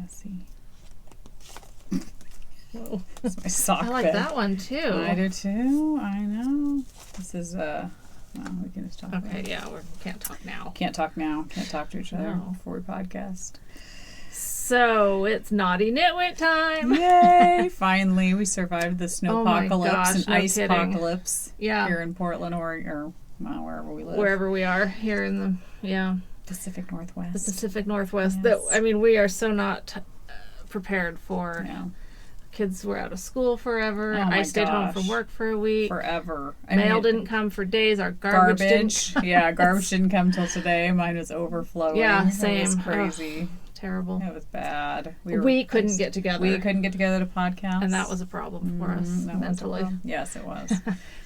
messy. Whoa. That's my sock I like bed. that one too. I do too. I know. This is well, we can just talk about Okay, it. yeah, we can't talk now. Can't talk now. Can't talk to each other No. before we podcast. So it's naughty nitwit time. Yay! Finally, we survived the Oh my snowpocalypse gosh, and no ice kidding. apocalypse Yeah. here in Portland, or well, wherever we live. Wherever we are here in the Pacific Northwest. the Pacific Northwest. Yes. That I mean, we are so not prepared for. Yeah. Kids were out of school forever. Oh my I stayed home gosh. from work for a week. Forever. Mail didn't come for days. Our garbage didn't. Yeah, garbage didn't come till today. Mine was overflowing. Yeah, It same. was crazy. Terrible. It was bad. We couldn't get together. We couldn't get together to podcast. And that was a problem for us That was a mentally. problem. Yes, it was.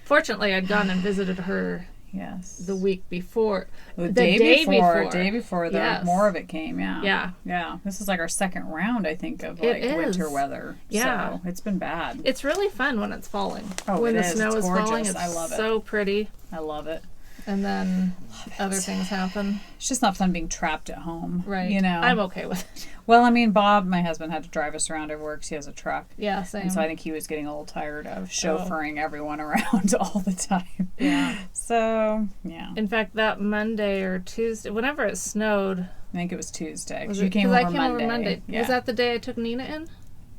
Fortunately, I'd gone and visited her Yes. the week before. The day day before. before Yes. more of it came, yeah. Yeah. Yeah. This is like our second round, I think, of It like winter is. weather. Yeah. So it's been bad. It's really fun when it's falling. Oh, when it the is. snow It's is gorgeous. falling, it's I love it. so pretty. I love it. And then other things happen. It's just not fun being trapped at home. Right. You know? I'm okay with it. Well, I mean, Bob, my husband, had to drive us around everywhere because he has a truck. Yeah, same. And so I think he was getting a little tired of chauffeuring everyone around all the time. Yeah. So, yeah. In fact, that Monday or Tuesday, whenever it snowed. I think it was Tuesday. Was You it? came 'Cause over I came over Monday. Yeah. Was that the day I took Nina in?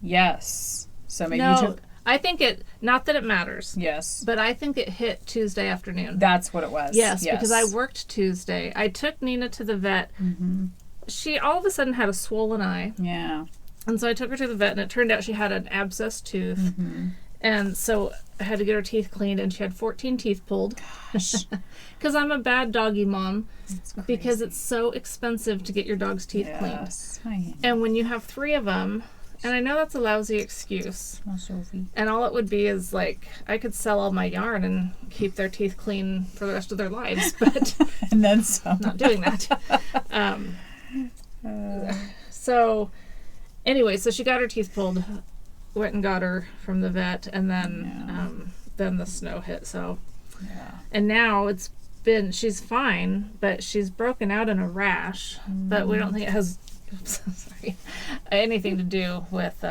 Yes. So maybe No, you took... I think it, not that it matters, Yes. but I think it hit Tuesday afternoon. That's what it was. Yes, because I worked Tuesday. I took Nina to the vet. Mm-hmm. She all of a sudden had a swollen eye. Yeah. And so I took her to the vet, and it turned out she had an abscessed tooth. Mm-hmm. And so I had to get her teeth cleaned, and she had 14 teeth pulled. Gosh. Because I'm a bad doggy mom, It's crazy. because it's so expensive to get your dog's teeth cleaned. Yes. Hi. And when you have 3 of them, and I know that's a lousy excuse, Oh, Sophie. and all it would be is like, I could sell all my yarn and keep their teeth clean for the rest of their lives, but And then some. not doing that. So anyway, so she got her teeth pulled, went and got her from the vet, and then the snow hit. So, Yeah. and now she's fine, but she's broken out in a rash, but we don't think it has anything to do with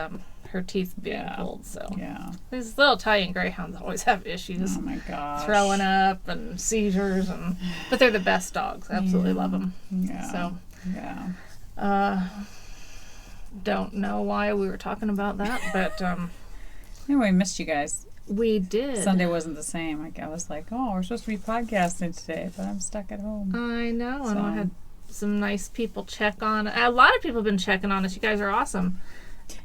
her teeth being pulled. So Yeah. these little Italian greyhounds always have issues. Oh my gosh. Throwing up and seizures, but they're the best dogs. I absolutely love them. Yeah. So, Yeah. don't know why we were talking about that, but Anyway, missed you guys. we did. Sunday wasn't the same. Like I was like, oh, we're supposed to be podcasting today, but I'm stuck at home. I know, and So- I had some nice people check on. A lot of people have been checking on us. You guys are awesome.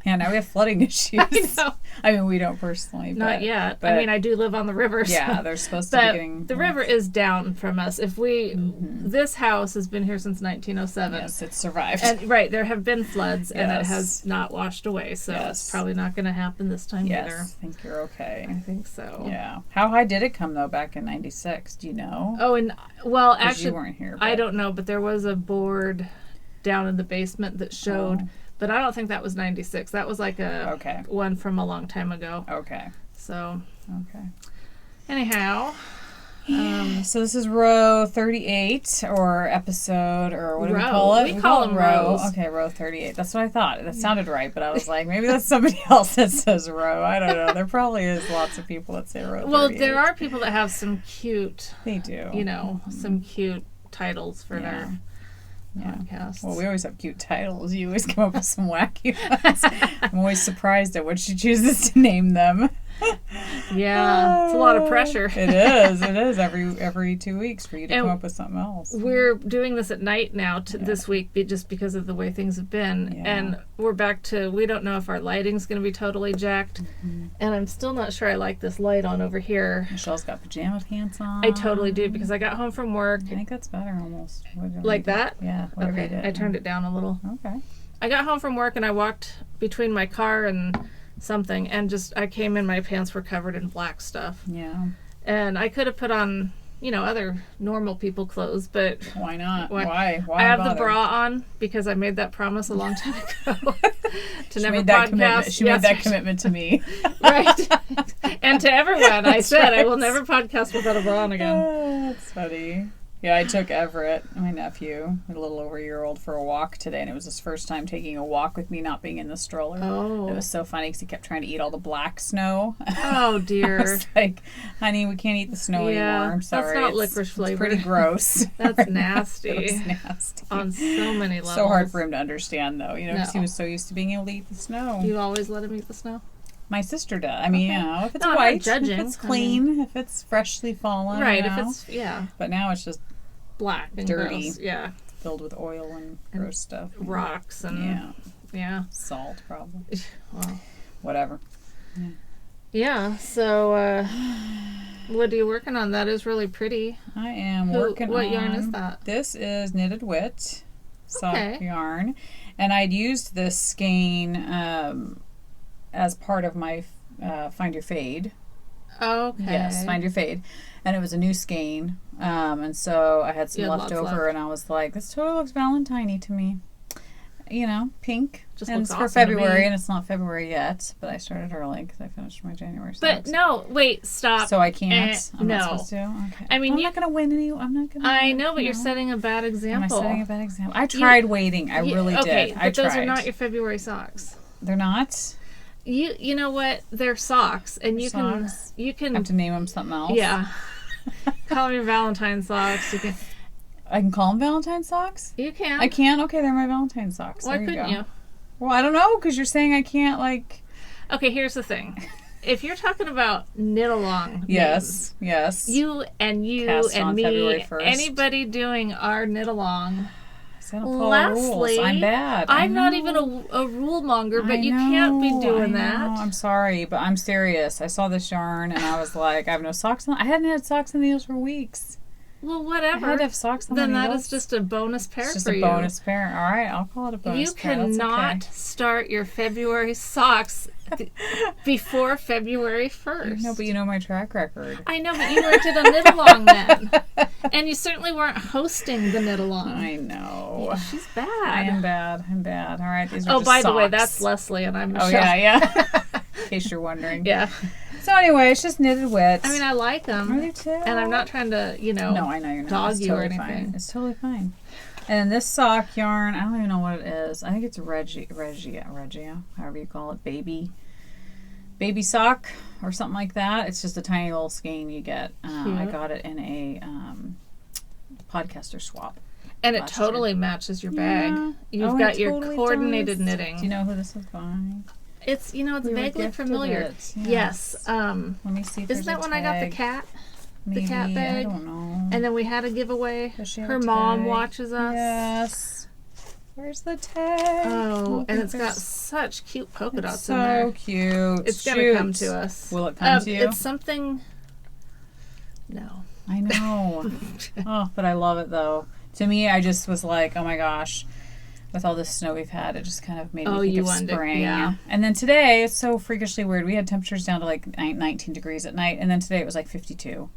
Yeah, now we have flooding issues. I know. I mean, we don't personally. Not yet. but I mean, I do live on the river. So. yeah, they're supposed to be But getting. the river is down from us. If we, this house has been here since 1907. Yes, it survived. And right, there have been floods, and it Yes. has not washed away. So Yes. it's probably not going to happen this time yes, either. I think you're okay. I think so. Yeah. How high did it come though back in '96? Do you know? Oh, and well, 'Cause actually, you weren't here. I but- don't know, but there was a board down in the basement that showed, Oh. but I don't think that was 96. That was like a Okay. one from a long time ago. Okay. So Okay. anyhow, So this is row 38 or episode or what do we Row. call it? We call them row. rows. Okay, row 38. That's what I thought. That sounded right, but I was like, maybe that's somebody else that says row. I don't know. There probably is lots of people that say row 38. well, there are people that have some cute, They do. you know, some cute titles for their Yeah. podcasts. Well, we always have cute titles. You always come up with some wacky ones. I'm always surprised at what she chooses to name them. Yeah, it's a lot of pressure. It is. It is every 2 weeks for you to And come up with something else. We're doing this at night now this week just because of the way things have been. Yeah. And we're back to, we don't know if our lighting's going to be totally jacked. And I'm still not sure I like this light on over here. Michelle's got pajama pants on. I totally do, because I got home from work. I think that's better almost. Whatever Like you did. that? Yeah. Whatever you Okay, did. I turned it down a little. Okay. I got home from work and I walked between my car and something, and I came in, my pants were covered in black stuff. Yeah. And I could have put on, you know, other normal people clothes, but Why not? Why- Why? I have bother? the bra on because I made that promise a long time ago to She never made that commitment. podcast. She made that Yes, commitment to me. right. And to everyone, I That's said I right. will never podcast without a bra on again. That's funny. Yeah, I took Everett, my nephew, a little over a year old, for a walk today, and it was his first time taking a walk with me not being in the stroller. Oh. It was so funny because he kept trying to eat all the black snow. Oh, dear. I was like, honey, we can't eat the snow anymore. I'm sorry. That's not licorice flavored. It's pretty gross. That's nasty. It was nasty. On so many levels. So hard for him to understand, though, because he was so used to being able to eat the snow. You always let him eat the snow? My sister does. I mean, if it's No, I'm white, not judging. if it's clean, if it's freshly fallen. Right, if it's, yeah. But now it's just black and dirty. gross. Yeah. Filled with oil and gross stuff. Rocks and yeah. Salt, probably. Well, whatever. Yeah, so what are you working on? That is really pretty. I am working on... What yarn is that? This is Knitted Wit sock yarn. And I'd used this skein as part of my Find Your Fade. Okay. Yes, Find Your Fade. And it was a new skein. And so I had some left over, and I was like, this totally looks Valentine-y to me. Pink. Just and looks it's for awesome February, and it's not February yet, but I started early because I finished my January But no, wait, stop. So I can't? I'm not no. supposed to? Okay. I mean, I'm not going to win any. I'm not going to I know, but you're setting a bad example. Am I setting a bad example? I tried waiting. I really did. Okay, I but those tried. are not your February socks. They're not? You know what? They're socks, and you can have to name them something else. Yeah. Call them your Valentine socks. You can. I can call them Valentine socks? You can. I can? Okay, they're my Valentine socks. Why couldn't you? Well, I don't know, because you're saying I can't, like... Okay, here's the thing. If you're talking about knit-along yes, yes. You and me, anybody doing our knit-along... Leslie, I'm bad. I'm not even a rule monger, but you can't be doing that. I'm sorry, but I'm serious. I saw this yarn, and I was like, I have no socks on. I hadn't had socks on the needles for weeks. Well, whatever. I had to have socks on the needles. Then that is just a bonus pair for you. It's just a bonus pair. All right, I'll call it a bonus pair. You cannot start your February socks before February 1st. No, but you know my track record. I know, but you weren't at a knit-along then. And you certainly weren't hosting the knit-along. I know. Yeah, she's bad. I am bad. I'm bad. All right, these are just by socks. the way, that's Leslie, and I'm Michelle. Oh, yeah. In case you're wondering. Yeah. So anyway, it's just Knitted Wits. I mean, I like them. I do too. And I'm not trying to, No, I know you're not. dog you totally or anything. Fine. It's totally fine. And this sock yarn, I don't even know what it is. I think it's Regia, however you call it, baby sock or something like that. It's just a tiny little skein you get. I got it in a podcaster swap. And it totally matches your bag. Yeah. You've got your coordinated knitting. Do you know who this is by? It's it's vaguely familiar. It. Yes. Let me see if isn't that when I got the cat? Maybe, the cat bag? I don't know. And then we had a giveaway. Her a mom tag? watches us. Yes. Where's the tag? Oh, and it's got such cute polka dots so in there. So cute. It's going to come to us. Will it come to you? It's something... No. I know. Oh, but I love it, though. To me, I just was like, oh my gosh, with all this snow we've had, it just kind of made me think of spring. Yeah. And then today, it's so freakishly weird. We had temperatures down to like 19 degrees at night, and then today it was like 52.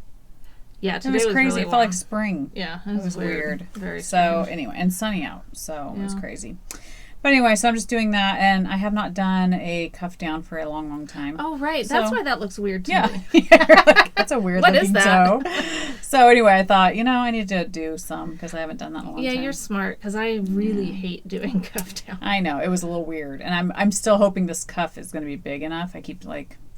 Yeah, today was crazy. Really it warm. felt like spring. Yeah, it was weird. Very so anyway, and sunny out, so it was crazy. But anyway, so I'm just doing that, and I have not done a cuff down for a long, long time. Oh, right. So, that's why that looks weird to me. Yeah, like, that's a weird looking What is that? toe. So anyway, I thought, I need to do some because I haven't done that in a long time. Yeah, you're smart because I really hate doing cuff down. I know. It was a little weird, and I'm still hoping this cuff is going to be big enough. I keep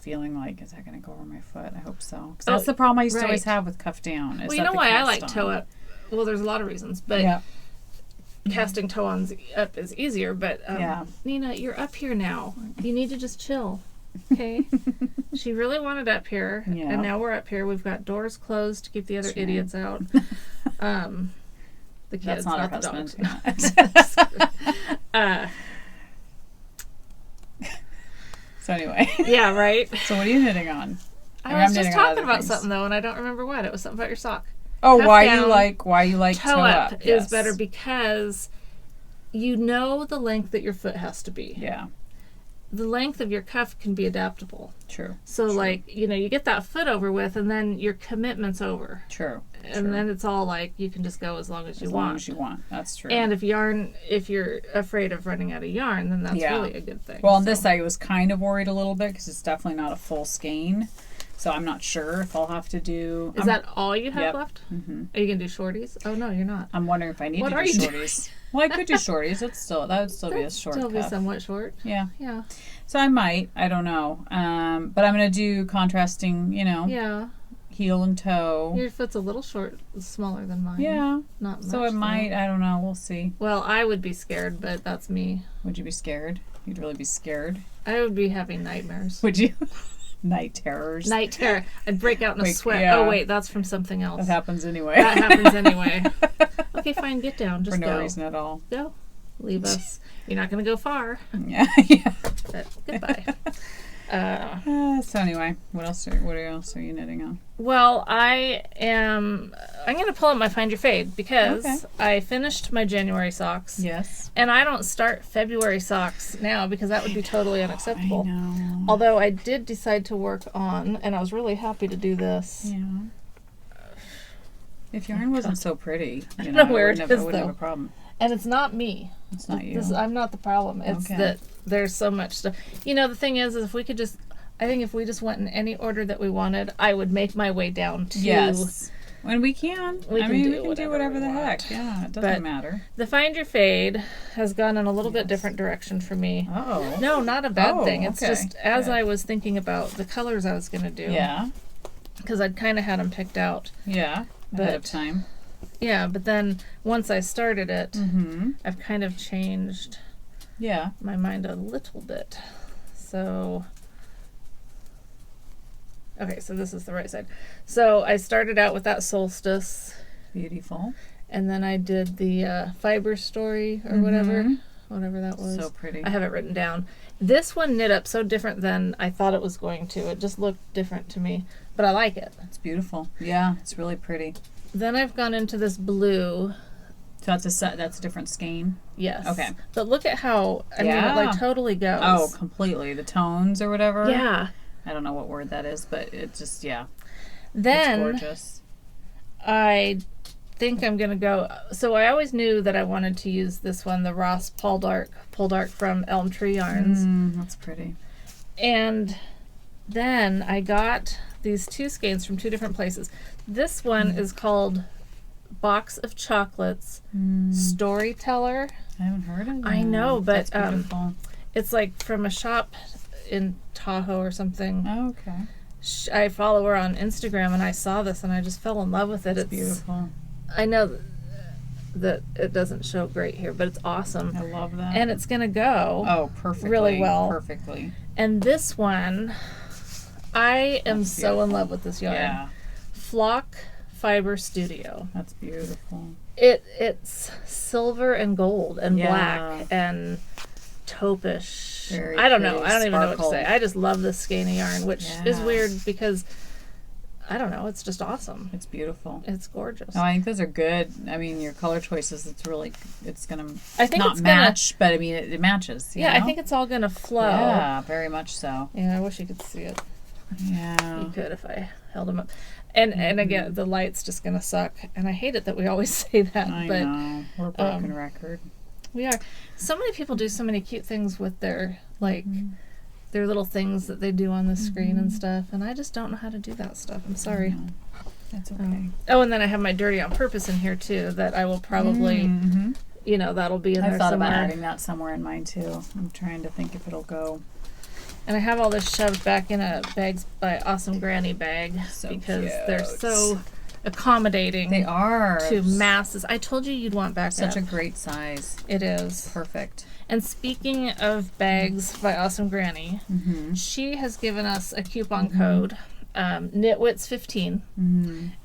feeling like, is that going to go over my foot? I hope so. Because that's the problem I used to always have with cuff down. Well, you know why I like toe up? Well, there's a lot of reasons, but casting toe on up is easier. But Nina, you're up here now. You need to just chill. Okay? She really wanted up here, and now we're up here. We've got doors closed to keep the other idiots out. The kids, that's not the husband. dogs. So anyway. Yeah, right. So what are you knitting on? I was just talking about something though, and I don't remember what. It was something about your sock. Oh, why you like toe up is better because you know the length that your foot has to be. Yeah. The length of your cuff can be adaptable. True. So you get that foot over with, and then your commitment's over. True. And then it's all you can just go as long as you want. As long as you want. That's true. And if you're afraid of running out of yarn, then that's really a good thing. Well, on this I was kind of worried a little bit because it's definitely not a full skein. So I'm not sure if I'll have to do... Is that all you have Yep. left? Mm-hmm. Are you going to do shorties? Oh, no, you're not. I'm wondering if I need What to are do you doing? shorties. Well, I could do shorties. That would still be a short Still be cuff. somewhat short. Yeah. Yeah. So I might. I don't know. But I'm going to do contrasting, Yeah. heel and toe. Your foot's a little smaller than mine. Yeah. Not much. So it might. though. I don't know. We'll see. Well, I would be scared, but that's me. Would you be scared? You'd really be scared. I would be having nightmares. Would you? Night terrors. Night terror. I'd break out in a sweat. yeah. Oh, wait, that's from something else. That happens anyway. That happens anyway. Okay, fine, get down. Just For no go. reason at all. Go. Leave us. You're not going to go far. Yeah. But goodbye. So anyway, what else are you knitting on? Well, I'm going to pull up my Find Your Fade because I finished my January socks. Yes. And I don't start February socks now because that would be totally unacceptable. I know. Although I did decide to work on, and I was really happy to do this. Yeah. If yarn wasn't so pretty, I don't know where it I is, wouldn't have though. a problem. And it's not me. It's not you. I'm not the problem. It's that there's so much stuff. The thing is if we could just, I think if we just went in any order that we wanted, I would make my way down to. Yes. When we can. We can do whatever the heck. Yeah, it doesn't matter. The Find Your Fade has gone in a little bit different direction for me. Oh. No, not a bad thing. It's okay. just as I was thinking about the colors I was going to do. Yeah. Because I'd kind of had them picked out. Yeah. Ahead of time. Yeah, but then once I started it, Mm-hmm. I've kind of changed my mind a little bit. So, okay, so this is the right side. So I started out with that solstice. Beautiful. And then I did the fiber story or whatever that was. So pretty. I have it written down. This one knit up so different than I thought it was going to. It just looked different to me, but I like it. It's beautiful. Yeah, it's really pretty. Then I've gone into this blue. So that's a different skein. Yes. Okay. But look at how, I mean, it like totally goes. Oh, completely. The tones or whatever. Yeah. I don't know what word that is, but it just, Then it's gorgeous. I think I'm going to go, so I always knew that I wanted to use this one, the Ross Pull Dark from Elm Tree Yarns. That's pretty. And then I got these two skeins from two different places. This one is called Box of Chocolates Storyteller. I haven't heard of that. I know, but That's beautiful. it's like from a shop in Tahoe or something. Oh, okay. I follow her on Instagram, and I saw this, and I just fell in love with it. It's beautiful. I know that it doesn't show great here, but it's awesome. I love that. And it's going to go perfectly. really well. Perfectly. And this one, I am That's so in love with this yarn. Yeah. Flock Fiber Studio. That's beautiful. It's silver and gold and Yeah. black and taupish. Very I don't know. pretty. I don't even know what to say. Sparkle. I just love this skein of yarn, which is Yeah. weird because, I don't know, it's just awesome. It's beautiful. It's gorgeous. Oh, I think those are good. I mean, your color choices, it's going to I think not it's match, but I mean, it matches. You know? I think it's all going to flow. Yeah, very much so. Yeah, I wish you could see it. Yeah. You could if I held them up. And again, the light's just going to suck. And I hate it that we always say that. I but know. We're a broken record. We are. So many people do so many cute things with their, like, their little things that they do on the screen and stuff. And I just don't know how to do that stuff. I'm sorry. That's okay. And then I have my Dirty on Purpose in here, too, that I will probably, that'll be in there I thought somewhere. about adding that somewhere in mine, too. I'm trying to think if it'll go. And I have all this shoved back in a Bags by Awesome Granny bag So because cute. they're so accommodating. They are. To masses. I told you you'd want backup. Such a great size. It is. Perfect. And speaking of Bags by Awesome Granny, she has given us a coupon code, Knitwits15,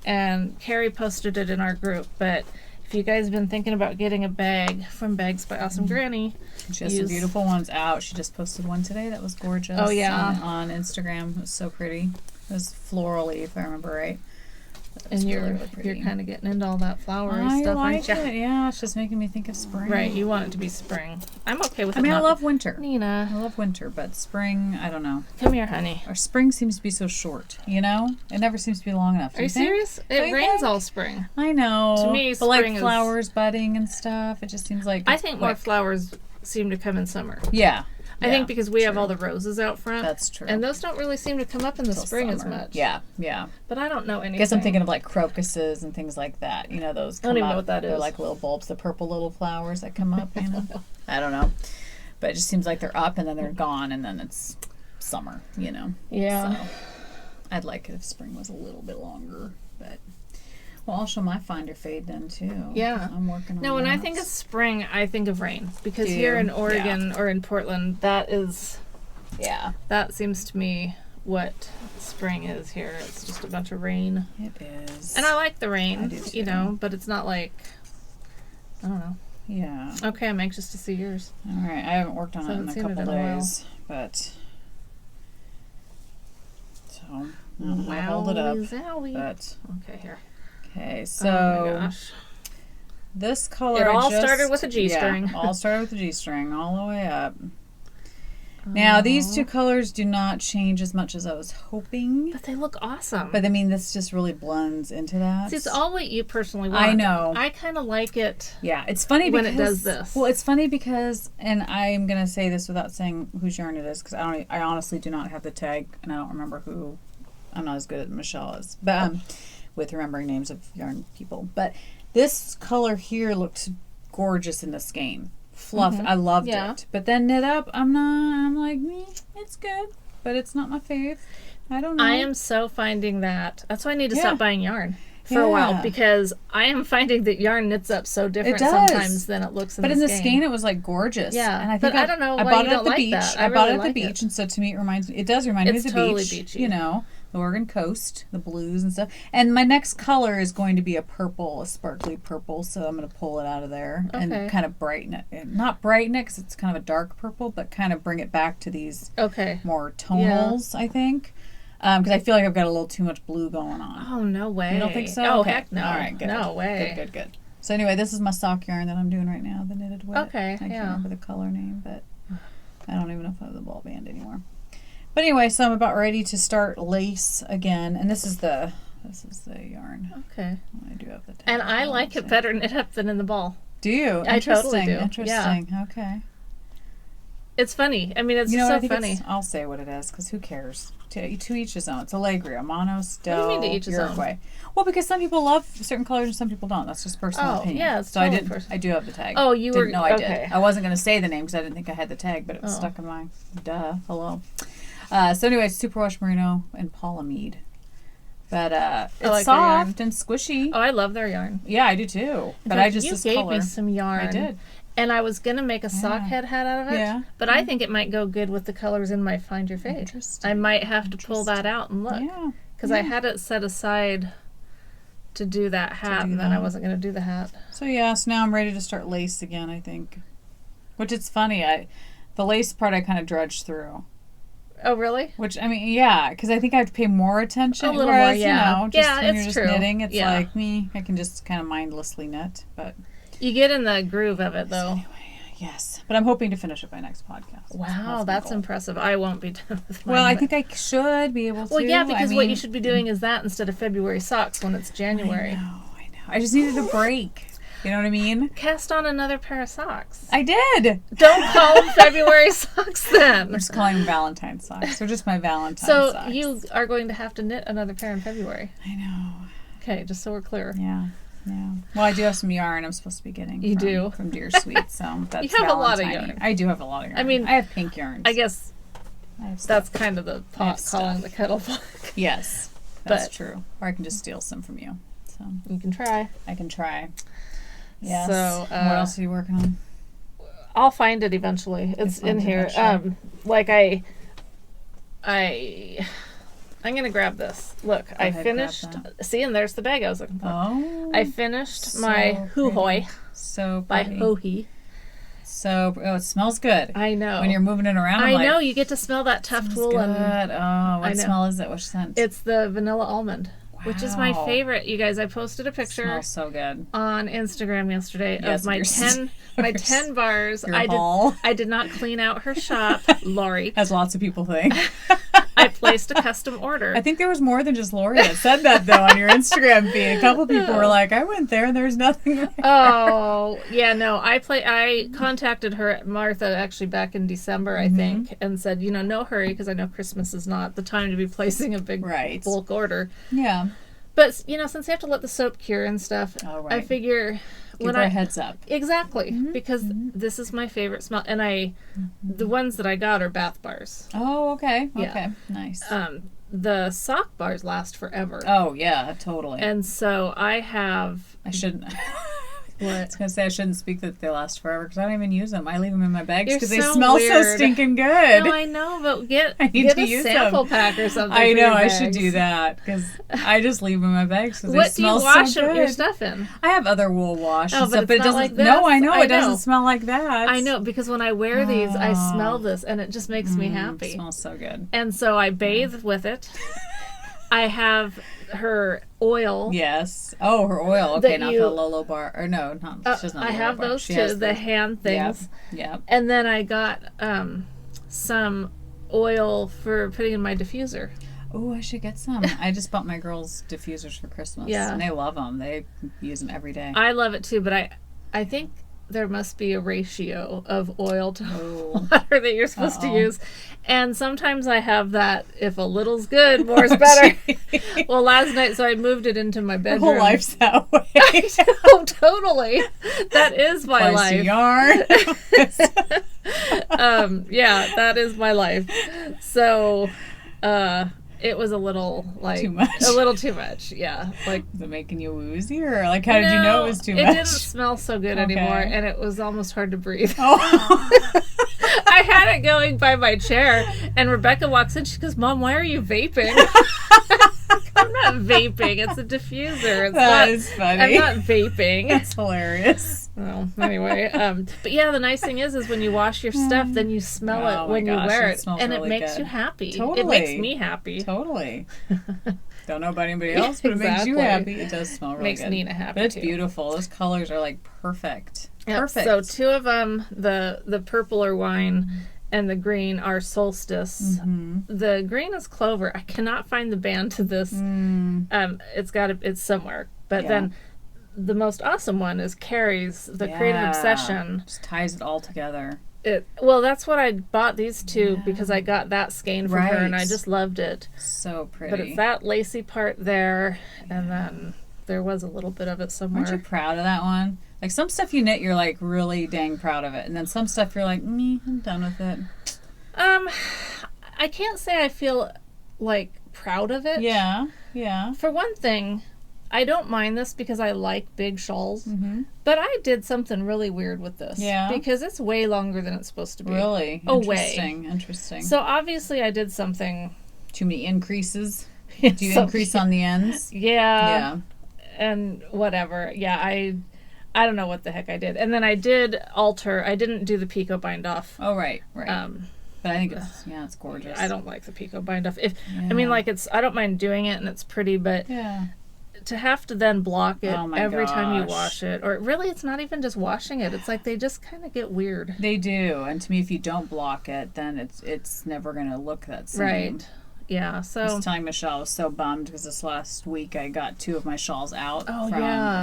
and Carrie posted it in our group. But if you guys have been thinking about getting a bag from Bags by Awesome Granny, She has some beautiful ones out. She just posted one today that was gorgeous. Oh, yeah. On Instagram. It was so pretty. It was florally, if I remember right. and you're really, really pretty. you're kind of getting into all that flowery I stuff, like aren't you? it. Yeah, it's just making me think of spring. Right, you want it to be spring. I'm okay with it. I mean, I not- love winter. I Nina, love winter, but spring, I don't know. come here, honey. Or spring seems to be so short, you know? It never seems to be long enough. Do Are you think? serious? Don't It you rains think? all spring. I know. To me, but like spring is- flowers budding and stuff, it just seems like I it's think more quick. flowers seem to come in summer. Yeah. I think because we have all the roses out front. That's true. And those don't really seem to come up in the spring summer. as much. Yeah, yeah. But I don't know anything. I guess I'm thinking of like crocuses and things like that. You know, those come I don't even up. know what that is. They're like little bulbs, the purple little flowers that come up, you know. I don't know. But it just seems like they're up and then they're gone and then it's summer, you know. Yeah. So I'd like it if spring was a little bit longer, but well, I'll show my find or fade then too. Yeah. I'm working on No, when that. I think of spring, I think of rain. Because here in Oregon or in Portland, that seems to me what spring is here. It's just a bunch of rain. It is. And I like the rain, I do too. you know, but it's not like, I don't know. Yeah. Okay, I'm anxious to see yours. All right. I haven't worked on it in a couple days, but so I'll hold it up. Zowie. But okay, here. okay, so oh my gosh. This color It all started with a G-string. Yeah, all started with a G-string, all the way up. Now, these two colors do not change as much as I was hoping. But they look awesome. But, I mean, this just really blends into that. See, it's all what you personally want. I know. I kind of like it. Yeah, it's funny when because... it does this. Well, it's funny because, and I'm going to say this without saying whose yarn it is, because I honestly do not have the tag, and I don't remember who... I'm not as good as Michelle is, but with remembering names of yarn people. But this color here looks gorgeous in the skein. Fluff, I loved it. But then knit up, I'm like, it's good, but it's not my fave. I don't know. I am so finding that. That's why I need to stop buying yarn for a while, because I am finding that yarn knits up so different sometimes than it looks in the skein. But in the skein, it was like gorgeous. Yeah, and I think I don't know I why bought you it don't at the like beach. that. I bought it at the beach, and so to me, it does remind me of the totally beach. beachy. You know, the Oregon coast, the blues and stuff. And my next color is going to be a purple, a sparkly purple. So I'm going to pull it out of there and kind of brighten it. Not brighten it because it's kind of a dark purple, but kind of bring it back to these more tonals, I think. Because I feel like I've got a little too much blue going on. Oh, no way. You don't think so? Oh, okay. heck no. All right, good. No way. Good. So anyway, this is my sock yarn that I'm doing right now, the knitted wet. Okay, I can't remember the color name, but I don't even know if I have the ball band anymore. But anyway, so I'm about ready to start lace again, and this is the yarn. Okay. I do have the tag. And I like it better knit up than in the ball. Do you? I totally do. Interesting. Yeah. Okay. It's funny. I mean, it's so funny. I'll say what it is, because who cares? To each his own. It's Allegria, Monos, Del, What do you mean to each his Uruguay. own? Well, because some people love certain colors and some people don't. That's just personal opinion. Yeah, it's so totally I do have the tag. Oh, you didn't know I okay. did. I wasn't going to say the name because I didn't think I had the tag, but it was stuck in my hello. So anyway, it's Superwash Merino and Polyamide. But it's like soft and squishy. Oh, I love their yarn. Yeah, I do too. But fact, you gave color. Me some yarn. I did. And I was going to make a sock head hat out of it. Yeah. But I think it might go good with the colors in my Find Your Fade. Interesting. I might have to pull that out and look. Yeah. Because I had it set aside to do that hat, and then I wasn't going to do the hat. So so now I'm ready to start lace again, I think. Which it's funny, the lace part I kind of drudged through. Oh, really? Which, I mean, yeah, because I think I have to pay more attention. A little more, yeah. You know, just when it's you're true. Just knitting, it's like me. I can just kind of mindlessly knit, but... You get in the groove of it, though. Anyway, yes. But I'm hoping to finish it by next podcast. Wow, that's impressive. I won't be done with mine. Well, I think I should be able to. Well, yeah, because what you should be doing is that instead of February socks when it's January. I know. I just needed a break. You know what I mean? Cast on another pair of socks. I did. Don't call them February socks then. I'm just calling them Valentine's socks. They're just my Valentine's socks. So you are going to have to knit another pair in February. I know. Okay, just so we're clear. Yeah. Well, I do have some yarn I'm supposed to be getting. From Dear Sweet, so that's you have a lot of yarn. I do have a lot of yarn. I mean, I have pink yarns. I guess that's kind of the pot calling the kettle black. Yes, that's true. Or I can just steal some from you. So you can try. I can try. Yes. So what else are you working on? I'll find it eventually. It's in here. Like I'm going to grab this. Look, I finished. See, and there's the bag I was looking for. Oh. I finished my Hoo-Hoy. So by Hohi. So, it smells good. I know. When you're moving it around, I know. You get to smell that tuft wool. Good. What smell is it? Which scent? It's the vanilla almond. Wow. Which is my favorite. You guys, I posted a picture. It smells so good. On Instagram yesterday of my 10 bars. I did not clean out her shop, Lori. As lots of people think. I placed a custom order. I think there was more than just Lori that said that, though, on your Instagram feed. A couple people were like, I went there and there's nothing there. Oh, yeah, no. I contacted her, Martha, actually back in December, I think, and said, no hurry, because I know Christmas is not the time to be placing a big bulk order. Yeah. But, since they have to let the soap cure and stuff, I figure... Give her a heads up. Exactly, because this is my favorite smell. And the ones that I got are bath bars. Oh, okay. Yeah. Okay, nice. The sock bars last forever. Oh, yeah, totally. And so I shouldn't... What? I was going to say I shouldn't speak that they last forever because I don't even use them. I leave them in my bags because they so smell weird. so stinking good. No, I know, but get a sample pack or something. I know, I should do that because I just leave them in my bags because they smell so good. What do you wash your stuff in? I have other wool wash and stuff, but it doesn't. Like this. No, I know it doesn't smell like that. I know because when I wear these, I smell this and it just makes me happy. It smells so good. And so I bathe with it. I have her oil. Yes. Oh, her oil. Okay, not the Lolo bar. Or no, not. She's not. I have those too. The hand things. Yep. And then I got some oil for putting in my diffuser. Oh, I should get some. I just bought my girls diffusers for Christmas. Yeah. And they love them. They use them every day. I love it too, but I think there must be a ratio of oil to water that you're supposed to use. And sometimes I have that, if a little's good, more's better. Well, last night, so I moved it into my bedroom. Your whole life's that way. I know, totally. That is my life. Yarn. Yeah, that is my life. So, it was a little too much. Yeah, like was it making you woozy, or like how did you know it was too much? It didn't smell so good anymore, and it was almost hard to breathe. Oh. I had it going by my chair, and Rebecca walks in. She goes, "Mom, why are you vaping?" I'm not vaping. It's a diffuser. That is funny. I'm not vaping. That's hilarious. Well, anyway, but yeah, the nice thing is when you wash your stuff, then you smell it when you wear it, and really it makes good. You happy. Totally. It makes me happy. Totally. Don't know about anybody else, but it makes you happy. It does smell really makes good. Nina happy. But it's too. Beautiful. Those colors are like perfect. Yep. Perfect. So 2 of them, the purple are wine, and the green are solstice. The green is clover. I cannot find the band to this. It's somewhere. But then the most awesome one is Carrie's, the Creative Obsession. Just ties it all together. Well, that's what I bought these 2 because I got that skein from her and I just loved it. So pretty. But it's that lacy part there, and then there was a little bit of it somewhere. Aren't you proud of that one? Like some stuff you knit, you're like really dang proud of it, and then some stuff you're like, I'm done with it. I can't say I feel like proud of it. Yeah. For one thing, I don't mind this because I like big shawls, but I did something really weird with this. Yeah. Because it's way longer than it's supposed to be. Really? Interesting. So obviously I did something. Too many increases? Do you increase on the ends? Yeah. And whatever. Yeah, I don't know what the heck I did. And then I did alter. I didn't do the picot bind off. Oh, right. But I think it's gorgeous. I don't like the picot bind off. I mean, like I don't mind doing it and it's pretty, but to have to then block it every time you wash it, or really it's not even just washing it. It's like they just kind of get weird. They do. And to me, if you don't block it, then it's never going to look that same. Right. Yeah, so I was telling Michelle I was so bummed because this last week I got 2 of my shawls out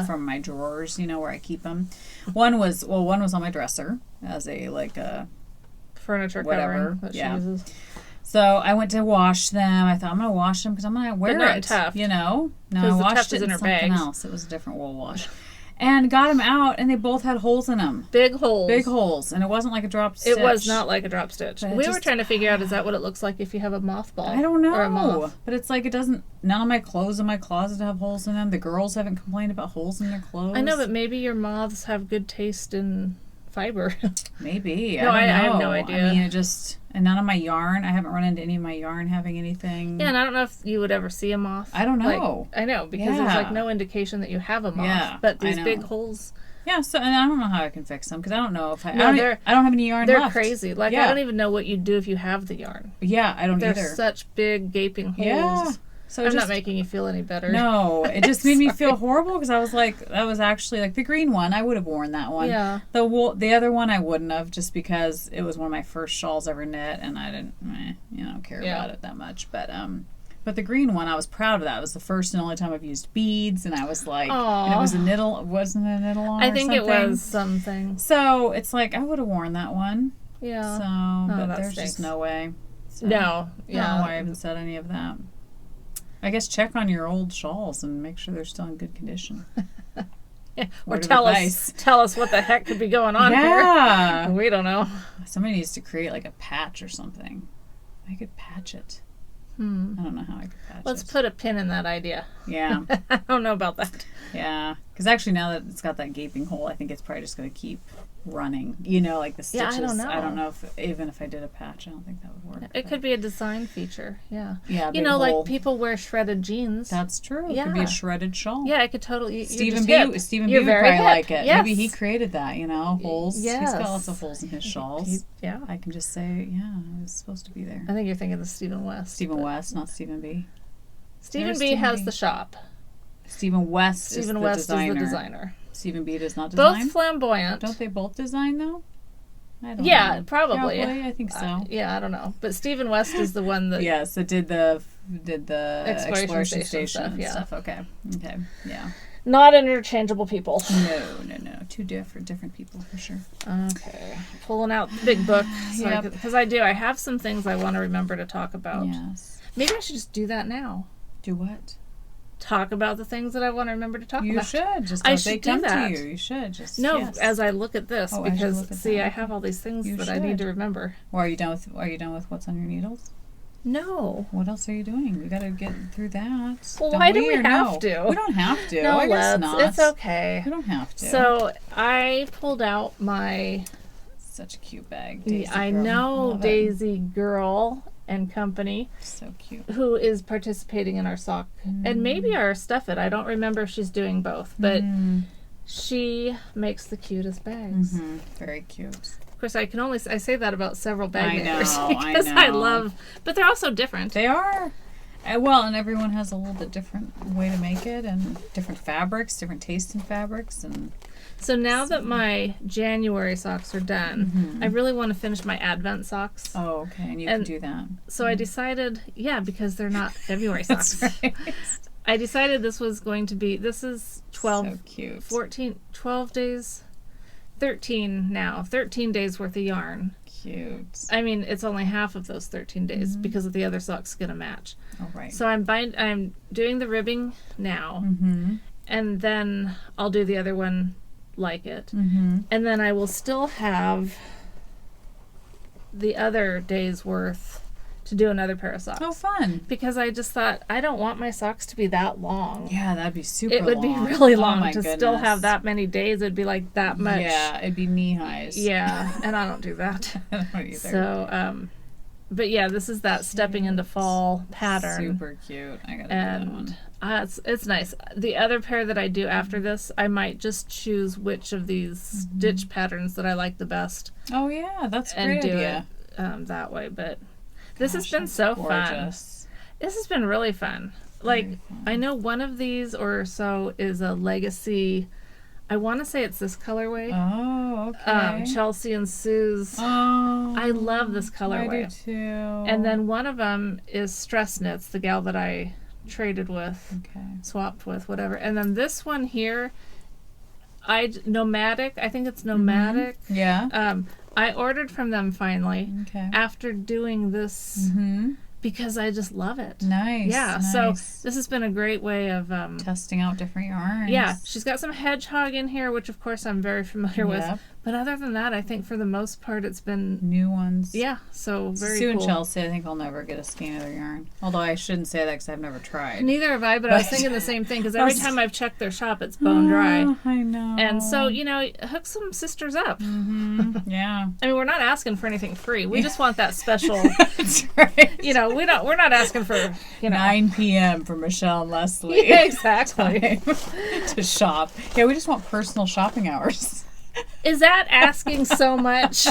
from my drawers, where I keep them. One was on my dresser as a furniture whatever covering that she uses. So I went to wash them. I thought I'm gonna wash them because I'm gonna wear not it. Tuft. No, I washed it in her something bags. else. It was a different wool wash. And got them out, and they both had holes in them. Big holes. And it wasn't like a drop stitch. It was not like a drop stitch. We were trying to figure out, is that what it looks like if you have a mothball? I don't know. Or a moth? But it's like it doesn't, none of my clothes in my closet have holes in them. The girls haven't complained about holes in their clothes. I know, but maybe your moths have good taste in fiber. Maybe. No, I have no idea. I mean, and none of my yarn, I haven't run into any of my yarn having anything. Yeah, and I don't know if you would ever see a moth. I don't know. I know, because there's no indication that you have a moth. Yeah, but these big holes. Yeah, so and I don't know how I can fix them because I don't know if I don't have any yarn left. They're crazy. I don't even know what you'd do if you have the yarn. Yeah, I don't either. They're such big gaping holes. Yeah. So I'm not making you feel any better. No, it just made me feel horrible because I was like, that was actually like the green one. I would have worn that one. Yeah. The other one I wouldn't have, just because it was one of my first shawls ever knit, and I didn't, care about it that much. But the green one, I was proud of that. It was the first and only time I've used beads, and I was like, and it was wasn't it a knit-along I think it was something. So it's like, I would have worn that one. Yeah. So, but there's just no way. So, no. Yeah. I don't know why I haven't said any of that. I guess check on your old shawls and make sure they're still in good condition. Yeah. Or tell us what the heck could be going on here. We don't know. Somebody needs to create like a patch or something. I could patch it. I don't know how I could patch it. Let's put a pin in that idea. Yeah. I don't know about that. Yeah. Because actually now that it's got that gaping hole, I think it's probably just going to keep running. Like the stitches. Yeah, I don't know. Even if I did a patch, I don't think that would work. It could be a design feature. Yeah. Yeah. Like people wear shredded jeans. That's true. Yeah. It could be a shredded shawl. Yeah, it could totally. Stephen B would probably like it. Yes. Maybe he created that. Holes. Yes. He's got lots of holes in his shawls. Yeah. I can just say, it was supposed to be there. I think you're thinking of Stephen West. Stephen West, not Stephen B. Stephen B has the shop. Stephen West is the designer. Stephen B does not design. Both flamboyant. Don't they both design though? I don't know. Probably. I think so. I don't know. But Stephen West is the one that that did the exploration station stuff, stuff. Okay. Yeah. Not interchangeable people. No. Two different people for sure. Okay. Pulling out the big book. Because I have some things I want to remember to talk about. Yes. Maybe I should just do that now. Do what? Talk about the things that I want to remember to talk about. You should. Just I should they come to you. You should just as I look at this, because I have all these things that I need to remember. Well, are you done with what's on your needles? No. What else are you doing? We got to get through that. Well, why do we have to? We don't have to. No, I guess not. It's okay. We don't have to. So I pulled out my. Such a cute bag. Daisy I girl. know, Daisy Girl and Company. So cute. Who is participating in our sock and maybe our stuff it. I don't remember if she's doing both, but she makes the cutest bags. Very cute. Of course, I say that about several bag makers because I love, but they're also different. They are. And everyone has a little bit different way to make it, and different fabrics, different taste in fabrics, and. So now that my January socks are done, I really want to finish my Advent socks. Oh, okay, and you can do that. So I decided, because they're not February socks. That's right. I decided this is 12, so cute. 14, 12 days. 13 now. 13 days worth of yarn. Cute. I mean, it's only half of those 13 days because of the other sock's going to match. Oh, right. So I'm doing the ribbing now, and then I'll do the other one like it. And then I will still have the other day's worth to do another pair of socks. Oh, fun. Because I just thought, I don't want my socks to be that long. Yeah, that'd be super long. It would be really long to goodness. still have that many days. It'd be like that much. Yeah, it'd be knee-highs. Yeah, and I don't do that. I don't either. So, but yeah, this is that stepping into fall pattern. Super cute. I gotta do that one. It's nice. The other pair that I do after this, I might just choose which of these stitch patterns that I like the best. Oh yeah, that's a great idea. And do it that way, but... This has been so gorgeous. Fun. This has been really fun. Fun. I know one of these or so is a legacy. I want to say it's this colorway. Oh, okay. Chelsea and Sue's. Oh, I love this colorway. I do too. And then one of them is Stress Knits, the gal that I traded with, swapped with, whatever. And then this one here, Nomadic. I think it's Nomadic. Yeah. I ordered from them finally after doing this because I just love it. Nice. Yeah. Nice. So this has been a great way of testing out different yarns. Yeah. She's got some hedgehog in here, which of course I'm very familiar with. But other than that, I think for the most part it's been new ones. Yeah. So very Sue cool. and Chelsea, I think I'll never get a skein of their yarn. Although I shouldn't say that because I've never tried. Neither have I, but I was thinking the same thing because every time I've checked their shop, it's bone dry. I know. And so, hook some sisters up. Yeah. I mean, we're not asking for anything free. We just want that special. That's right. We're not asking for 9 p.m. for Michelle and Leslie. Yeah, exactly. To shop. Yeah, we just want personal shopping hours. Is that asking so much?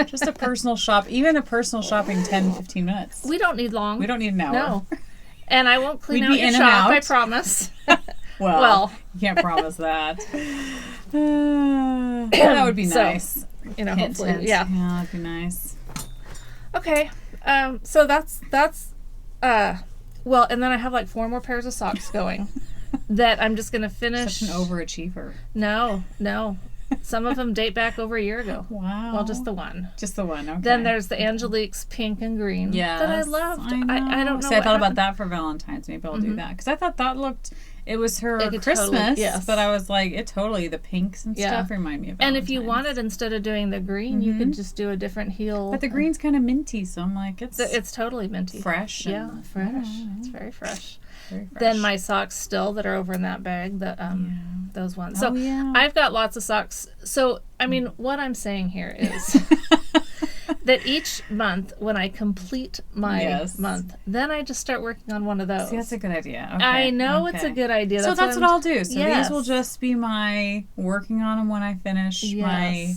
Just a personal shop. Even a personal shopping 10, 15 minutes. We don't need long. We don't need an hour. No. And I won't clean out your shop, I promise. Well, you can't promise that. That would be nice. You know, hopefully, yeah. Yeah, that'd be nice. Okay. So that's well, and then I have like 4 more pairs of socks going that I'm just going to finish. Such an overachiever. No. Some of them date back over a year ago. Wow. Well, just the one. Just the one, okay. Then there's the Angelique's pink and green that I loved. I don't know. See, I thought about that for Valentine's. Maybe I'll do that. Because I thought that looked, it was her Christmas. Yes. But I was like, the pinks and stuff remind me of Valentine's. And if you wanted, instead of doing the green, you could just do a different heel. But the green's kind of minty, so I'm like, it's totally minty. Fresh. Yeah, fresh. It's very fresh. Then my socks still that are over in that bag, those ones. So I've got lots of socks. So, I mean, what I'm saying here is that each month, when I complete my month, then I just start working on one of those. See, that's a good idea. Okay. I know it's a good idea. So that's what I'll do. So these will just be my working on them when I finish my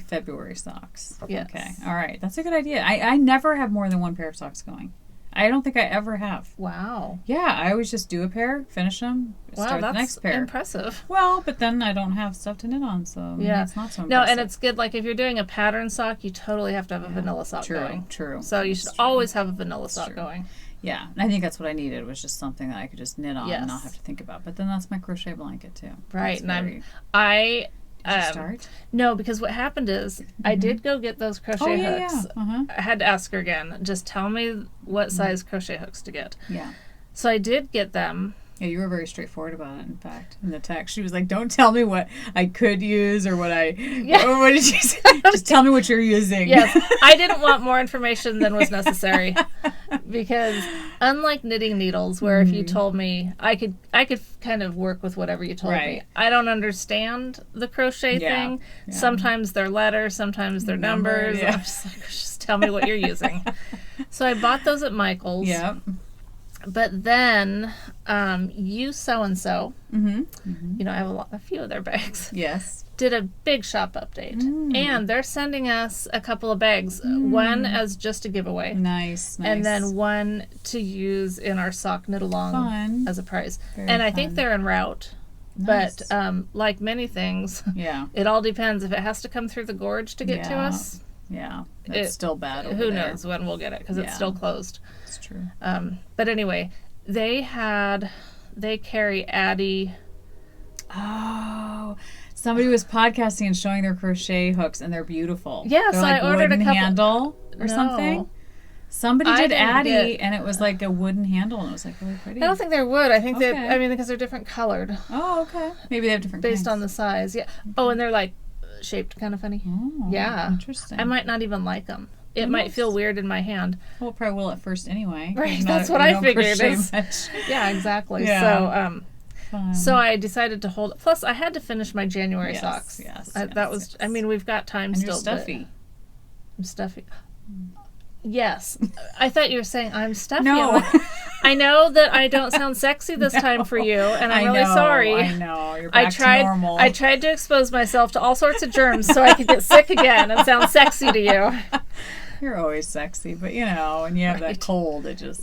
February socks. Yes. Okay. All right. That's a good idea. I never have more than one pair of socks going. I don't think I ever have. Wow. Yeah, I always just do a pair, finish them, start the next pair. Impressive. Well, but then I don't have stuff to knit on, so it's not so impressive. No, and it's good, like if you're doing a pattern sock, you totally have to have a vanilla sock going. True. So you should always have a vanilla sock going. Yeah, and I think that's what I needed, was just something that I could just knit on and not have to think about. But then that's my crochet blanket too. Right, and Did you start? No, because what happened is I did go get those crochet hooks. I had to ask her again, just tell me what size crochet hooks to get. Yeah. So I did get them. Yeah, you were very straightforward about it, in fact. In the text, she was like, don't tell me what I could use or what I... Or what did you say? Just tell me what you're using. Yes. I didn't want more information than was necessary. Because unlike knitting needles, where if you told me, I could kind of work with whatever you told me. I don't understand the crochet thing. Yeah. Sometimes they're letters, sometimes they're numbers. I'm just like, just tell me what you're using. So I bought those at Michael's. Yep. But then, you so-and-so, you know, I have a few of their bags. Yes. Did a big shop update. And they're sending us a couple of bags. One as just a giveaway. Nice. And then one to use in our sock knit-along as a prize. And I think they're en route. Nice. But like many things, it all depends. If it has to come through the gorge to get to us... Yeah, it's still bad over Who there. knows when we'll get it, because it's still closed. It's true. But anyway, they carry Addie. Oh, somebody was podcasting and showing their crochet hooks, and they're beautiful. Yes, they're like I ordered a couple. Handle or something. Somebody did Addie, and it was like a wooden handle, and it was like really pretty. I don't think they're wood. I think because they're different colored. Oh, okay. Maybe they have different based kinds. on the size. Yeah. Oh, and they're like shaped kind of funny. Oh, yeah. Interesting. I might not even like them. It might feel weird in my hand. Well, it probably will at first anyway. Right, that's what I figured. Yeah, exactly. Yeah. So I decided to hold it. Plus, I had to finish my January socks. Yes. That was. I mean, we've got time and still. You're stuffy. I'm stuffy. Yes. I thought you were saying I'm stuffy. No. Like, I know that I don't sound sexy this time for you, and I'm really sorry. I know. You're back to normal. I tried to expose myself to all sorts of germs so I could get sick again and sound sexy to you. You're always sexy, but when you have that cold, it just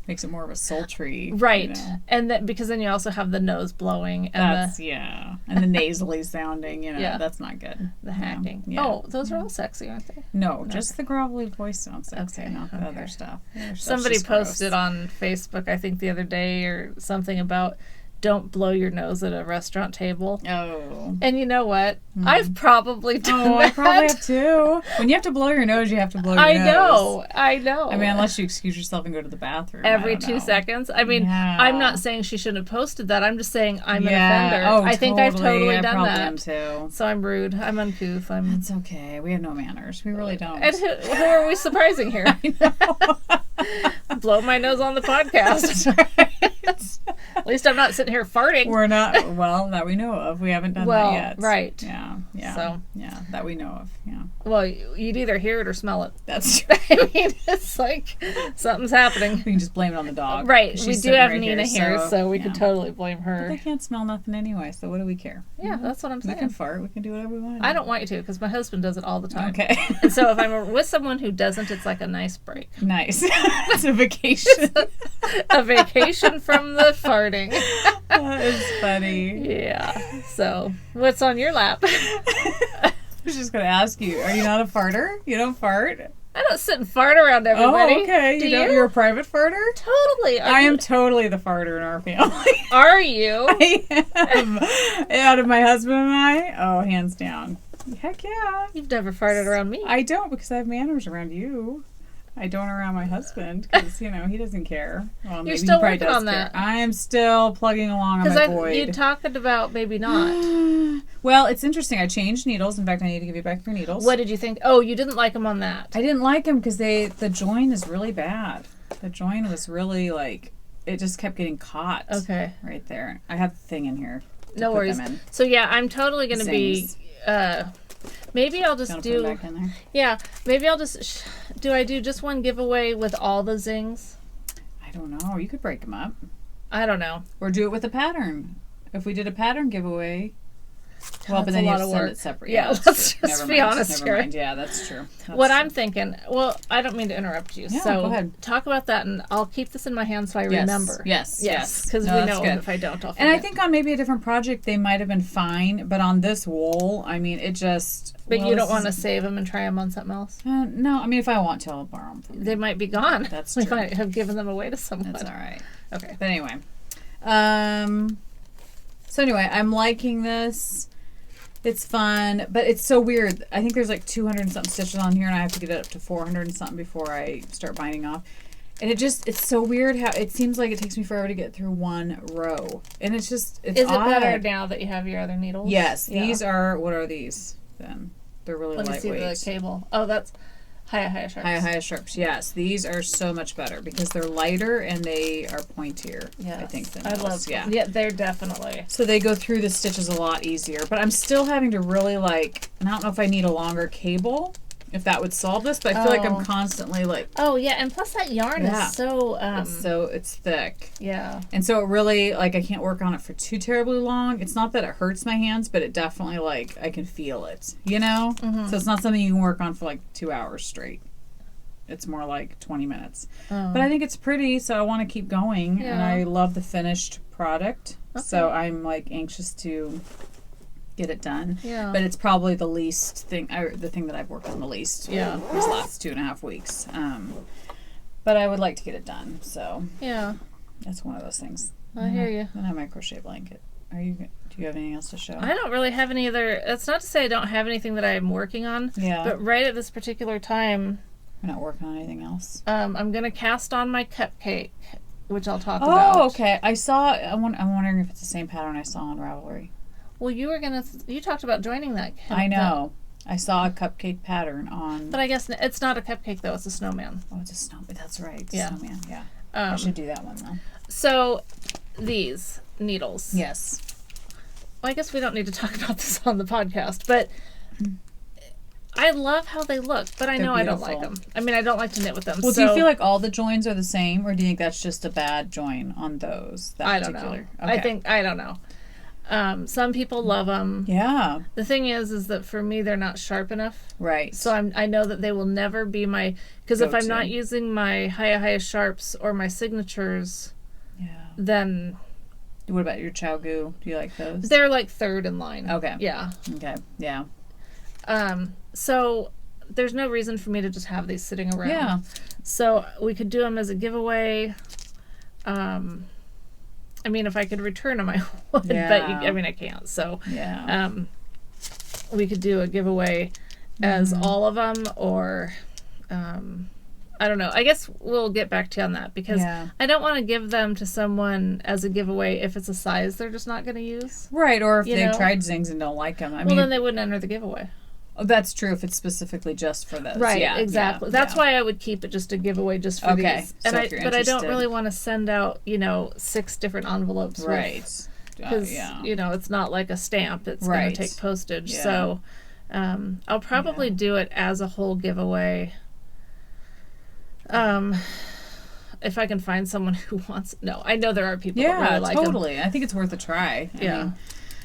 makes it more of a sultry. Right, and because then you also have the nose blowing and and the nasally sounding. That's not good. The hacking. Yeah. Oh, those are all sexy, aren't they? No, just the grovelly voice sounds sexy, not the other stuff. Somebody posted on Facebook, I think the other day, or something about don't blow your nose at a restaurant table. Oh. And you know what? I've probably done that. I probably have too. When you have to blow your nose, you have to blow your nose. I know. I mean, unless you excuse yourself and go to the bathroom. Every 2 seconds. I mean, I'm not saying she shouldn't have posted that. I'm just saying I'm an offender. Oh, I think I've totally done that. Am too. So I'm rude. I'm uncouth. That's okay. We have no manners. We really don't. And who are we surprising here? I know. Blow my nose on the podcast. At least I'm not sitting here farting. We're not. Well, that we know of. We haven't done that yet. Right. Yeah. Yeah. So yeah, that we know of. Yeah. Well, you'd either hear it or smell it. That's true. I mean, it's like something's happening. We can just blame it on the dog. Right. We do have right Nina here, so we can totally blame her. But they can't smell nothing anyway, so what do we care? Yeah, that's what I'm saying. We can fart. We can do whatever we want. I don't want you to, because my husband does it all the time. Okay. And so if I'm with someone who doesn't, it's like a nice break. Nice. It's a vacation. A vacation from the farting. That is funny. Yeah. So, what's on your lap? I was just going to ask you, are you not a farter? You don't fart? I don't sit and fart around everybody. Oh, okay. Do You're a private farter? Totally. I am totally the farter in our family. Are you? I am. Out of my husband and I, oh, hands down. Heck yeah. You've never farted around me. I don't, because I have manners around you. I don't around my husband because, you know, he doesn't care. Well, You're still working on that. I am still plugging along on my void. You talked about maybe not. Well, it's interesting. I changed needles. In fact, I need to give you back your needles. What did you think? Oh, you didn't like them on that. I didn't like them because the join is really bad. The join was really like, it just kept getting caught. Okay. Right there. I have the thing in here. No worries. So, yeah, I'm totally going to be... maybe I'll just do... Put them back in there? Yeah. Maybe I'll just... Do I do just one giveaway with all the zings? I don't know. You could break them up. I don't know. Or do it with a pattern. If we did a pattern giveaway... Well, but then you have to send it separate. Yeah, let's just be honest here. Yeah, that's true. I'm thinking, well, I don't mean to interrupt you. Yeah, so go ahead. Talk about that, and I'll keep this in my hand so I remember. Yes. Because we know if I don't, I'll forget. And I think on maybe a different project, they might have been fine, but on this wool, I mean, it just... But you don't want to save them and try them on something else? No, I mean, if I want to, I'll borrow them from you. They might be gone. That's true. We might have given them away to someone. That's all right. Okay. But anyway. So anyway, I'm liking this. It's fun, but it's so weird. I think there's like 200 and something stitches on here, and I have to get it up to 400 and something before I start binding off. And it's so weird how it seems like it takes me forever to get through one row. And it's odd. Is it better now that you have your other needles? Yes. Yeah. These are, what are these then? They're really lightweight. Let me see the cable. Oh, that's Haya Sharps. Haya Sharps, yes. These are so much better because they're lighter and they are pointier, I think, than I love them. Yeah, they're definitely. So they go through the stitches a lot easier. But I'm still having to really like, I don't know if I need a longer cable, if that would solve this, but I feel like I'm constantly like... Oh, yeah, and plus that yarn is so... It's thick. Yeah. And so it really, like, I can't work on it for too terribly long. It's not that it hurts my hands, but it definitely, like, I can feel it, you know? Mm-hmm. So it's not something you can work on for, like, 2 hours straight. It's more like 20 minutes. Oh. But I think it's pretty, so I want to keep going. Yeah. And I love the finished product. Okay. So I'm, like, anxious to... get it done. Yeah. But it's probably the least thing, the thing that I've worked on the least. Yeah. These last 2.5 weeks. But I would like to get it done. So. Yeah. That's one of those things. I hear you. And I have my crochet blanket. Do you have anything else to show? I don't really have any other. That's not to say I don't have anything that I'm working on. Yeah. But right at this particular time. You're not working on anything else? I'm going to cast on my cupcake, which I'll talk about. Oh, okay. I'm wondering if it's the same pattern I saw on Ravelry. Well, you talked about joining that. I know. I saw a cupcake pattern on... But I guess it's not a cupcake, though. It's a snowman. Oh, it's a snowman. That's right. It's a snowman, yeah. I should do that one, though. So, these needles. Yes. Well, I guess we don't need to talk about this on the podcast, but I love how they look, but I know I don't like them. I mean, I don't like to knit with them. Well, do you feel like all the joins are the same, or do you think that's just a bad join on those? I don't know. Okay. I don't know. Some people love them. Yeah. The thing is that for me, they're not sharp enough. Right. So I know that they will never be my... Because if I'm not using my Haya Sharps or my signatures, then... What about your Chow Goo? Do you like those? They're like third in line. Okay. Yeah. Okay. Yeah. So there's no reason for me to just have these sitting around. Yeah. So we could do them as a giveaway. I mean, if I could return them, I would, but I can't. So, we could do a giveaway as all of them, or I don't know. I guess we'll get back to you on that because I don't want to give them to someone as a giveaway if it's a size they're just not going to use. Right, or if they've tried zings and don't like them. I mean, then they wouldn't enter the giveaway. Oh, that's true if it's specifically just for those. Right, exactly. That's why I would keep it just a giveaway just for these. And but I don't really want to send out, 6 different envelopes. Right. because you know, it's not like a stamp. It's going to take postage. Yeah. So I'll probably do it as a whole giveaway. If I can find someone who wants... No, I know there are people that really like them. Yeah, totally. I think it's worth a try. I mean,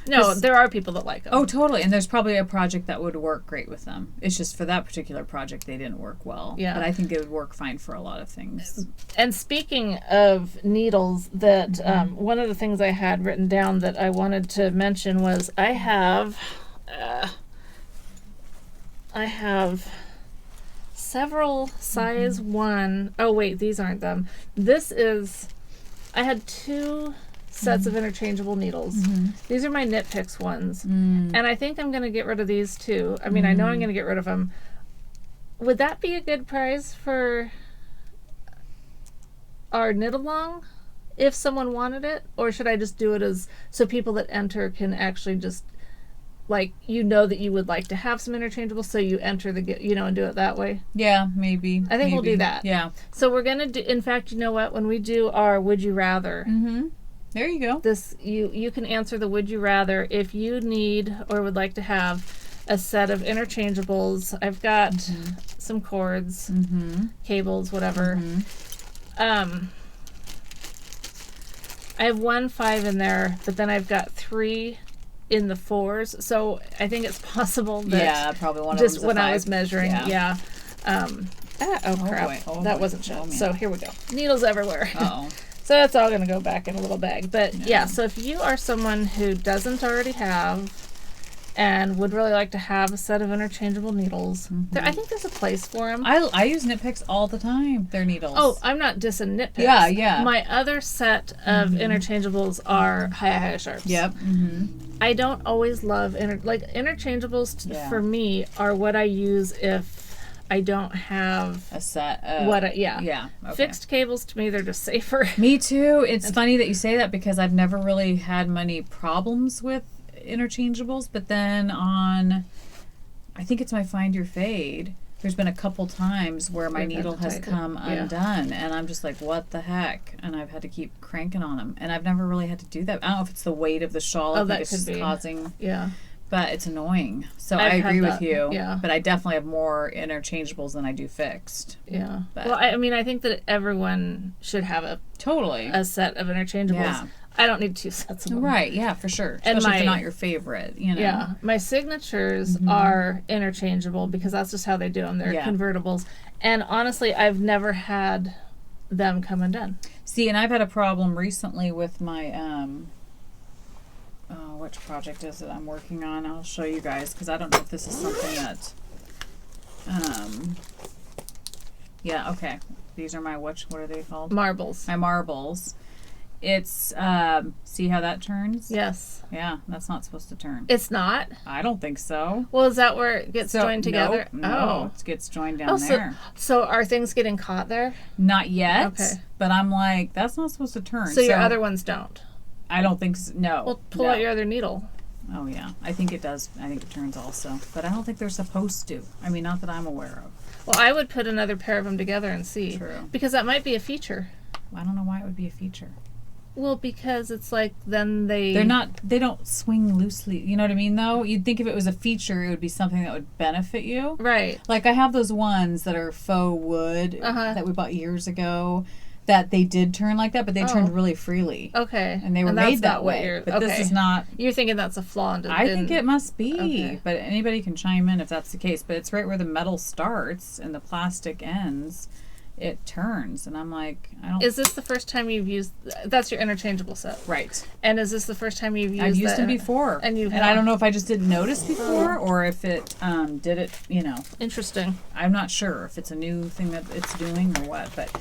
no, there are people that like them. Oh, totally. And there's probably a project that would work great with them. It's just for that particular project, they didn't work well. Yeah. But I think it would work fine for a lot of things. And speaking of needles, that one of the things I had written down that I wanted to mention was I have several size 1. Oh, wait, these aren't them. This is... I had 2 sets of interchangeable needles. These are my Knit Picks ones. And I think I'm going to get rid of these too. I mean, I know I'm going to get rid of them. Would that be a good prize for our knit along if someone wanted it? Or should I just do it as so people that enter can actually just, like, you know that you would like to have some interchangeable, so you enter the, you know, and do it that way? Yeah, maybe. I think we'll do that. Yeah. So we're going to do, in fact, you know what? When we do our Would You Rather, there you go. This you can answer the Would You Rather if you need or would like to have a set of interchangeables. I've got some cords, cables, whatever. I have 1 5 in there, but then I've got 3 in the 4s. So I think it's possible that probably one of just them's when a 5. I was measuring, oh crap, that wasn't shut. So here we go. Needles everywhere. Uh-oh. So that's all going to go back in a little bag. But so if you are someone who doesn't already have and would really like to have a set of interchangeable needles, I think there's a place for them. I use Knit Picks all the time, their needles. Oh, I'm not dissing Knit Picks. Yeah. My other set of interchangeables are Haya Sharps. Yep. I don't always love, interchangeables for me are what I use if I don't have a set of okay. Fixed cables, to me, they're just safer. Me too. It's funny that you say that because I've never really had many problems with interchangeables, but then on, I think it's my Find Your Fade, there's been a couple times where my needle has come undone and I'm just like, what the heck? And I've had to keep cranking on them, and I've never really had to do that. I don't know if it's the weight of the shawl. I think it's just causing but it's annoying. So I agree with you. Yeah. But I definitely have more interchangeables than I do fixed. Yeah. But, well, I mean, I think that everyone should have a set of interchangeables. Yeah. I don't need 2 sets of them. Right, yeah, for sure. Especially if they're not your favorite, you know. Yeah. My signatures are interchangeable because that's just how they do them. They're convertibles. And honestly, I've never had them come undone. See, and I've had a problem recently with my which project is it I'm working on? I'll show you guys because I don't know if this is something that okay. These are my what are they called? Marbles. My marbles. It's see how that turns? Yes. Yeah, that's not supposed to turn. It's not? I don't think so. Well, is that where it gets joined together? No, it gets joined down there. So are things getting caught there? Not yet. Okay. But I'm like, that's not supposed to turn. So your other ones don't? I don't think so. No. Well, pull out your other needle. Oh, yeah. I think it does. I think it turns also. But I don't think they're supposed to. I mean, not that I'm aware of. Well, I would put another pair of them together and see. True. Because that might be a feature. Well, I don't know why it would be a feature. Well, because it's like then they don't swing loosely. You know what I mean, though? You'd think if it was a feature, it would be something that would benefit you. Right. Like I have those ones that are faux wood that we bought years ago that they did turn like that, but they turned really freely. Okay. And they were made that way. But this is not... You're thinking that's a flaw. I think it must be. Okay. But anybody can chime in if that's the case. But it's right where the metal starts and the plastic ends. It turns. And I'm like, I don't... Is this the first time you've used... That's your interchangeable set. Right. And is this the first time you've used I've used them before. And I don't know if I just didn't notice before or if it did it, you know. Interesting. I'm not sure if it's a new thing that it's doing or what, but...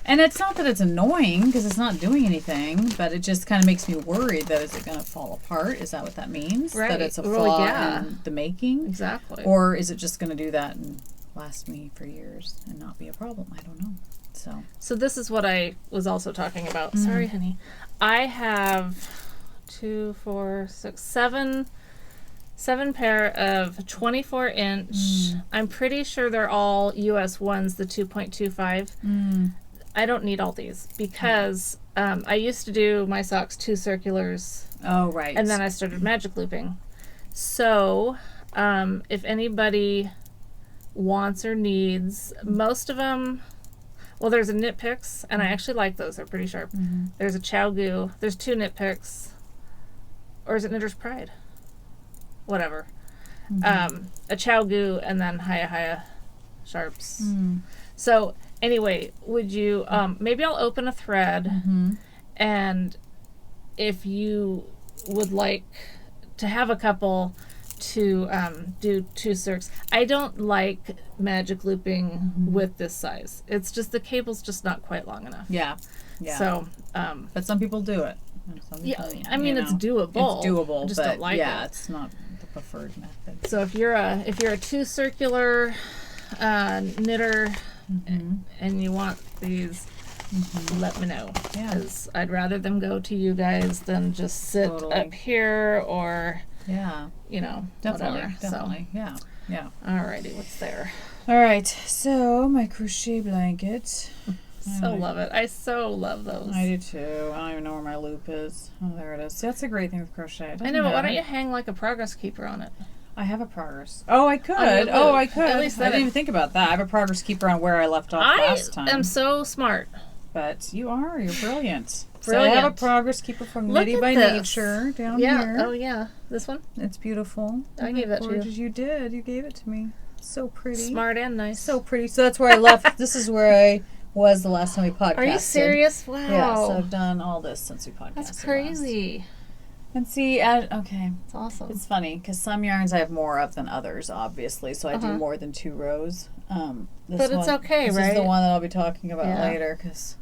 And it's not that it's annoying because it's not doing anything, but it just kind of makes me worried that is it going to fall apart? Is that what that means? Right. That it's a flaw in the making? Exactly. Or is it just going to do that and last me for years and not be a problem? I don't know. So this is what I was also talking about. Sorry, honey. I have 2, 4, 6, 7 pair of 24-inch. I'm pretty sure they're all US ones, the 2.25. I don't need all these because I used to do my socks 2 circulars. Oh, right. And then I started magic looping. So if anybody wants or needs, most of them, well, there's a Knit Picks, and I actually like those. They're pretty sharp. There's a Chow Goo. There's 2 Knit Picks. Or is it Knitter's Pride? Whatever. A Chow Goo and then Hiya sharps. So anyway, would you, maybe I'll open a thread, and if you would like to have a couple to do 2 circs. I don't like magic looping with this size. It's just the cable's just not quite long enough. Yeah. So, but some people do it. I mean, it's doable. It's doable, I just but don't like it. It's not the preferred method. So if you're a 2 circular knitter and you want these, let me know. Because I'd rather them go to you guys than just sit up here or whatever. Definitely. So. Yeah. Alrighty, what's there? All right. So my crochet blanket. Love it. I so love those. I do too. I don't even know where my loop is. Oh, there it is. See, that's a great thing with crochet. I know, but why don't you hang like a progress keeper on it? I have a progress. Oh, I could. I could. At least I didn't even think about that. I have a progress keeper on where I left off last time. I am so smart. But you are. You're brilliant. Brilliant. So I have a progress keeper from Knitty by Nature down here. Oh, yeah. This one? It's beautiful. I gave that to you. You did. You gave it to me. So pretty. Smart and nice. So pretty. So that's where I left. This is where I was the last time we podcasted. Are you serious? Wow. Yeah, so I've done all this since we podcasted. That's crazy. Last. And see, okay. It's awesome. It's funny because some yarns I have more of than others, obviously. So I do more than 2 rows. But it's okay, right? This is the one that I'll be talking about later because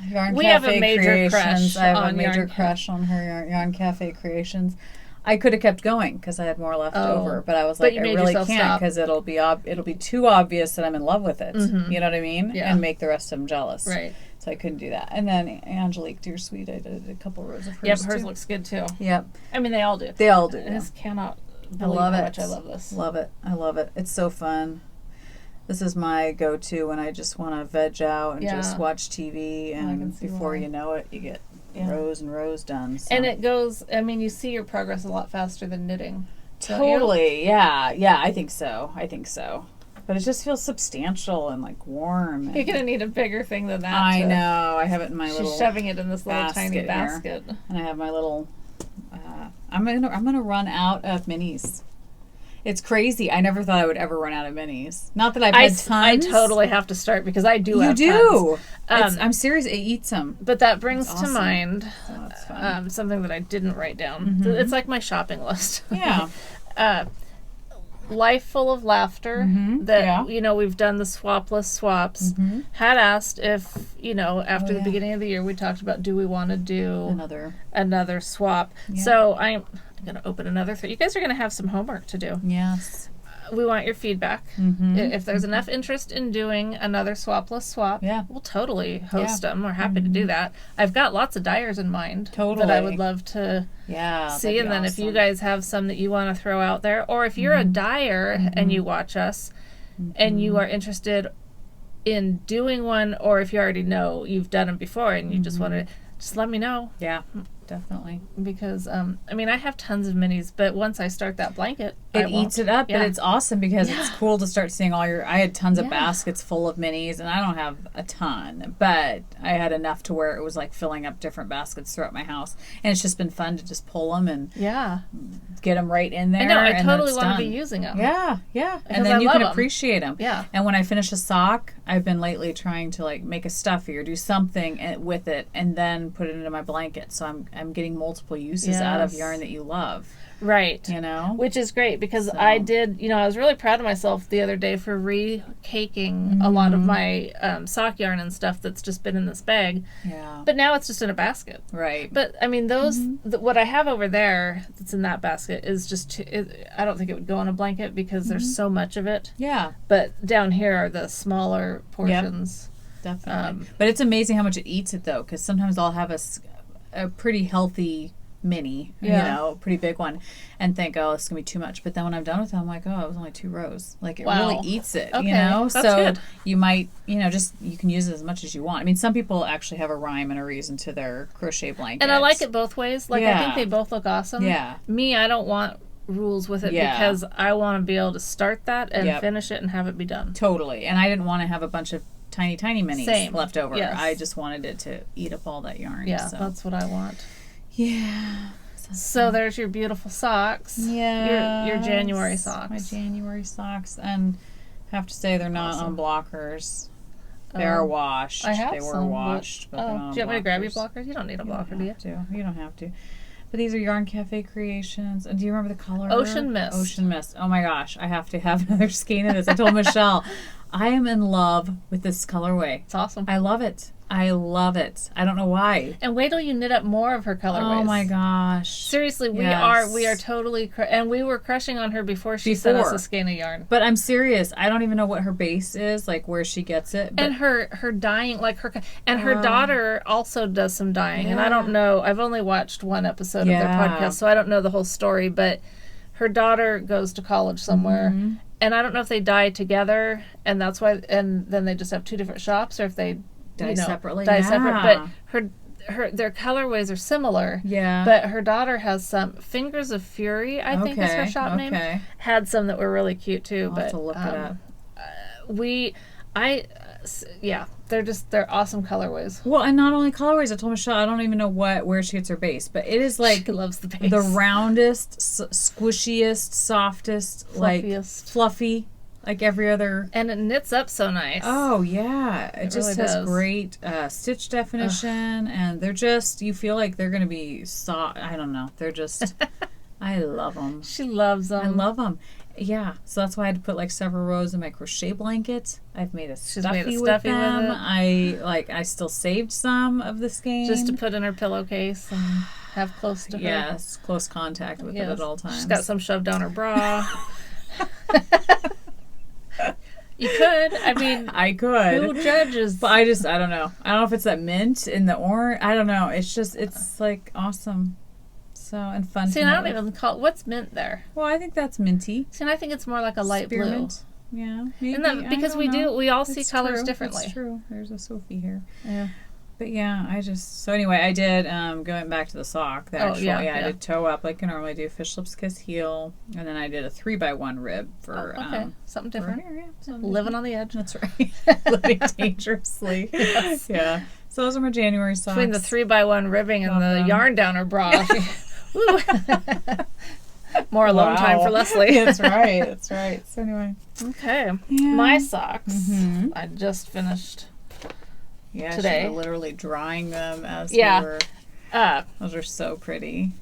Yarn we Cafe have a major Creations. crush I have on a major crush on her Yarn Cafe Creations. I could have kept going because I had more left over, but I was like, I really can't because it'll be too obvious that I'm in love with it. You know what I mean? Yeah. And make the rest of them jealous. Right. So I couldn't do that. And then Angelique, dear sweet, I did a couple rows of hers. Yep, hers looks good too. Yep. I mean, they all do. They all do. I just cannot believe how much I love this. Love it. I love it. It's so fun. This is my go-to when I just want to veg out and just watch TV, and before you know it, you get rows and rows done. So. And it goes, I mean, you see your progress a lot faster than knitting. Totally, yeah, I think so. But it just feels substantial and like warm. And you're going to need a bigger thing than that. I know. I have it in my little She's shoving it in this little tiny basket. Here. And I have my little, I'm gonna run out of minis. It's crazy. I never thought I would ever run out of minis. Not that I've had tons. I totally have to start because I do have tons. Tons. I'm serious. It eats them. But that brings to mind something that I didn't write down. It's like my shopping list. Yeah. Life Full of Laughter, that, we've done the swapless swaps, had asked if, after the beginning of the year, we talked about, do we want to do another swap? Yeah. So I'm going to open another thread. You guys are going to have some homework to do. Yes. We want your feedback. If there's enough interest in doing another swapless swap, we'll totally host them. We're happy to do that. I've got lots of dyers in mind that I would love to see. And then if you guys have some that you want to throw out there, or if you're a dyer and you watch us and you are interested in doing one, or if you already know you've done them before and you just want to, just let me know. Yeah. Definitely. Because, I have tons of minis, but once I start that blanket, it eats it up, but it's awesome because it's cool to start seeing I had tons of baskets full of minis, and I don't have a ton, but I had enough to where it was like filling up different baskets throughout my house, and it's just been fun to just pull them and get them right in there. I know, I totally want to be using them. Yeah. And then you can appreciate them. Yeah. And when I finish a sock, I've been lately trying to like make a stuffy or do something with it and then put it into my blanket, so I'm getting multiple uses out of yarn that you love. Right. Which is great because I did, I was really proud of myself the other day for re-caking a lot of my sock yarn and stuff that's just been in this bag. Yeah. But now it's just in a basket. Right. But, I mean, those, what I have over there that's in that basket is just, I don't think it would go on a blanket because there's so much of it. Yeah. But down here are the smaller portions. Yep. Definitely. But it's amazing how much it eats it, though, because sometimes I'll have a pretty healthy mini, you know, pretty big one, and think, oh, it's gonna be too much. But then when I'm done with it, I'm like, oh, it was only 2 rows. Like it really eats it, you know. That's so good. you might, you know, just you can use it as much as you want. I mean, some people actually have a rhyme and a reason to their crochet blanket, and I like it both ways. Like I think they both look awesome. Yeah. Me, I don't want rules with it because I want to be able to start that and finish it and have it be done. Totally. And I didn't want to have a bunch of tiny minis left over. Yes. I just wanted it to eat up all that yarn. Yeah, so. that's what I want. Yeah. So there's your beautiful socks. Yeah. Your January socks. My January socks. And I have to say they're not on blockers. They are washed. I have they were some, washed. But do you want me to grab your blockers? You don't need a blocker, do you? You don't have to. But these are Yarn Cafe creations. And do you remember the color? Ocean Mist. Ocean Mist. Oh my gosh. I have to have another skein of this. I told Michelle, I am in love with this colorway. It's awesome. I love it. I love it. I don't know why. And wait till you knit up more of her colorways. Oh my gosh. Seriously, we are totally, and we were crushing on her before she sent us a skein of yarn. But I'm serious. I don't even know what her base is, like where she gets it. But and her dyeing, like her daughter also does some dyeing. And I don't know, I've only watched one episode of their podcast, so I don't know the whole story, but her daughter goes to college somewhere. Mm-hmm. And I don't know if they dye together, and that's why, and then they just have 2 different shops, or if they dye separately. But their colorways are similar. Yeah. But her daughter has some Fingers of Fury, I think is her shop name. Had some that were really cute too. I'll have to look it up. They're awesome colorways. Well, and not only colorways. I told Michelle I don't even know where she gets her base, but it is like she loves the base. The roundest, squishiest, softest, fluffiest. Like fluffy. Like every other. And it knits up so nice. Oh, yeah. It just really has does. great stitch definition. And they're just, you feel like they're going to be soft. I don't know. They're just, I love them. She loves them. I love them. Yeah. So that's why I had to put like several rows in my crochet blanket. I've made a stuffy with them. I still saved some of the skein. Just to put in her pillowcase and have close to her. Yes. Close contact with it at all times. She's got some shoved down her bra. You could. I mean, I could. Who judges? But I don't know. I don't know if it's that mint in the orange. I don't know. It's just, it's like awesome. So, and fun. See, and I don't even call it, what's mint there? Well, I think that's minty. See, and I think it's more like a light Spearmint. Blue. Yeah. Maybe. And that, because we all see colors differently. That's true. There's a Sophie here. Yeah. But yeah, so anyway, I did, going back to the sock, I did toe up like I normally do, fish lips kiss heel, and then I did a 3x1 rib for, something different. Something living on the edge. That's right. Living dangerously. Yes. Yeah. So those are my January socks. Between the 3x1 ribbing and the yarn down her bra. More alone time for Leslie. That's right. That's right. So anyway. Okay. Yeah. My socks. Mm-hmm. I just finished. Yeah, today. She's literally drying them as we were. Those are so pretty.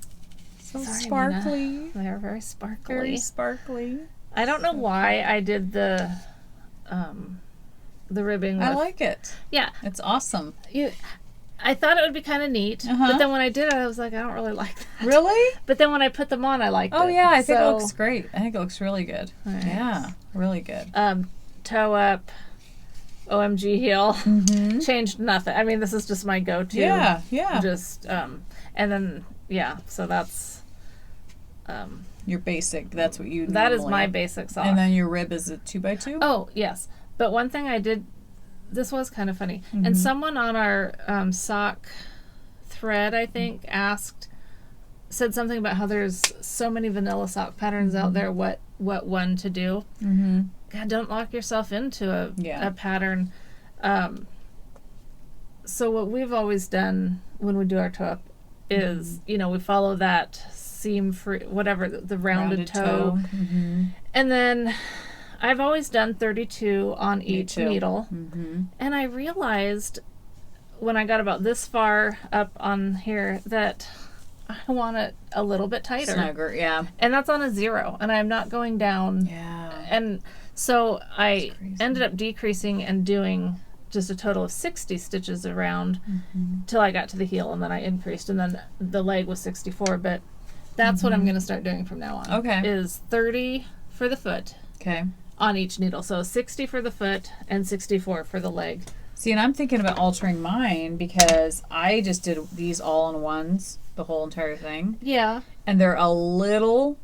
So sparkly. Nina. They are very sparkly. Very sparkly. I don't know why I did the ribbing. I like it. Yeah. It's awesome. I thought it would be kind of neat, but then when I did it, I was like, I don't really like that. Really? But then when I put them on, I liked it. Oh, yeah. I think it looks great. I think it looks really good. Right. Yeah. Really good. Toe up. OMG heel. Mm-hmm. Changed nothing. I mean, this is just my go-to. Yeah, yeah. Just, and then, so that's... your basic, that's what you That is my basic sock. And then your rib is a 2x2? Oh, yes. But one thing I did, this was kind of funny, and someone on our sock thread, I think, said something about how there's so many vanilla sock patterns out there, what one to do. Mm-hmm. God, don't lock yourself into a pattern. So what we've always done when we do our toe up is, we follow that seam free, whatever, the rounded toe. Mm-hmm. And then I've always done 32 on each needle. Mm-hmm. And I realized when I got about this far up on here that I want it a little bit tighter. Snugger, yeah. And that's on a 0, and I'm not going down. Yeah. And so I ended up decreasing and doing just a total of 60 stitches around till I got to the heel, and then I increased, and then the leg was 64. But that's what I'm going to start doing from now on. Okay. Is 30 for the foot. Okay. On each needle. So 60 for the foot and 64 for the leg. See, and I'm thinking about altering mine because I just did these all-in-ones the whole entire thing. Yeah. And they're a little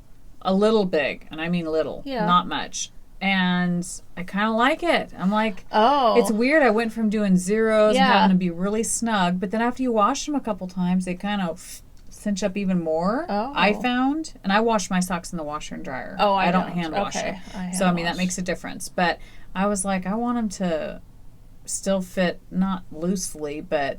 big, and I mean little, not much. And I kind of like it. I'm like, it's weird. I went from doing zeros and having to be really snug, but then after you wash them a couple times, they kind of cinch up even more. I found, and I wash my socks in the washer and dryer. I don't hand wash them. So I mean that makes a difference. But I was like, I want them to still fit, not loosely, but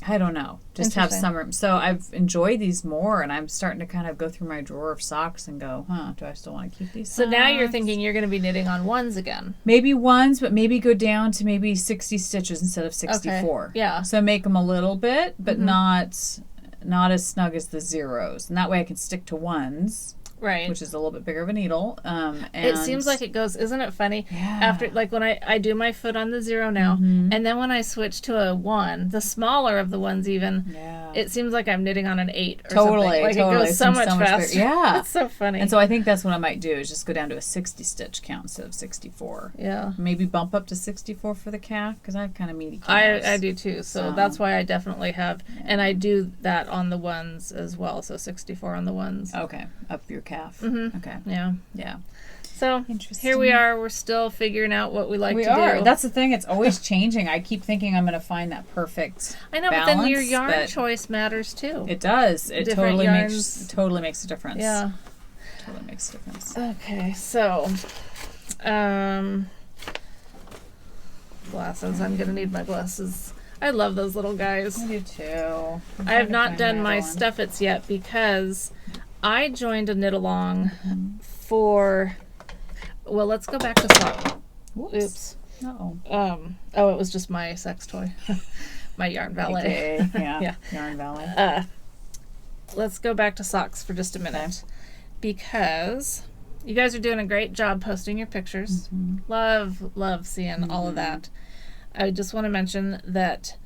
I don't know, just have some room. So I've enjoyed these more, and I'm starting to kind of go through my drawer of socks and go, do I still want to keep these socks? So now you're thinking you're going to be knitting on ones again. Maybe ones, but maybe go down to maybe 60 stitches instead of 64. Okay. Yeah. So make them a little bit, but not as snug as the zeros. And that way I can stick to ones. Right. Which is a little bit bigger of a needle. And it seems like it goes, isn't it funny? Yeah. After, like when I do my foot on the zero now, and then when I switch to a one, the smaller of the ones even, it seems like I'm knitting on an 8 or something. Like it goes so much faster. Yeah. It's so funny. And so I think that's what I might do, is just go down to a 60 stitch count instead of 64. Yeah. Maybe bump up to 64 for the calf, because I have kind of meaty calves. I do too. So that's why I definitely have, and I do that on the ones as well. So 64 on the ones. Okay. Up your calf. Okay. Yeah. Yeah. So here we are. We're still figuring out what we like to do. That's the thing. It's always changing. I keep thinking I'm going to find that perfect I know, balance, but then your yarn choice matters too. It does. It Different totally makes a difference. Yeah. Totally makes a difference. Okay, so glasses. I'm going to need my glasses. I love those little guys. I do too. I have not done my stuffits yet because I joined a knit along for. Well, let's go back to sock. Oops. Uh-oh. It was just my sex toy, my yarn valet. Okay. Yeah. Yarn valet. Let's go back to socks for just a minute because you guys are doing a great job posting your pictures. Love seeing all of that. I just want to mention that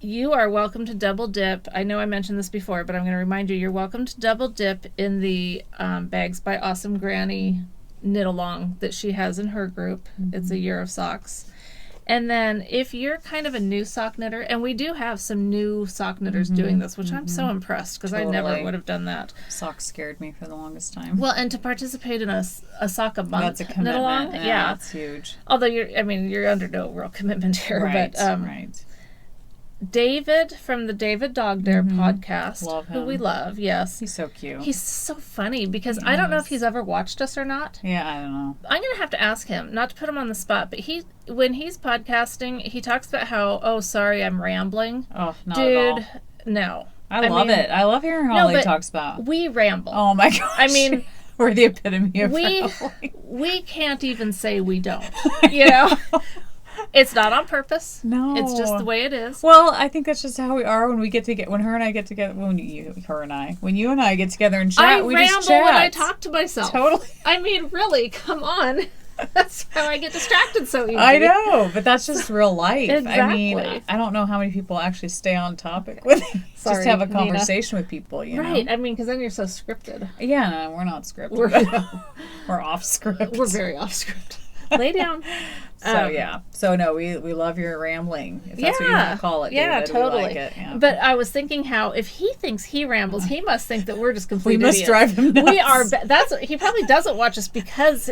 you are welcome to double dip. I know I mentioned this before, but I'm going to remind you, you're welcome to double dip in the Bags by Awesome Granny knit along that she has in her group. It's a year of socks. And then if you're kind of a new sock knitter, and we do have some new sock knitters doing this, which I'm so impressed because I never would have done that. Socks scared me for the longest time. Well, and to participate in a sock a month that's a commitment. knit along, yeah, that's huge. Although you're under no real commitment here, right, but right. David from the David Dog Dare podcast, who we love, yes. He's so cute. He's so funny because I don't know if he's ever watched us or not. Yeah, I don't know. I'm going to have to ask him, not to put him on the spot, but when he's podcasting, he talks about how, sorry, I'm rambling. Oh, not at all. Dude, no. I love it. I love hearing all he talks about. We ramble. Oh my gosh. I mean, we're the epitome of rambling. We can't even say we don't, you know? It's not on purpose. No. It's just the way it is. Well, I think that's just how we are when we get together. When her and I get together. When you and I get together and chat, we just chat. I ramble when I talk to myself. Totally. I mean, really, come on. That's how I get distracted so easily. I know, but that's just real life. Exactly. I mean, I don't know how many people actually stay on topic with just have a conversation with people, you know? Right. I mean, because then you're so scripted. Yeah, no, we're not scripted. We're off script. We're very off script. Lay down. So yeah. So no, we love your rambling. If that's what you want to call it. Yeah, David. totally. We like it. Yeah. But I was thinking how if he thinks he rambles, he must think that we're just complete idiots. We must drive him nuts. We are. He probably doesn't watch us because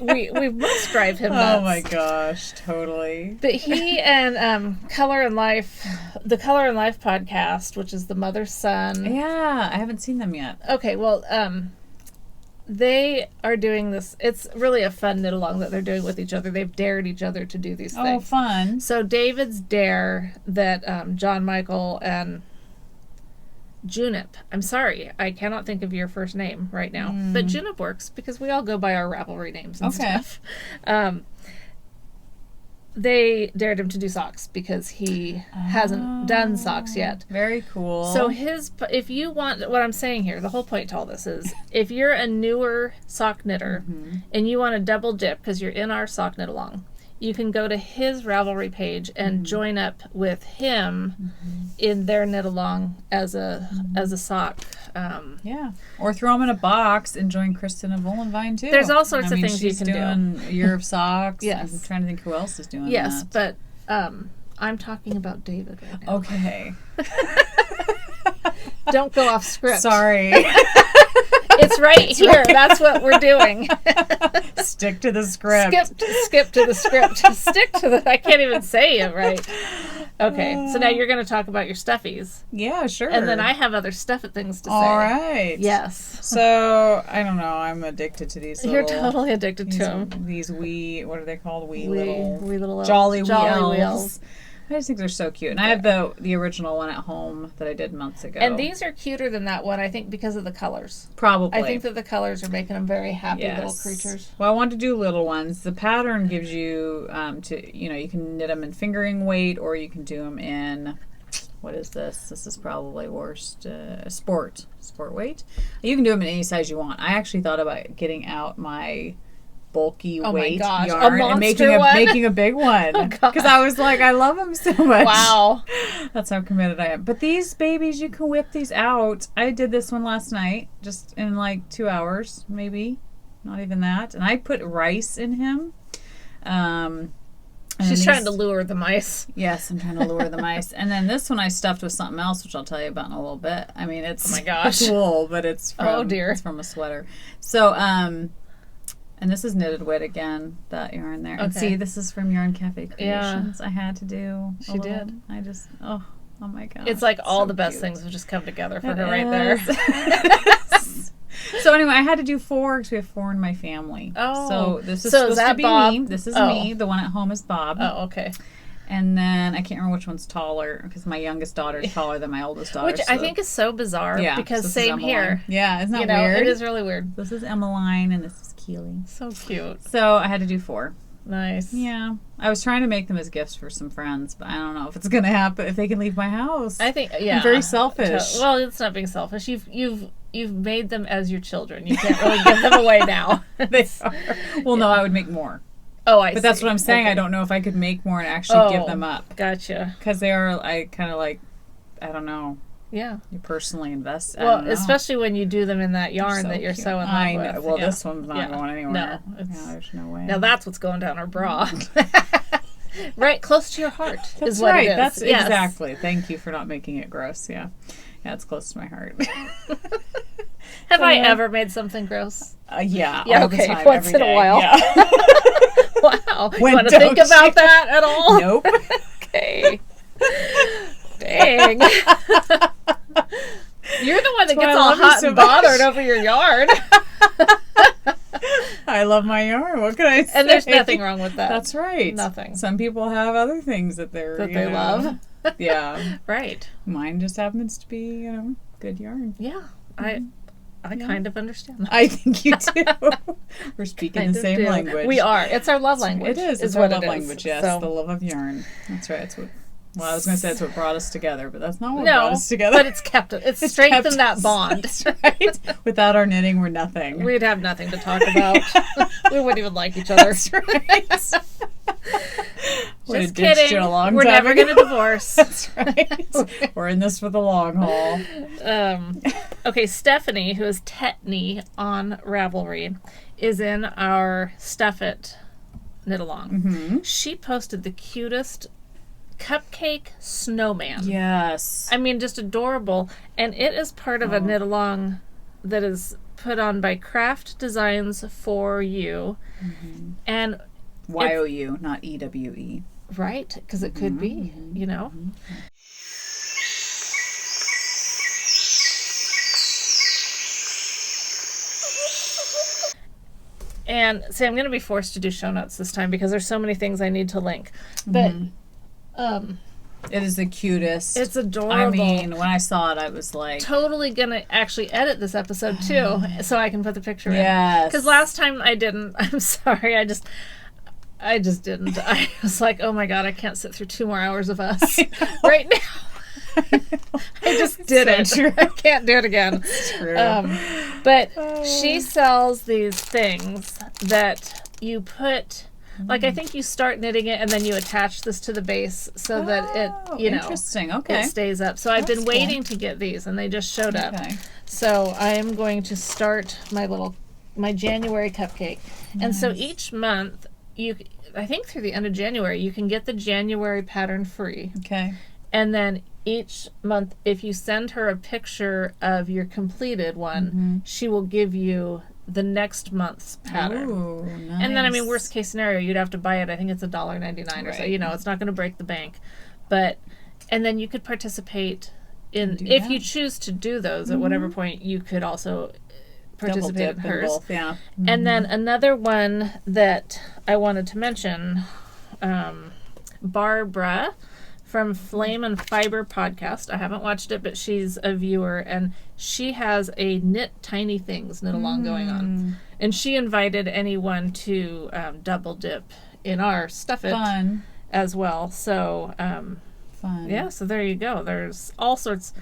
we must drive him nuts. Oh my gosh, totally. But he and Color and Life, the Color and Life podcast, which is the mother son. Yeah, I haven't seen them yet. Okay, well, they are doing this. It's really a fun knit along that they're doing with each other. They've dared each other to do these things. Oh, fun. So David's dare that John Michael and Junip, I'm sorry, I cannot think of your first name right now, but Junip works because we all go by our Ravelry names and stuff. They dared him to do socks because he hasn't done socks yet. Very cool. So if you want, what I'm saying here, the whole point to all this is, if you're a newer sock knitter and you want to double dip because you're in our sock knit along, you can go to his Ravelry page and join up with him in their knit along as a sock. Yeah, or throw them in a box and join Kristen and Volenvine too. There's all sorts of things you can do. She's doing a year of socks. Yes. I'm trying to think who else is doing that. Yes, but I'm talking about David right now. Okay. Don't go off script. Sorry. It's right here. Right. That's what we're doing. Stick to the script. Skip to the script. Stick to the... I can't even say it right. Okay, so now you're going to talk about your stuffies. Yeah, sure. And then I have other stuff things to say. All right. Yes. So, I don't know. I'm addicted to these You're totally addicted to them. These what are they called? Wee little Jolly Wheels. I just think they're so cute. And I have the original one at home that I did months ago. And these are cuter than that one, I think, because of the colors. Probably. I think that the colors are making them very happy little creatures. Well, I want to do little ones. The pattern gives you you can knit them in fingering weight, or you can do them in, what is this? This is probably worst, sport weight. You can do them in any size you want. I actually thought about getting out my bulky weight yarn and making a big one, because I was like, I love them so much. Wow. That's how committed I am. But these babies, you can whip these out. I did this one last night, just in like 2 hours, maybe, not even that. And I put rice in him. She's trying to lure the mice. Yes, I'm trying to lure the mice. And then this one I stuffed with something else, which I'll tell you about in a little bit. I mean, it's, oh my gosh, it's wool, but it's from, it's from a sweater. So, and this is Knitted Wit again, that yarn there. Okay. And see, this is from Yarn Cafe Creations. I had to do. She did. I just, oh my God. It's like all the best things have just come together for her right there. So anyway, I had to do 4 because we have 4 in my family. Oh. So this is supposed to be Bob? me. This is me. The one at home is Bob. Oh, okay. And then I can't remember which one's taller, because my youngest daughter is taller than my oldest daughter. Which I think is so bizarre. Yeah, because same here. Yeah, isn't that weird? It is really weird. This is Emmeline and this is Keely. So cute. So I had to do 4. Nice. Yeah. I was trying to make them as gifts for some friends, but I don't know if it's going to happen, if they can leave my house. I think, yeah. I'm very selfish. Well, it's not being selfish. You've made them as your children. You can't really give them away now. They are. Well, no, I would make more. Oh, I see. But that's what I'm saying. Okay. I don't know if I could make more and actually give them up. Gotcha. Because they are, I kind of like, I don't know. Yeah. You personally invest. Well, especially when you do them in that yarn that you're so in love with. Well, this one's not going anywhere. No. There's no way. Now that's what's going down her bra. Right, close to your heart is what it is. That's exactly. Thank you for not making it gross. Yeah. Yeah, it's close to my heart. Have I ever made something gross? Yeah. Yeah, all the time, once in a while. Yeah. Wow. You want to think about that at all? Nope. Okay. Dang. You're the one that gets all hot and bothered over your yarn. I love my yarn. What can I say? And there's nothing wrong with that. That's right. Nothing. Some people have other things that they love. Yeah. Right. Mine just happens to be, good yarn. Yeah. I kind of understand that. I think you do. We're speaking the same language. We are. It's our love language. It is. It's our love language, yes. So. The love of yarn. That's right. It's what... Well, I was going to say it's what brought us together, but that's not what brought us together. But it's strengthened that bond. That's right. Without our knitting, we're nothing. We'd have nothing to talk about. We wouldn't even like each other. That's right. Just kidding. We're never going to divorce. That's right. We're in this for the long haul. Okay, Stephanie, who is Tetney on Ravelry, is in our Stuff It Knit Along. Mm-hmm. She posted the cutest cupcake snowman. Yes. I mean, just adorable. And it is part of a knit along that is put on by Craft Designs for You. Mm-hmm. And YOU, not EWE. Right? Because it could be, Mm-hmm. And see, I'm going to be forced to do show notes this time because there's so many things I need to link. But it is the cutest. It's adorable. I mean, when I saw it, I was like... Totally going to actually edit this episode, too, so I can put the picture in. Yes. Because last time I didn't. I'm sorry. I just didn't. I was like, oh, my God, I can't sit through 2 more hours of us right now. I just didn't. So I can't do it again. It's true. But she sells these things that you put... Like, I think you start knitting it and then you attach this to the base so that it, interesting. Okay. It stays up. So I've been waiting to get these and they just showed up. So I am going to start my January cupcake. Nice. And so each month, I think through the end of January, you can get the January pattern free. Okay. And then each month, if you send her a picture of your completed one, she will give you the next month's pattern. Ooh, nice. And then, I mean, worst case scenario, you'd have to buy it. I think it's $1.99 or so. You know, it's not going to break the bank. But, and then you could participate in, if you choose to do those at whatever point, you could also participate in hers. Both, yeah. And then another one that I wanted to mention, Barbara from Flame and Fiber podcast. I haven't watched it, but she's a viewer, and she has a Knit Tiny Things knit along going on. And she invited anyone to double dip in our Stuff It as well. So, fun. Yeah, so there you go. There's all sorts.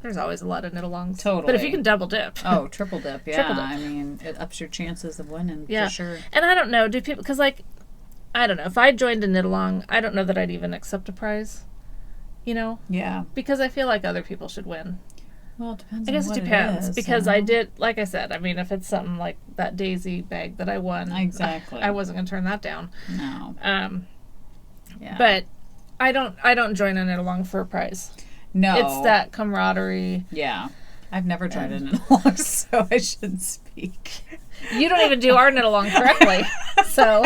There's always a lot of knit alongs. Totally. But if you can double dip. Oh, triple dip, yeah. Triple dip. I mean, it ups your chances of winning, yeah. for sure. And I don't know, do people, because, like, I don't know, if I joined a knit along, I don't know that I'd even accept a prize, you know? Yeah. Because I feel like other people should win. Well, it depends I guess on it what depends, it is, because I did, like I said, I mean, if it's something like that Daisy bag that I won, exactly, I wasn't going to turn that down. No. Yeah. But I don't join a knit along for a prize. No. It's that camaraderie. Yeah. I've never joined a knit along, so I shouldn't speak. You don't even do our knit along correctly. So,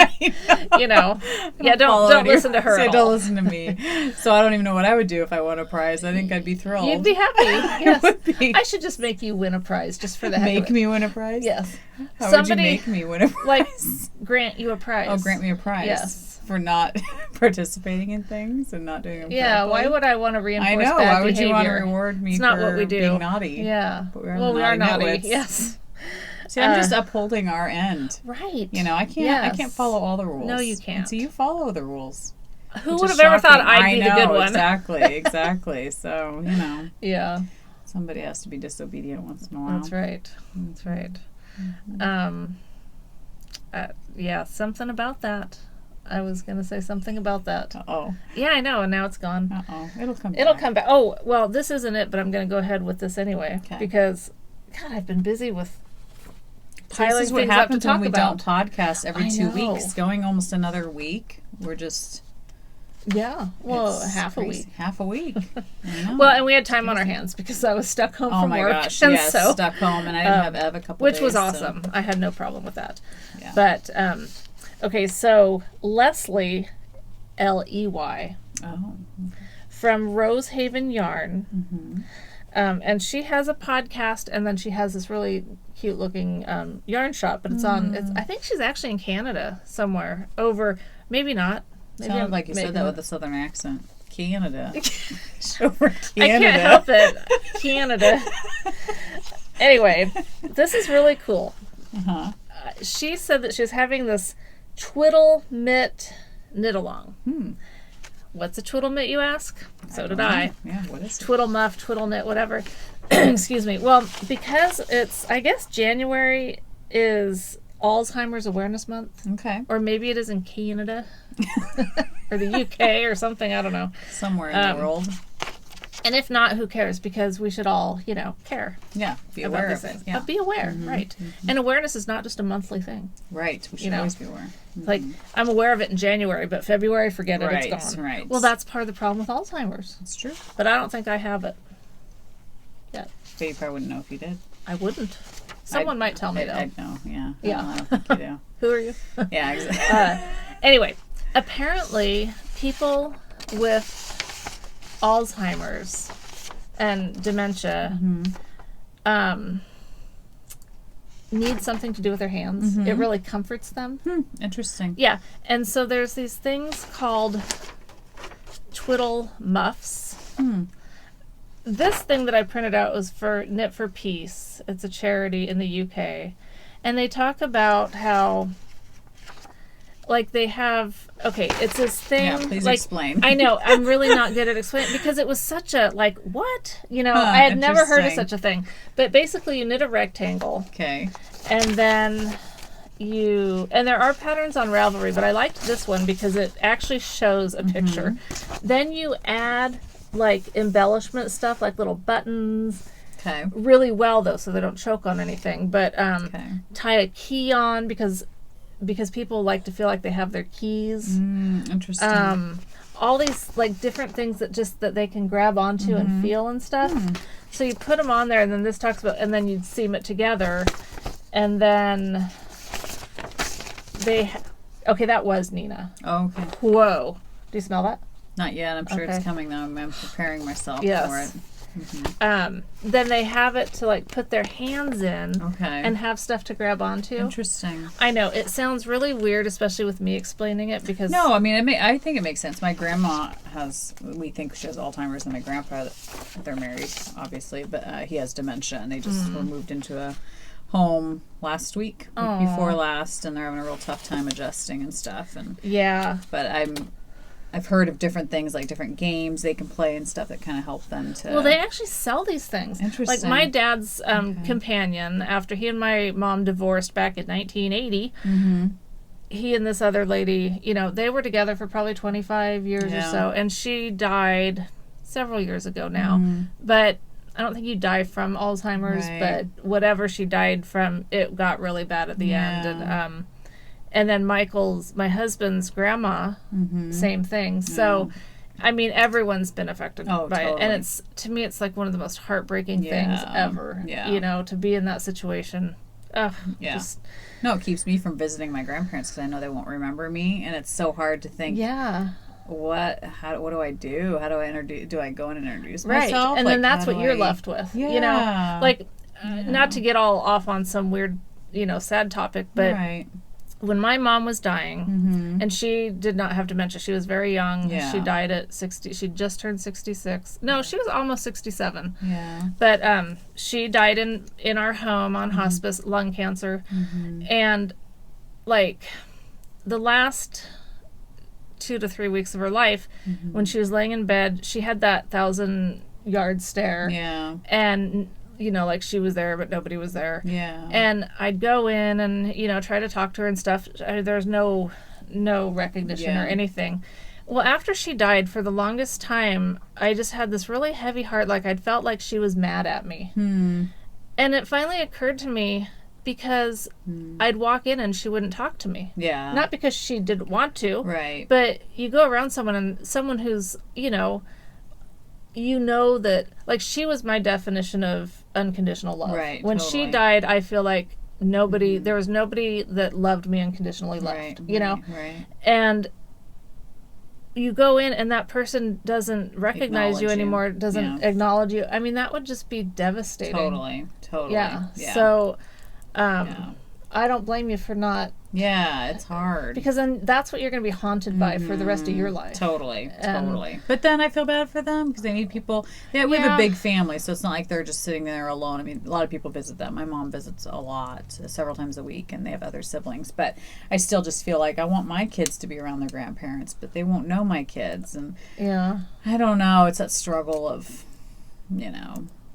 you know. Yeah, don't listen to her. Don't listen to me. So I don't even know what I would do if I won a prize. I think I'd be thrilled. You'd be happy. Yes. Would be. I should just make you win a prize just for the heck of it. Make me win a prize? Yes. How would you make me win a prize? Like, grant you a prize. Oh, grant me a prize. Yes. For not participating in things and not doing them Yeah, correctly. why would I want to reinforce I know. bad Why would behavior? you want to reward me it's for not what we do. being naughty? Yeah. But we are naughty. Nitwits. Yes. See, I'm just upholding our end. Right. You know, I can't follow all the rules. No, you can't. And so you follow the rules. Who would have ever thought I'd be the good one? Exactly. So, you know. Yeah. Somebody has to be disobedient once in a while. That's right. That's right. Yeah, something about that. I was going to say something about that. Uh-oh. Yeah, I know, and now it's gone. Uh-oh. It'll come back. It'll come back. Oh, well, this isn't it, but I'm going to go ahead with this anyway. Okay. Because, God, I've been busy with piling this is what things up to happens when talk we about. don't podcast every 2 know. weeks. Going almost another week. We're just... Yeah, well, it's half crazy. a week. Half a week. I know. Well, and we had time on our hands because I was stuck home from work. Oh my gosh, and yes, so, stuck home, and I didn't have Ev a couple which days. was so- awesome. I had no problem with that. Yeah. But, okay, so Leslie, Ley, Oh. from Rosehaven Yarn, and she has a podcast, and then she has this really cute looking yarn shop, but it's I think she's actually in Canada somewhere over, maybe not. Maybe Sounded I'm like you said making that it- with a southern accent. Canada. Over Canada. I can't help it. Canada. Anyway, this is really cool. Uh-huh. She said that she's having this twiddle mitt knit along. What's a twiddle mitt, you ask? So did I. Yeah, what is it? Twiddle muff, twiddle knit, whatever. Excuse me. Well, because it's, I guess January is Alzheimer's Awareness Month. Okay. Or maybe it is in Canada. Or the UK or something, I don't know. Somewhere in the world. And if not, who cares? Because we should all, care Yeah, be about aware these of it. things. Yeah. But be aware, right. And awareness is not just a monthly thing. Right, we should always be aware. Like, I'm aware of it in January, but February, forget it, Right, it's gone. right. Well, that's part of the problem with Alzheimer's. That's true. But I don't think I have it yet. But you probably wouldn't know if you did. I wouldn't. Someone might tell me, though. I'd know, yeah. Yeah. No, I don't think you do. Who are you? Yeah, exactly. Anyway, apparently people with Alzheimer's and dementia need something to do with their hands. It really comforts them. Interesting. Yeah, and so there's these things called twiddle muffs. This thing that I printed out was for Knit for Peace. It's a charity in the UK. And they talk about how, like, they have, okay, it's this thing. Yeah, please like, explain. I know, I'm really not good at explaining because it was such a, like, what? I had never heard of interesting. such a thing. But basically you knit a rectangle. Okay. And then and there are patterns on Ravelry, but I liked this one because it actually shows a picture. Then you add, like, embellishment stuff, like little buttons. Okay. Really well, though, so they don't choke on anything. But tie a key on because people like to feel like they have their keys. Interesting. all these like different things that they can grab onto and feel and stuff. So you put them on there, and then this talks about, and then you'd seam it together, and then okay, that was Nina. Oh, okay. Whoa. Do you smell that? Not yet. I'm sure it's coming though. I'm preparing myself for it. Then they have it to like put their hands in and have stuff to grab onto. Interesting. I know it sounds really weird, especially with me explaining it, because no, I mean I think it makes sense. My grandma we think she has Alzheimer's, and my grandpa, they're married obviously, but he has dementia, and they just were moved into a home last week before last, and they're having a real tough time adjusting and stuff. And but I've heard of different things, like different games they can play and stuff that kind of help them to... Well, they actually sell these things. Interesting. Like my dad's companion, after he and my mom divorced back in 1980, he and this other lady, they were together for probably 25 years or so, and she died several years ago now. But I don't think you die from Alzheimer's, but whatever she died from, it got really bad at the end. And then my husband's grandma, same thing. So, I mean, everyone's been affected by it. And to me, it's like one of the most heartbreaking things ever, to be in that situation. Ugh, no, it keeps me from visiting my grandparents because I know they won't remember me. And it's so hard to think, what do I do? How do I do I go in and introduce myself? And then that's what you're left with, not to get all off on some weird, sad topic, but when my mom was dying, and she did not have dementia, she was very young. She died at 60. She just turned 66. No, she was almost 67. But she died in our home on hospice, lung cancer. And like the last 2 to 3 weeks of her life, when she was laying in bed, she had that 1,000-yard stare. And like she was there, but nobody was there. And I'd go in and, try to talk to her and stuff. There's no recognition or anything. Well, after she died, for the longest time, I just had this really heavy heart. Like I'd felt like she was mad at me. And it finally occurred to me, because I'd walk in and she wouldn't talk to me. Not because she didn't want to. But you go around someone who's, that, like, she was my definition of unconditional love. When she died, I feel like there was nobody that loved me unconditionally left, And you go in and that person doesn't recognize you anymore, doesn't acknowledge you. I mean, that would just be devastating. Totally. So, I don't blame you for not. It's hard. Because then that's what you're going to be haunted by for the rest of your life. Totally. But then I feel bad for them because they need people. We have a big family, so it's not like they're just sitting there alone. I mean, a lot of people visit them. My mom visits a lot, several times a week, and they have other siblings. But I still just feel like I want my kids to be around their grandparents, but they won't know my kids. And I don't know. It's that struggle of,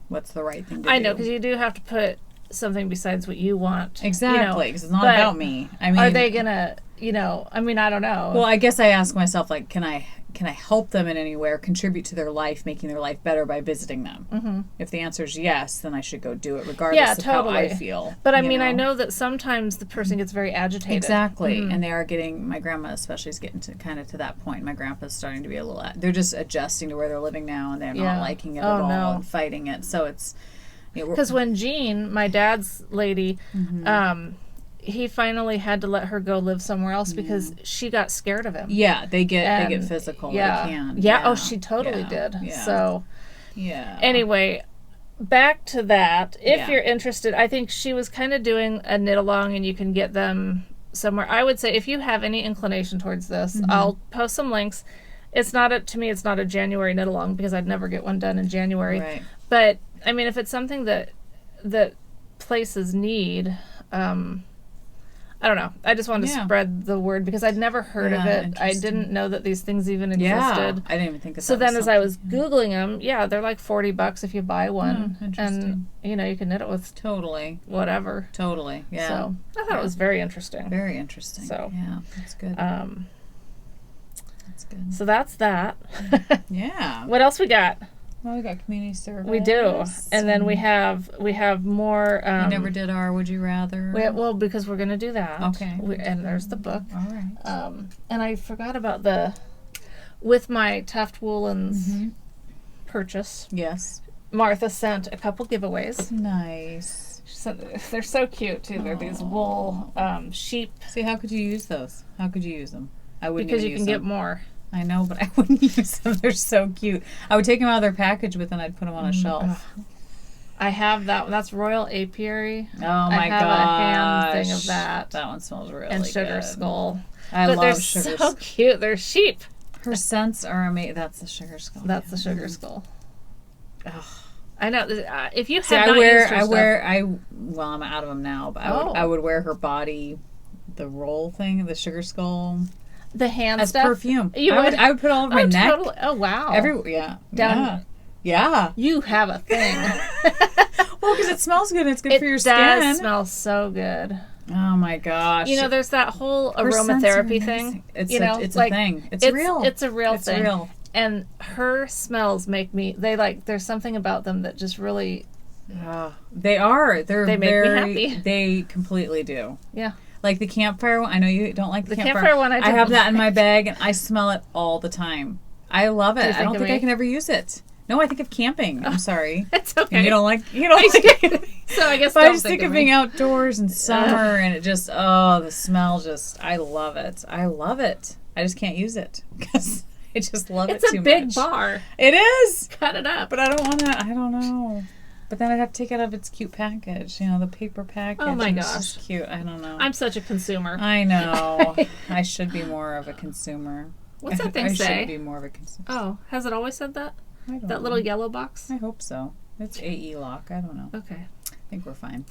what's the right thing to do. I know, because you do have to put something besides what you want. Exactly, because it's not about me. I mean, are they gonna, I mean, I don't know. Well, I guess I ask myself, like, can I help them in any way or contribute to their life, making their life better by visiting them? If the answer is yes, then I should go do it regardless of how I feel. But I mean, I know that sometimes the person gets very agitated. Exactly. And they are getting, my grandma especially is getting to kind of to that point. My grandpa's starting to be a little, they're just adjusting to where they're living now, and they're not liking it at all and fighting it. So it's, because when Jean, my dad's lady, he finally had to let her go live somewhere else because she got scared of him. They get physical. They can. Oh, she totally did. So, anyway, back to that. If you're interested, I think she was kind of doing a knit along, and you can get them somewhere. I would say if you have any inclination towards this, I'll post some links. It's not to me, it's not a January knit along because I'd never get one done in January. But I mean, if it's something that places need, I don't know. I just wanted to spread the word because I'd never heard of it. I didn't know that these things even existed. I didn't even think of that. So then as I was Googling them, they're like $40 if you buy one. And, you can knit it with whatever. Totally. Yeah. So I thought it was very interesting. Very interesting. So, yeah, that's good. That's good. So that's that. What else we got? Well, we got community service. We do, and then we have more. We never did our Would You Rather. Well, because we're going to do that. Okay. And there's the book. All right. And I forgot about the with my Tuft Woolens purchase. Yes. Martha sent a couple giveaways. Nice. They're so cute too. They're these wool sheep. See, how could you use those? How could you use them? I wouldn't. Because you can get more. I know, but I wouldn't use them. They're so cute. I would take them out of their package, but then I'd put them on a shelf. I have that one. That's Royal Apiary. Oh my gosh. I have a hand thing of that. That one smells really good. And Sugar Skull. I love they're Sugar so cute. They're sheep. Her scents are amazing. That's the Sugar Skull. That's the Sugar Skull. Ugh. I know. If you have not used her stuff. Well, I'm out of them now, but I would wear her body, the roll thing, the Sugar Skull. The hand as stuff? Perfume. I would put all over my neck. Totally. Oh, wow. Down. Yeah. You have a thing. Well, because it smells good. It's good for your skin. It does smell so good. Oh my gosh. There's that whole aromatherapy thing. It's a thing. It's real. It's a real thing. It's real. And her smells make me, there's something about them that just really. They are. They make me happy. They completely do. Yeah. Like the campfire one. I know you don't like the campfire one. I have that in my bag and I smell it all the time. I love it. I don't think I can ever use it. No, I think of camping. I'm sorry. It's okay. And you don't like it. So I guess I just think of being outdoors in summer and it just, the smell just, I love it. I love it. I just can't use it because I just love it too much. It's a big bar. It is. Cut it up. But I don't want to, I don't know. But then I'd have to take it out of its cute package, the paper package. Oh my gosh. It's just cute. I don't know. I'm such a consumer. I know. I should be more of a consumer. What's that thing say? I should be more of a consumer. Oh, has it always said that? I don't know. That little yellow box? I hope so. It's AE lock. I don't know. Okay. I think we're fine.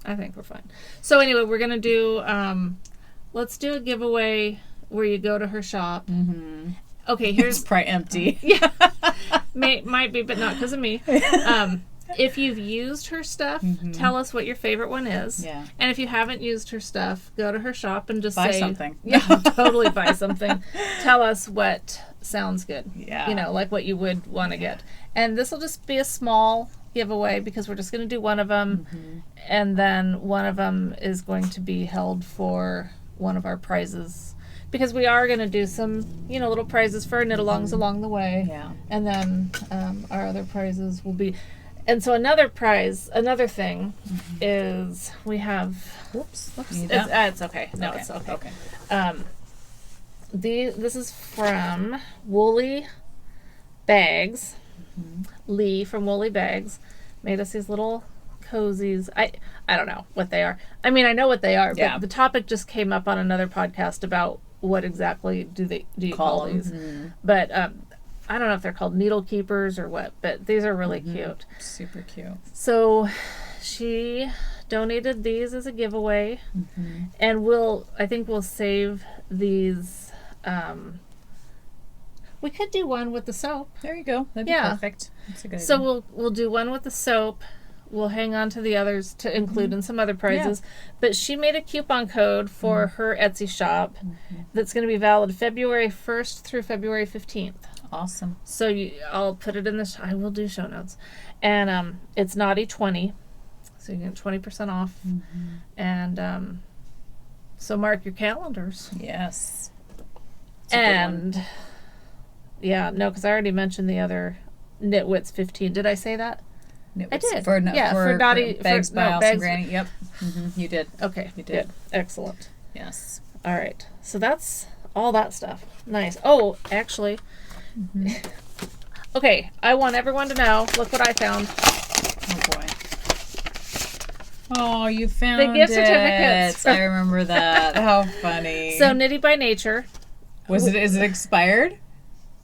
So anyway, we're going to do, let's do a giveaway where you go to her shop. Mm-hmm. Okay, here's... It's probably empty. Yeah. Might be, but not because of me. If you've used her stuff, tell us what your favorite one is. Yeah. And if you haven't used her stuff, go to her shop and just buy something. Yeah, totally buy something. Tell us what sounds good. Yeah. Like what you would want to get. And this will just be a small giveaway because we're just going to do one of them. Mm-hmm. And then one of them is going to be held for one of our prizes. Because we are going to do some, little prizes for our knit-alongs along the way. Yeah. And then our other prizes will be... And so another thing is we have... Whoops. It's okay. No, okay. It's okay. This is from Woolly Bags. Mm-hmm. Lee from Woolly Bags made us these little cozies. I don't know what they are. I mean, I know what they are, but the topic just came up on another podcast about what exactly do you call these. Mm-hmm. But... I don't know if they're called needle keepers or what, but these are really cute. Super cute. So she donated these as a giveaway, and I think we'll save these. We could do one with the soap. There you go. That'd be perfect. That's a good idea. So we'll do one with the soap. We'll hang on to the others to include in some other prizes. Yeah. But she made a coupon code for her Etsy shop that's going to be valid February 1st through February 15th. Awesome. So I'll put it in I will do show notes. And it's Naughty 20. So you get 20% off. Mm-hmm. And so mark your calendars. Yes. And because I already mentioned the other Knitwits 15. Did I say that? Knitwits. I did. For Naughty Bags by Alison Granny. Yep. Mm-hmm. You did. Okay. You did. Good. Excellent. Yes. All right. So that's all that stuff. Nice. Oh, actually... Mm-hmm. Okay, I want everyone to know. Look what I found. Oh boy! Oh, you found the gift certificates. I remember that. How funny! So Knitty by Nature. Is it expired?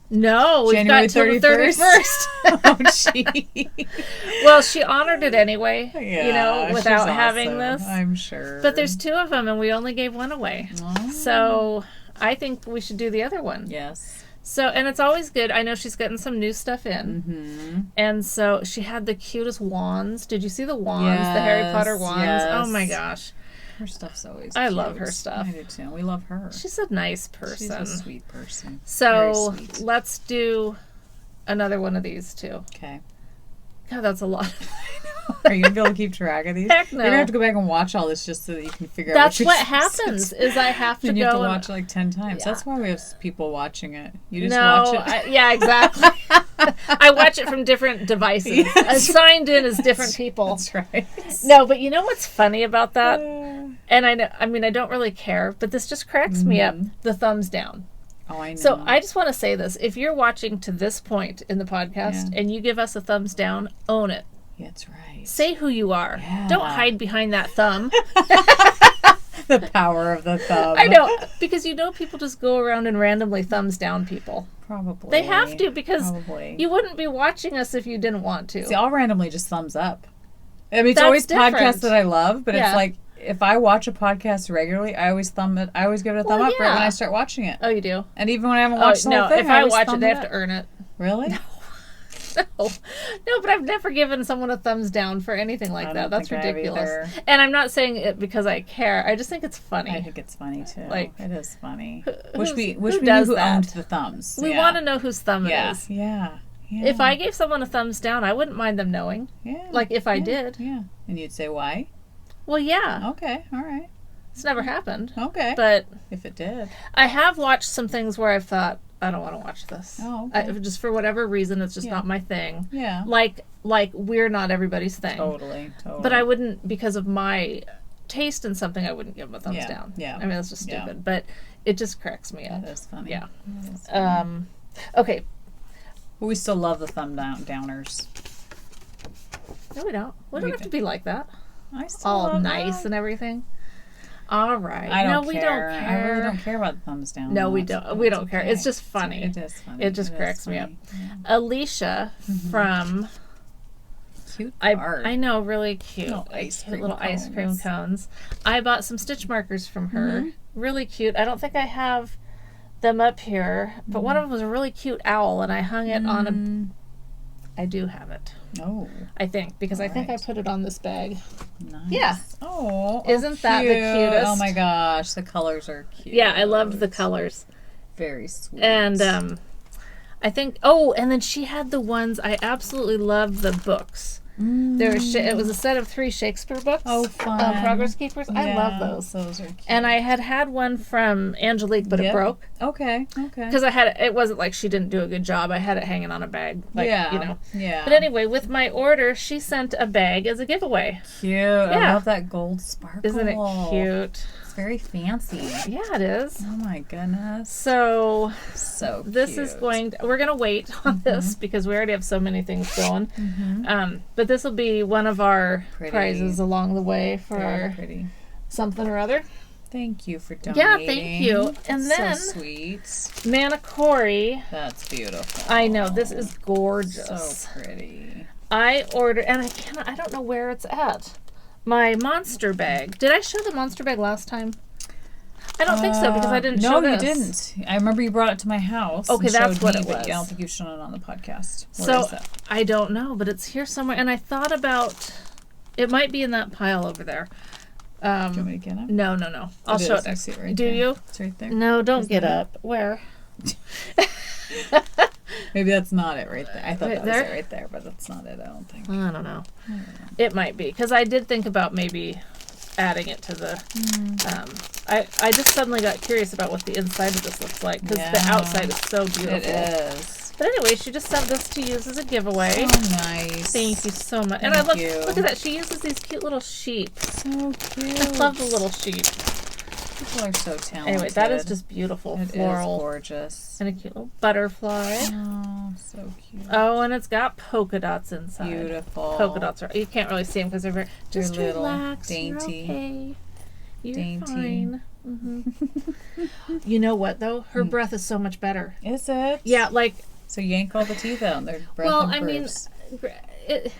No, we've got till the 31st. Oh, gee. Well, she honored it anyway. Yeah, without having this. I'm sure. But there's 2 of them, and we only gave one away. Oh. So I think we should do the other one. Yes. So, and it's always good. I know she's getting some new stuff in. Mm-hmm. And so she had the cutest wands. Did you see the wands? Yes, the Harry Potter wands? Yes. Oh my gosh. Her stuff's always cute. I love her stuff. I do too. We love her. She's a nice person. She's a sweet person. So let's do another one of these too. Okay. God, that's a lot. Are you going to be able to keep track of these? Heck no. You're going to have to go back and watch all this just so that you can figure out That's what happens, is I have to and go. you have to watch it like 10 times. Yeah. That's why we have people watching it. You just watch it. Yeah, exactly. I watch it from different devices. Yes. Signed in as different people. That's right. No, but you know what's funny about that? And I don't really care, but this just cracks me up. The thumbs down. Oh, I know. So I just want to say this. If you're watching to this point in the podcast and you give us a thumbs down, own it. Yeah, that's right. Say who you are. Yeah. Don't hide behind that thumb. The power of the thumb. I know. Because people just go around and randomly thumbs down people. Probably. They have to, because you wouldn't be watching us if you didn't want to. See, I'll randomly just thumbs up. I mean, it's always podcasts that I love, but it's like, if I watch a podcast regularly, I always give it a thumb up right when I start watching it. Oh, you do? And even when I haven't watched the whole thing, if I watch it, they have to earn it. Really? No, but I've never given someone a thumbs down for anything like that. That's ridiculous. And I'm not saying it because I care. I just think it's funny. I think it's funny too. Like, it is funny. Wish we knew who owned the thumbs. We want to know whose thumb it is. Yeah. If I gave someone a thumbs down, I wouldn't mind them knowing. Yeah. Like if I did. Yeah. And you'd say why? Well, yeah. Okay. All right. It's never happened. Okay. But if it did, I have watched some things where I've thought, I don't want to watch this. Oh, okay. Just for whatever reason, it's just not my thing. Yeah. Like we're not everybody's thing. Totally. But I wouldn't, because of my taste in something, I wouldn't give them a thumbs down. Yeah. I mean, that's just stupid. But it just cracks me up. That is funny. Yeah. That is funny. Okay. But we still love the downers. No, we don't. We don't have to be like that. I still all love nice that. and everything. All right. We don't care. I really don't care about the thumbs down. No, we don't. We don't care. It's just funny. It is funny. It just cracks me up. Yeah. Alicia from cute art. I know, really cute. Little ice cream cones. I bought some stitch markers from her. Really cute. I don't think I have them up here, but one of them was a really cute owl, and I hung it on a. I do have it. Oh. I think, because I think I put it on this bag. Nice. Yeah. Oh. Isn't that the cutest? Oh my gosh, the colors are cute. Yeah, I loved the colors. Very sweet. And I think. Oh, and then she had the ones I absolutely loved. The books. It was a set of 3 Shakespeare books. Oh, fun. Progress Keepers. Yeah, I love those. Those are cute. And I had one from Angelique, but it broke. Okay. Because it wasn't like she didn't do a good job. I had it hanging on a bag. Yeah. But anyway, with my order, she sent a bag as a giveaway. Cute. Yeah. I love that gold sparkle. Isn't it cute? It's very fancy. Yeah, it is. Oh my goodness. So cute. This is we're going to wait on this because we already have so many things going. But this will be one of our prizes along the way for something or other. Thank you for donating. Yeah, thank you. And then so sweet. Manacori. That's beautiful. I know, this is gorgeous. So pretty. I ordered, and I don't know where it's at. My monster bag. Did I show the monster bag last time? I don't think so, because I didn't show this. No, you didn't. I remember you brought it to my house. Okay, that's what it was. I don't think you've shown it on the podcast. Where is it? I don't know, but it's here somewhere. And I thought about, it might be in that pile over there. Do you want me to get it? No. I'll show it next. Do you? It's right there. No, don't get up. Where? Maybe that's not it right there. I thought right that was it right there, but that's not it, I don't think. I don't know. It might be, because I did think about maybe adding it to the... I just suddenly got curious about what the inside of this looks like, because the outside is so beautiful. It is. But anyway, she just sent this to use as a giveaway. Oh, nice. Thank you so much. Thank you. Look at that. She uses these cute little sheep. So cute. I love the little sheep. People are so talented. Anyway, that is just beautiful. It floral. is gorgeous. And a cute little butterfly. Oh, so cute. Oh, and it's got polka dots inside. Beautiful. Polka dots are, you can't really see them because they're very, just little, relax, dainty. you're okay. You're dainty. fine. You know what, though? Her breath is so much better. Is it? Yeah, like... So yank all the teeth out and their breath improves. I mean,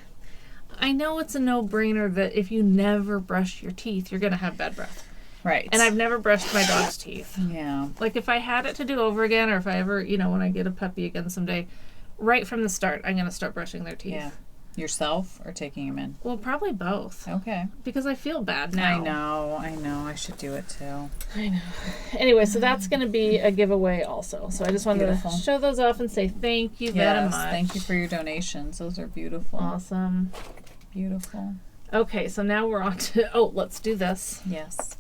I know it's a no-brainer that if you never brush your teeth, you're going to have bad breath. Right. And I've never brushed my dog's teeth. Yeah. Like, if I had it to do over again, or if I ever, when I get a puppy again someday, right from the start, I'm going to start brushing their teeth. Yeah. Yourself or taking them in? Well, probably both. Okay. Because I feel bad now. I know. I should do it too. I know. Anyway, so that's going to be a giveaway also. So I just wanted to show those off and say thank you very much. Thank you for your donations. Those are beautiful. Awesome. Beautiful. Okay, so now we're on to, let's do this. Yes.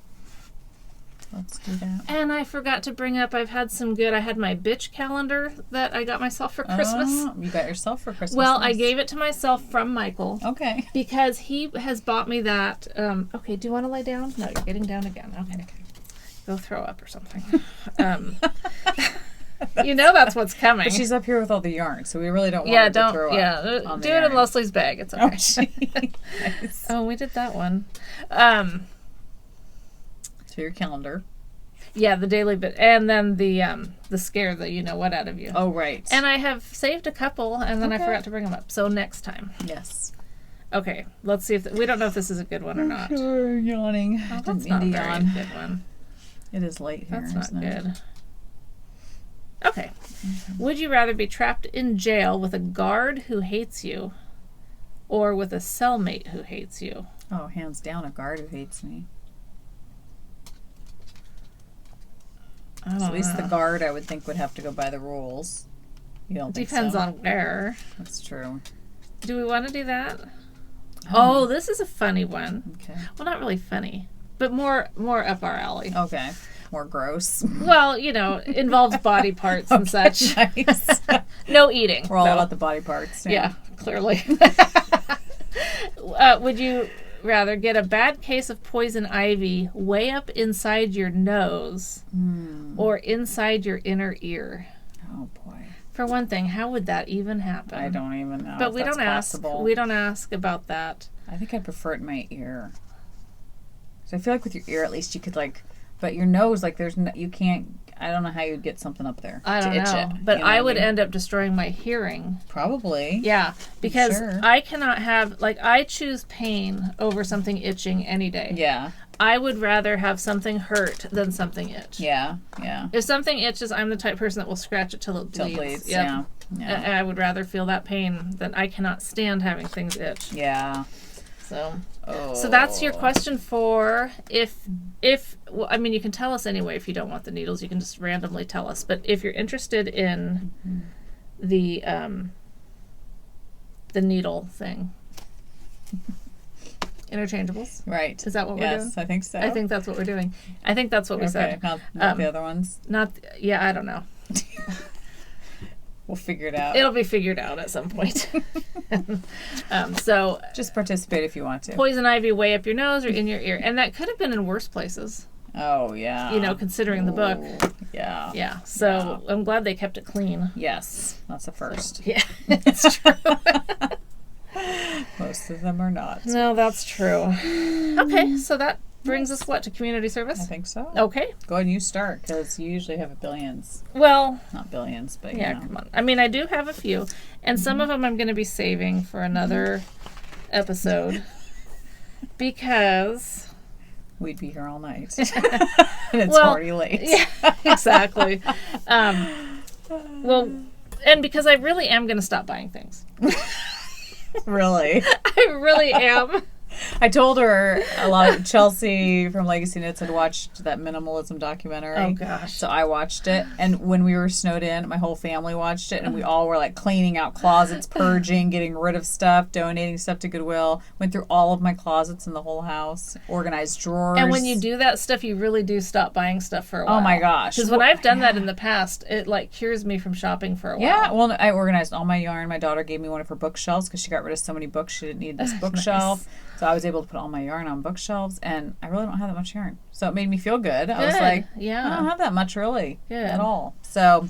Let's do that. And I forgot to bring up, I had my bitch calendar that I got myself for Christmas. Oh, you got yourself for Christmas. Well, nice. I gave it to myself from Michael. Okay. Because he has bought me that. Okay, do you want to lay down? No, you're getting down again. Okay. Go throw up or something. You know that's what's coming. But she's up here with all the yarn, so we really don't want her to throw up. Yeah, do it in Leslie's bag. It's okay. Nice. Oh, we did that one. So your calendar. Yeah, the daily bit, and then the scare the you know what out of you. Oh, right. And I have saved a couple, and then I forgot to bring them up. So next time. Yes. Okay, let's see if we don't know if this is a good one or not. Sure, yawning. Oh, that's not a very good one. It is late here. That's not good. Okay. Would you rather be trapped in jail with a guard who hates you, or with a cellmate who hates you? Oh, hands down, a guard who hates me. So at least the guard, I would think, would have to go by the rules. You don't think so? Depends on where. That's true. Do we want to do that? Oh, this is a funny one. Okay. Well, not really funny, but more up our alley. Okay. More gross. Well, involves body parts and such. Nice. No eating. We're all about the body parts. Yeah, clearly. Would you rather get a bad case of poison ivy way up inside your nose or inside your inner ear? Oh, boy. For one thing, how would that even happen? I don't even know. But if we that's don't possible. ask. We don't ask about that. I think I'd prefer it in my ear. So I feel like with your ear, at least you could but your nose, you can't. I don't know how you'd get something up there. I don't to itch know. it. But I would end up destroying my hearing. Probably. Yeah, because Sure. I cannot have, I choose pain over something itching any day. Yeah. I would rather have something hurt than something itch. Yeah. Yeah. If something itches, I'm the type of person that will scratch it till it bleeds. Yep. Yeah. I would rather feel that pain than I cannot stand having things itch. Yeah. So that's your question for you can tell us anyway if you don't want the needles. You can just randomly tell us. But if you're interested in the needle thing, interchangeables, right? Is that what we're doing? Yes, I think so. I think that's what we're doing. I think that's what we said. Not the other ones. I don't know. We'll figure it out. It'll be figured out at some point. So just participate if you want to. Poison ivy way up your nose or in your ear, and that could have been in worse places. Oh yeah. Considering the book. Yeah. Yeah. So I'm glad they kept it clean. Yes, that's a first. So, yeah, it's true. Most of them are not. No, that's true. Okay, so that brings us to community service? I think so. Okay. Go ahead and you start, because you usually have billions. Well, not billions, but come on. I mean, I do have a few, and some of them I'm going to be saving for another episode because we'd be here all night, and it's already late. Yeah, exactly. And because I really am going to stop buying things. Really? I really am. I told her Chelsea from Legacy Knits had watched that minimalism documentary. Oh, gosh. So I watched it. And when we were snowed in, my whole family watched it. And we all were cleaning out closets, purging, getting rid of stuff, donating stuff to Goodwill. Went through all of my closets in the whole house. Organized drawers. And when you do that stuff, you really do stop buying stuff for a while. Oh, my gosh. Because when I've done that in the past, it cures me from shopping for a while. Yeah. Well, I organized all my yarn. My daughter gave me one of her bookshelves because she got rid of so many books. She didn't need this bookshelf. Nice. So I was able to put all my yarn on bookshelves, and I really don't have that much yarn. So it made me feel good. I was like, I don't have that much really at all. So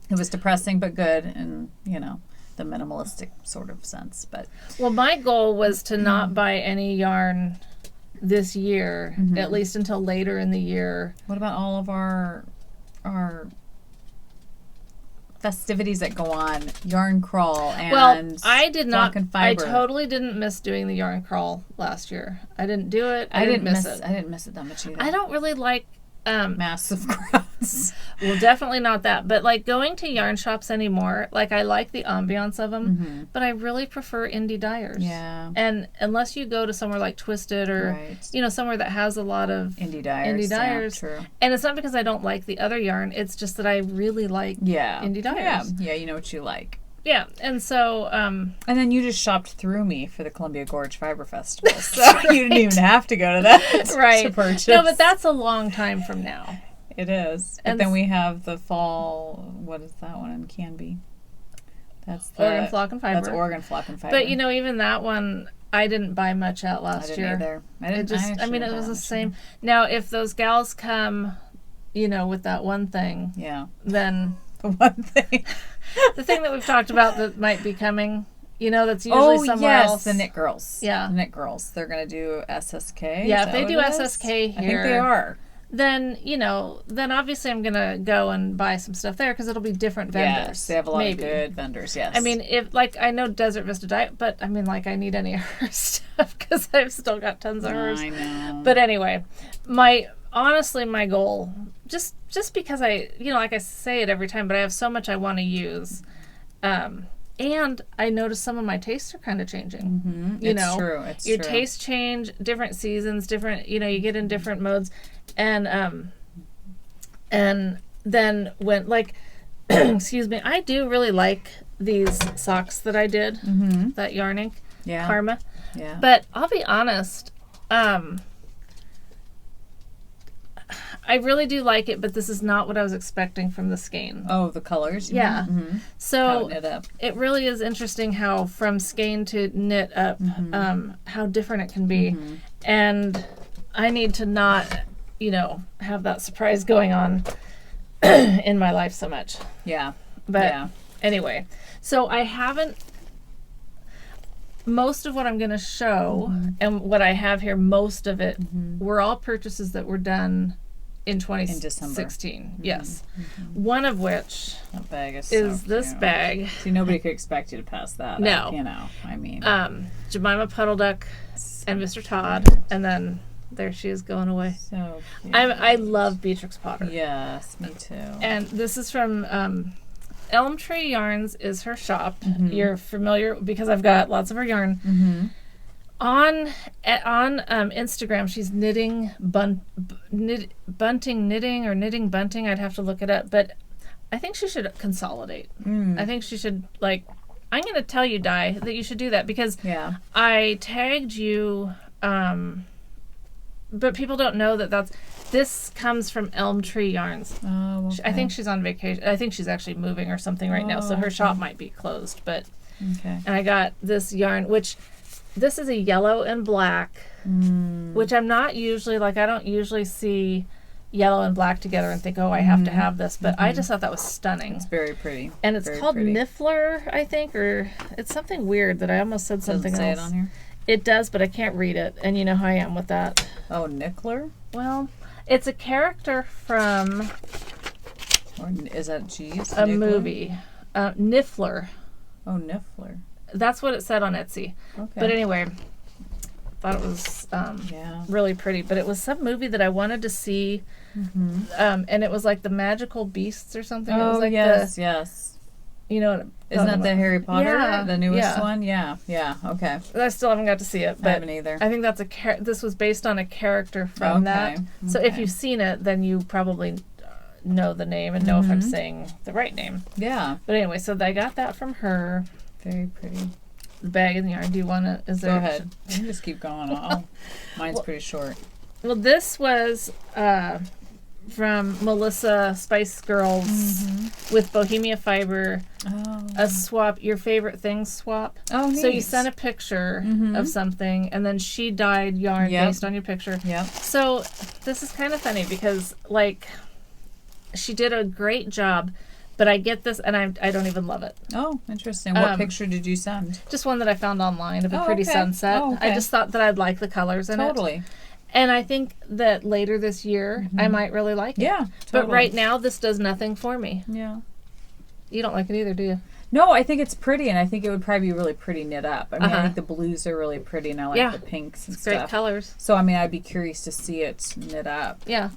it was depressing but good in, the minimalistic sort of sense. But my goal was to not buy any yarn this year, at least until later in the year. What about all of our festivities that go on, yarn crawl and I did not. And fiber. I totally didn't miss doing the yarn crawl last year. I didn't do it. I didn't miss it. I didn't miss it that much either. I don't really like massive crowds. Well, definitely not that. But going to yarn shops anymore, I like the ambiance of them, but I really prefer indie dyers. Yeah. And unless you go to somewhere like Twisted or somewhere that has a lot of indie dyers. Yeah, true. And it's not because I don't like the other yarn. It's just that I really like indie dyers. Yeah, you know what you like. Yeah, and so... and then you just shopped through me for the Columbia Gorge Fiber Festival, so you didn't even have to go to that to purchase. No, but that's a long time from now. It is. But then we have the fall... What is that one in Canby? That's the... Oregon Flock and Fiber. That's Oregon Flock and Fiber. But, even that one... I didn't buy much at last year. Either. It was the same. Now, if those gals come, with that one thing, then the one thing, the thing that we've talked about that might be coming, that's usually somewhere else. The Knit Girls. Yeah, the Knit Girls. They're gonna do SSK. Yeah, if they do SSK here, I think they are. Then then obviously I'm gonna go and buy some stuff there because it'll be different vendors. Yes, they have a lot of good vendors. Yes, I mean, if I know Desert Vista Diet, but I mean, I need any of her stuff because I've still got tons of hers. I know. But anyway, my goal, just because I I say it every time, but I have so much I want to use, and I notice some of my tastes are kind of changing. Mm-hmm. It's true. It's your true. tastes change, different seasons, different. You get in different modes. And then when excuse me, I do really like these socks that I did, that Yarn Ink, Karma. Yeah. But I'll be honest, I really do like it, but this is not what I was expecting from the skein. Oh, the colors? Yeah. Mm-hmm. So knit up. It really is interesting how from skein to knit up, how different it can be. And I need to not, have that surprise going on in my life so much. Yeah. But anyway, so I haven't, most of what I'm going to show and what I have here, most of it were all purchases that were done in 2016. Yes. One of which that bag is this cute. bag. See, nobody could expect you to pass that No. up, I mean. Jemima Puddle Duck and Mr. Todd, and then there she is going away. So cute. I love Beatrice Potter. Yes, me too. And this is from Elm Tree Yarns is her shop. You're familiar because I've got lots of her yarn. On Instagram, she's knitting bunting. I'd have to look it up, but I think she should consolidate. I think she should I'm going to tell you, Di, that you should do that because I tagged you. But people don't know that this comes from Elm Tree Yarns. Oh, okay. I think she's on vacation. I think she's actually moving or something right now, so her shop might be closed. But and I got this yarn, which this is a yellow and black, which I'm not usually I don't usually see yellow and black together and think, oh, I have to have this. But I just thought that was stunning. It's very pretty. And it's called pretty. Niffler, I think, or it's something weird that I almost said something Doesn't say else. it on here? It does, but I can't read it, and you know how I am with that. Oh, Niffler? Well, it's a character from... Or is that cheese? A movie. Niffler. Oh, Niffler. That's what it said on Etsy. Okay. But anyway, thought it was really pretty. But it was some movie that I wanted to see, and it was like the Magical Beasts or something. Oh, it was like yes. You know, isn't that the Harry Potter, the newest yeah. one? Yeah, okay. I still haven't got to see it, but I haven't either. I think that's this was based on a character from that. So if you've seen it, then you probably know the name and know if I'm saying the right name. Yeah. But anyway, so I got that from her. Very pretty. The bag in the yarn. Do you want to? Go ahead. You can just keep going. Mine's pretty short. Well, this was from Melissa Spice Girls with Bohemia Fiber. Oh. A swap, your favorite things swap. Oh, neat. So you sent a picture of something, and then she dyed yarn based on your picture. Yep. So this is kind of funny because, she did a great job, but I get this, and I don't even love it. Oh, interesting. What picture did you send? Just one that I found online of a pretty sunset. Oh, okay. I just thought that I'd like the colors in it. Totally. And I think that later this year, I might really like it. Yeah, But right now, this does nothing for me. Yeah. You don't like it either, do you? No, I think it's pretty, and I think it would probably be really pretty knit up. I mean, I think the blues are really pretty, and I like the pinks and stuff. Great colors. So, I mean, I'd be curious to see it knit up. Yeah.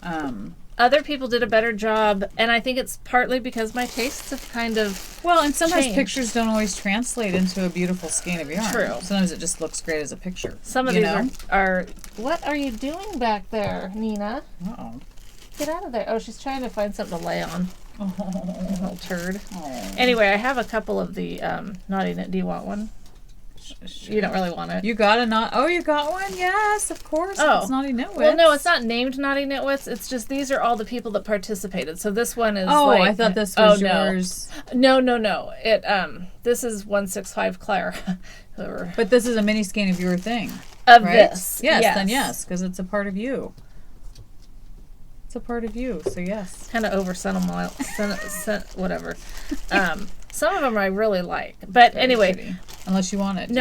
Other people did a better job, and I think it's partly because my tastes have kind of and sometimes changed. pictures don't always translate into a beautiful skein of yarn. True. Sometimes it just looks great as a picture. Some of these are... What are you doing back there, Nina? Uh-oh. Get out of there. Oh, she's trying to find something to lay on. Little turd. Oh. Anyway, I have a couple of the Naughty Knit. Do you want one? Sure. You don't really want it. You got a not? Oh, you got one? Yes, of course. Oh. It's Naughty Knitwits. Well, no, it's not named Naughty Knitwits. It's just these are all the people that participated. So this one is I thought this was yours. No. It this is 165 Clara. But this is a mini skein of your thing. Of right? this. Yes, then yes, because it's a part of you. It's a part of you, so yes. Kind of over sentimental, whatever. Some of them I really like, but Very anyway. pretty. Unless you want it.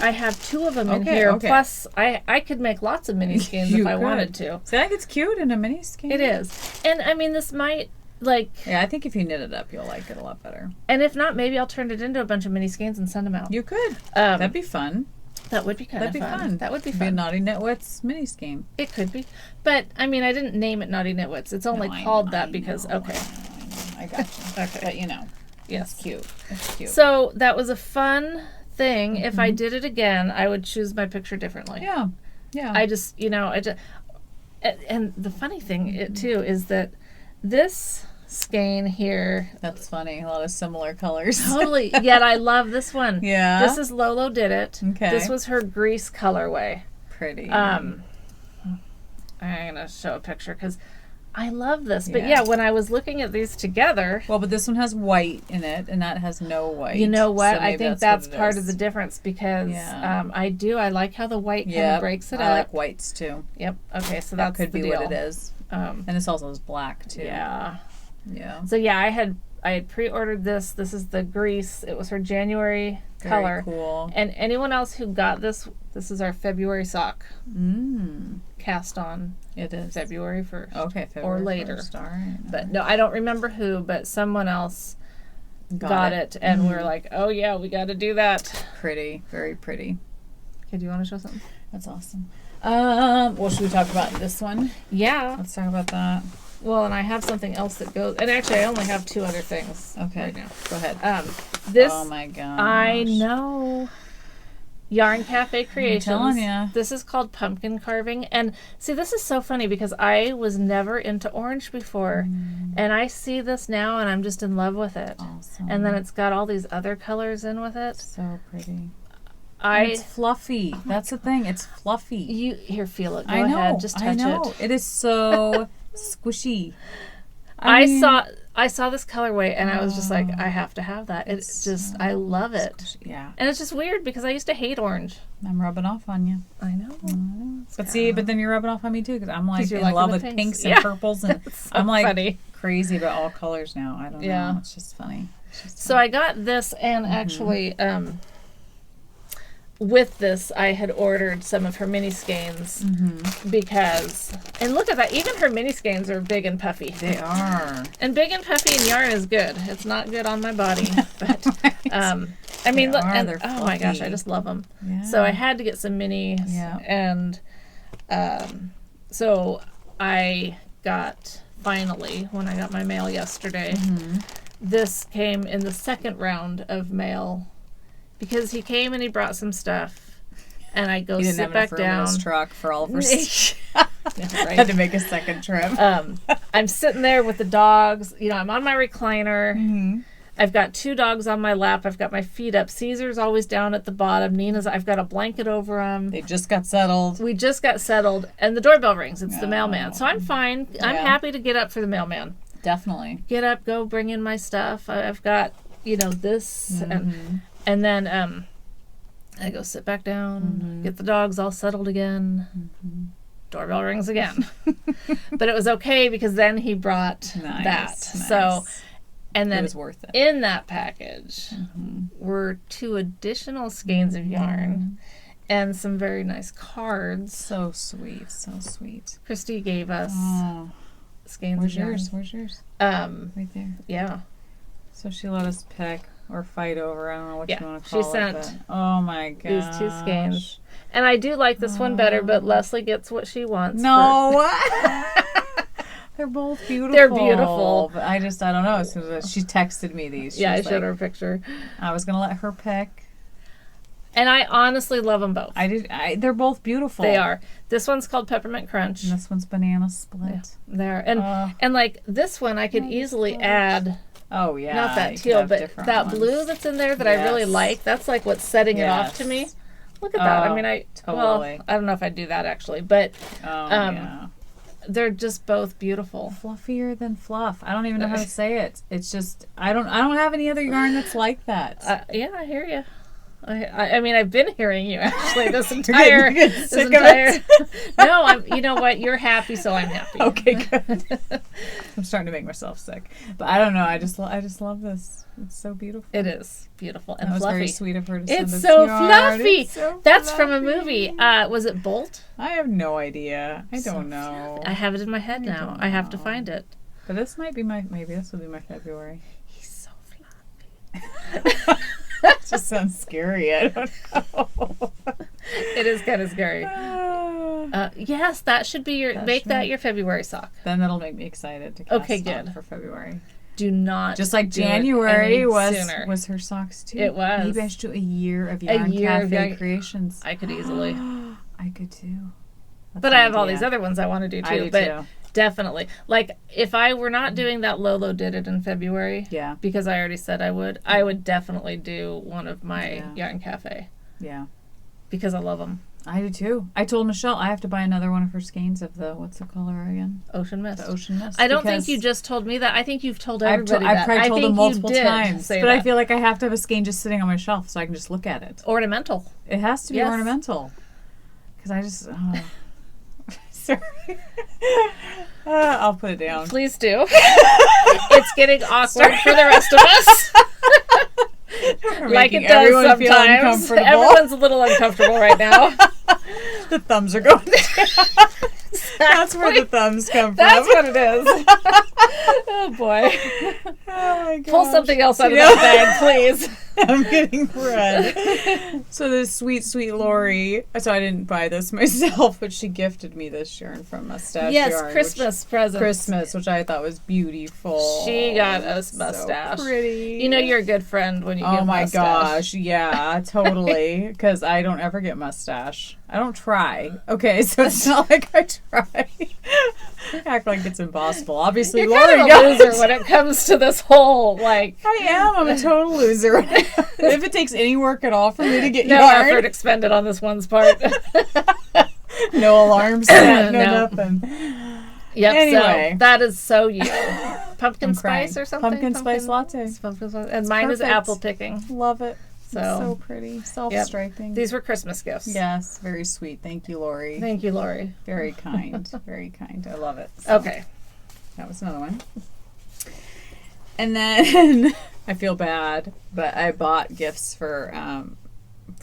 I have 2 of them in here. Okay. Plus, I could make lots of mini skeins if I wanted to. See, I think it's cute in a mini skein. It is, and I mean, this might Yeah, I think if you knit it up, you'll like it a lot better. And if not, maybe I'll turn it into a bunch of mini skeins and send them out. You could. That'd be fun. That would be kind of fun. That would be fun. Be a Naughty Knitwits mini skein. It could be, but I mean, I didn't name it Naughty Knitwits. It's only called that because okay. I got you. Okay, but you know. Yes. It's cute. It's cute. So that was a fun thing. If I did it again, I would choose my picture differently. Yeah. Yeah. I just, and the funny thing too is that this skein here. That's funny. A lot of similar colors. Totally. Yet I love this one. Yeah. This is Lolo Did It. Okay. This was her grease colorway. Pretty. I'm gonna show a picture because I love this. But yeah, when I was looking at these together. Well, but this one has white in it, and that has no white. You know what? So I think that's part of the difference because I like how the white kind of breaks it up. I like whites too. Yep. Okay, so that could be what it is. And this also is black too. Yeah. Yeah. So yeah, I had pre-ordered this. This is the grease. It was her January color. Very cool. And anyone else who got this is our February sock. Cast on. It is February 1st. Okay, February or later. 1st. All right. But no, I don't remember who, but someone else got it. And we're like, oh yeah, we got to do that. Pretty. Very pretty. Okay, do you want to show something? That's awesome. Well, should we talk about this one? Yeah. Let's talk about that. Well, and I have something else that goes, and actually I only have 2 other things right now. Go ahead. This, oh my gosh. I know. Yarn Cafe Creations. I'm telling ya. This is called pumpkin carving. And see, this is so funny because I was never into orange before. And I see this now and I'm just in love with it. Awesome. And then it's got all these other colors in with it. So pretty. It's fluffy. That's the thing. It's fluffy. Here, feel it. Go ahead. Just touch it. It is so squishy. I saw this colorway and I was just like, I have to have that. It's just, I love it. Squishy. Yeah. And it's just weird because I used to hate orange. I'm rubbing off on you. I know. But then you're rubbing off on me too because I'm like in love with pinks and purples and so I'm like funny. Crazy about all colors now. I don't know. It's just funny. So I got this and actually with this I had ordered some of her mini skeins because, and look at that, even her mini skeins are big and puffy. They are. And big and puffy in yarn is good. It's not good on my body. But I mean, look, and oh my gosh, I just love them. Yeah. So I had to get some minis. Yeah. And so I got, finally, when I got my mail yesterday, this came in the second round of mail because he came and he brought some stuff. And I go sit back down. In his truck for all of her had to make a second trip. I'm sitting there with the dogs. You know, I'm on my recliner. I've got 2 dogs on my lap. I've got my feet up. Caesar's always down at the bottom. Nina's, I've got a blanket over them. They just got settled. We just got settled. And the doorbell rings. It's the mailman. So I'm fine. I'm happy to get up for the mailman. Definitely. Get up, go bring in my stuff. I've got, this. And then I go sit back down, get the dogs all settled again. Doorbell rings again. But it was okay because then he brought that. Nice. So, and then it was worth it. In that package were 2 additional skeins of yarn and some very nice cards. So sweet, so sweet. Christy gave us skeins of yarn. Where's yours? Right there. Yeah. So she let us pick or fight over. I don't know what you want to call it. She sent oh my god. These 2 skeins. And I do like this one better, but Leslie gets what she wants. No. They're both beautiful. They're beautiful. But I don't know. As soon as she texted me these. I showed her a picture. I was going to let her pick. And I honestly love them both. They're both beautiful. They are. This one's called Peppermint Crunch. And this one's Banana Split. Yeah, they are. And like this one, I could easily add. Oh yeah. Not that teal, but that blue that's in there that I really like. That's like what's setting it off to me. Look at that. I mean, well, I don't know if I'd do that actually, but they're just both beautiful. Fluffier than fluff. I don't even know how to say it. It's just I don't have any other yarn that's like that. Yeah, I hear you. I mean, I've been hearing you actually this entire. No, you know what? You're happy, so I'm happy. Okay, good. I'm starting to make myself sick, but I don't know. I just love this. It's so beautiful. It is beautiful and that was fluffy. Very sweet of her to send it's us so yarn. fluffy. It's so That's fluffy. from a movie. Was it Bolt? I have no idea. I don't know. I have it in my head now. I have to find it. But this might be maybe this will be my February. He's so fluffy. It just sounds scary. I don't know. It is kind of scary. Yes, that should be that your February sock. Then that'll make me excited to cast on for February. Do not. Just like January was her socks too. It was. Maybe I should do a year of Yarn Cafe creations. I could easily. I could too. But I have all these other ones I want to do too. I do too. Definitely. Like, if I were not doing that Lolo Did It in February, because I already said I would definitely do one of my Yarn Cafe. Yeah. Because I love them. I do too. I told Michelle I have to buy another one of her skeins of the, what's the color again? Ocean Mist. The Ocean Mist. I don't think you just told me that. I think you've told everybody that. I've probably told them multiple times. But I feel like I have to have a skein just sitting on my shelf so I can just look at it. Ornamental. It has to be ornamental. Because I just... Sorry. I'll put it down. Please do. It's getting awkward for the rest of us. Like it does sometimes. Everyone's a little uncomfortable right now. The thumbs are going down. That's where the thumbs come from. That's what it is. Oh boy. Oh my gosh. Pull something else out of that bag, please. I'm getting red. So this sweet, sweet Lori. So I didn't buy this myself, but she gifted me this yarn from Mustache Yarn. Yes, Christmas present. Which I thought was beautiful. She got us Mustache. So pretty. You know you're a good friend when you get Mustache. Oh my gosh, yeah, totally. Because I don't ever get Mustache. I don't try. Okay, so it's not like I try. Act like it's impossible. Obviously, you're Lori kind of a loser when it comes to this whole, like... I am. I'm a total loser. If it takes any work at all for me to get no yarn. effort expended on this one's part. No alarm set, no nothing. Yep, anyway. So that is so you. Pumpkin spice or something? Pumpkin spice latte. Pumpkin spice. And mine is apple picking. Love it. So pretty. Self-striping. Yep. These were Christmas gifts. Yes, very sweet. Thank you, Lori. Thank you, Lori. Very kind. Very kind. I love it. So, okay. That was another one. And then I feel bad, but I bought gifts for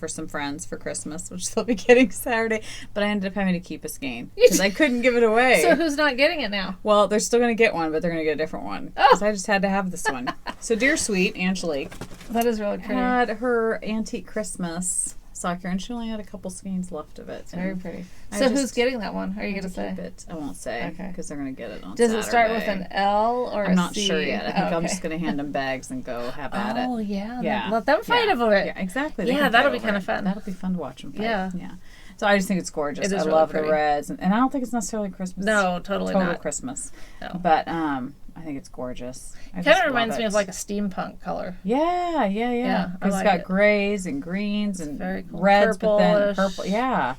some friends for Christmas, which they'll be getting Saturday. But I ended up having to keep a skein because I couldn't give it away. So who's not getting it now? Well, they're still going to get one, but they're going to get a different one. Because I just had to have this one. So dear sweet Angelique. That is really pretty. Had her antique Christmas sock yarn. She only had a couple skeins left of it. It's very pretty. So who's getting that one? Are you going to say? Keep it. I won't say. Okay. Because they're going to get it on Does Saturday. it start with an L or a C? I'm not sure yet. I think I'm just going to hand them bags and go have at it. Oh, yeah. Let them fight over it. Yeah, exactly. Yeah, that'll be kind of fun. That'll be fun to watch them fight. Yeah. Yeah. So I just think it's gorgeous. It is I love the reds. And I don't think it's necessarily Christmas. No, totally not. Total Christmas. No. But I think it's gorgeous. It kind of reminds me of like a steampunk color. Yeah. Because it's got grays and greens and very cool. reds, but then purple. Yeah.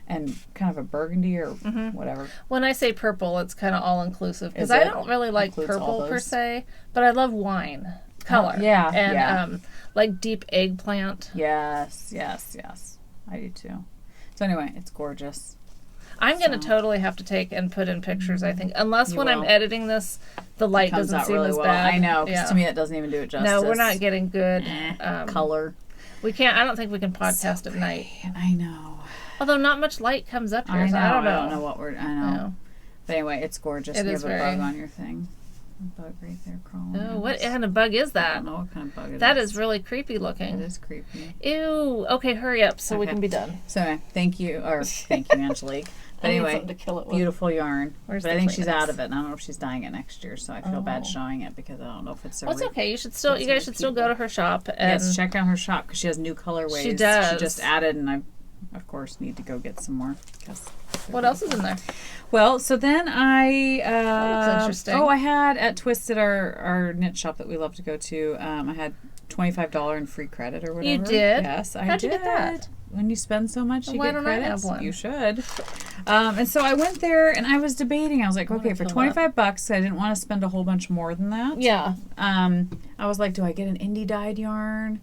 And kind of a burgundy or whatever. When I say purple, it's kind of all-inclusive. Because I don't really like purple per se, but I love wine color. And like deep eggplant. Yes. I do too. So anyway, it's gorgeous. I'm going to totally have to take and put in pictures, I think. Unless when I'm editing this, the light doesn't seem as bad. I know, because to me it doesn't even do it justice. No, we're not getting good color. We can't. I don't think we can podcast at night. I know. Although not much light comes up here, so I don't know. I don't know what we're... I know. But anyway, it's gorgeous. It you is have a bug on your thing. A bug right there crawling. Oh, what kind of bug is that? I don't know what kind of bug it is. That is really creepy looking. It is creepy. Ew. Okay, hurry up so we can be done. So thank you, Angelique. But anyway, to kill it with. beautiful yarn. Where's but the I think she's Kleenex? out of it, and I don't know if she's dyeing it next year, so I feel bad showing it because I don't know if it's a Well, it's okay. You guys should still go to her shop. And yes, check out her shop because she has new colorways. She does. She just added, and I, of course, need to go get some more. What else is in there? Well, so then That's interesting. I had at Twisted, our knit shop that we love to go to. I had $25 in free credit or whatever. You did? Yes, I did. How'd you get that? When you spend so much, you Why get don't I credits. have one? You should. And so I went there, and I was debating. I was like, okay, for $25, I didn't want to spend a whole bunch more than that. Yeah. I was like, do I get an indie dyed yarn?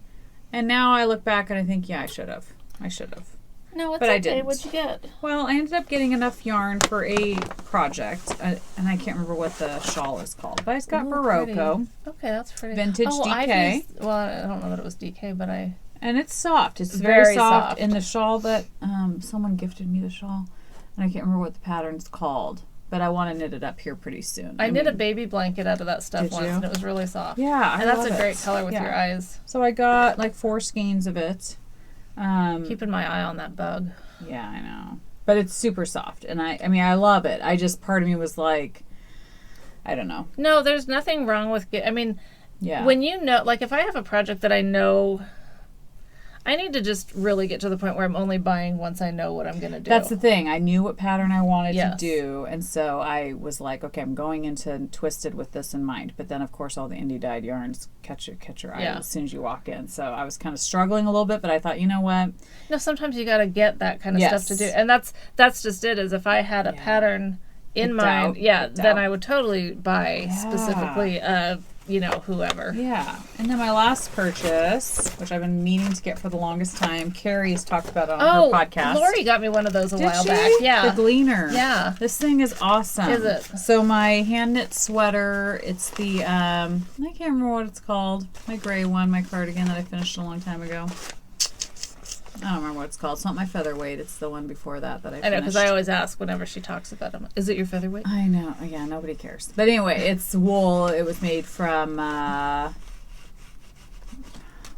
And now I look back and I think, yeah, I should have. No, it's But I okay. didn't. What'd you get? Well, I ended up getting enough yarn for a project, and I can't remember what the shawl is called, but I just got Barocco. Pretty. Okay, that's pretty. Vintage DK. I don't know that it was DK, but And it's soft. It's very soft. And the shawl that someone gifted me the shawl, and I can't remember what the pattern's called, but I want to knit it up here pretty soon. I knit a baby blanket out of that stuff once, and it was really soft. Yeah, and that's a great color with your eyes. So I got like 4 skeins of it. Keeping my eye on that bug. Yeah, I know. But it's super soft, and I mean, I love it. I just, part of me was like, I don't know. No, there's nothing wrong with when you know, like if I have a project that I know, I need to just really get to the point where I'm only buying once I know what I'm going to do. That's the thing. I knew what pattern I wanted to do, and so I was like, okay, I'm going into Twisted with this in mind. But then, of course, all the indie dyed yarns catch your eye as soon as you walk in. So I was kind of struggling a little bit, but I thought, you know what? No, sometimes you got to get that kind of stuff to do, and that's just it. Is if I had a pattern in mind, then I would totally buy specifically. Whoever. Yeah. And then my last purchase, which I've been meaning to get for the longest time, Carrie's talked about it on her podcast. Lori got me one of those a while back. Yeah. The Gleaner. Yeah. This thing is awesome. Is it? So my hand knit sweater, it's the, I can't remember what it's called. My gray one, my cardigan that I finished a long time ago. I don't remember what it's called. It's not my featherweight. It's the one before that I finished. I know, because I always ask whenever she talks about them. Is it your featherweight? I know. Yeah, nobody cares. But anyway, it's wool. It was made from, oh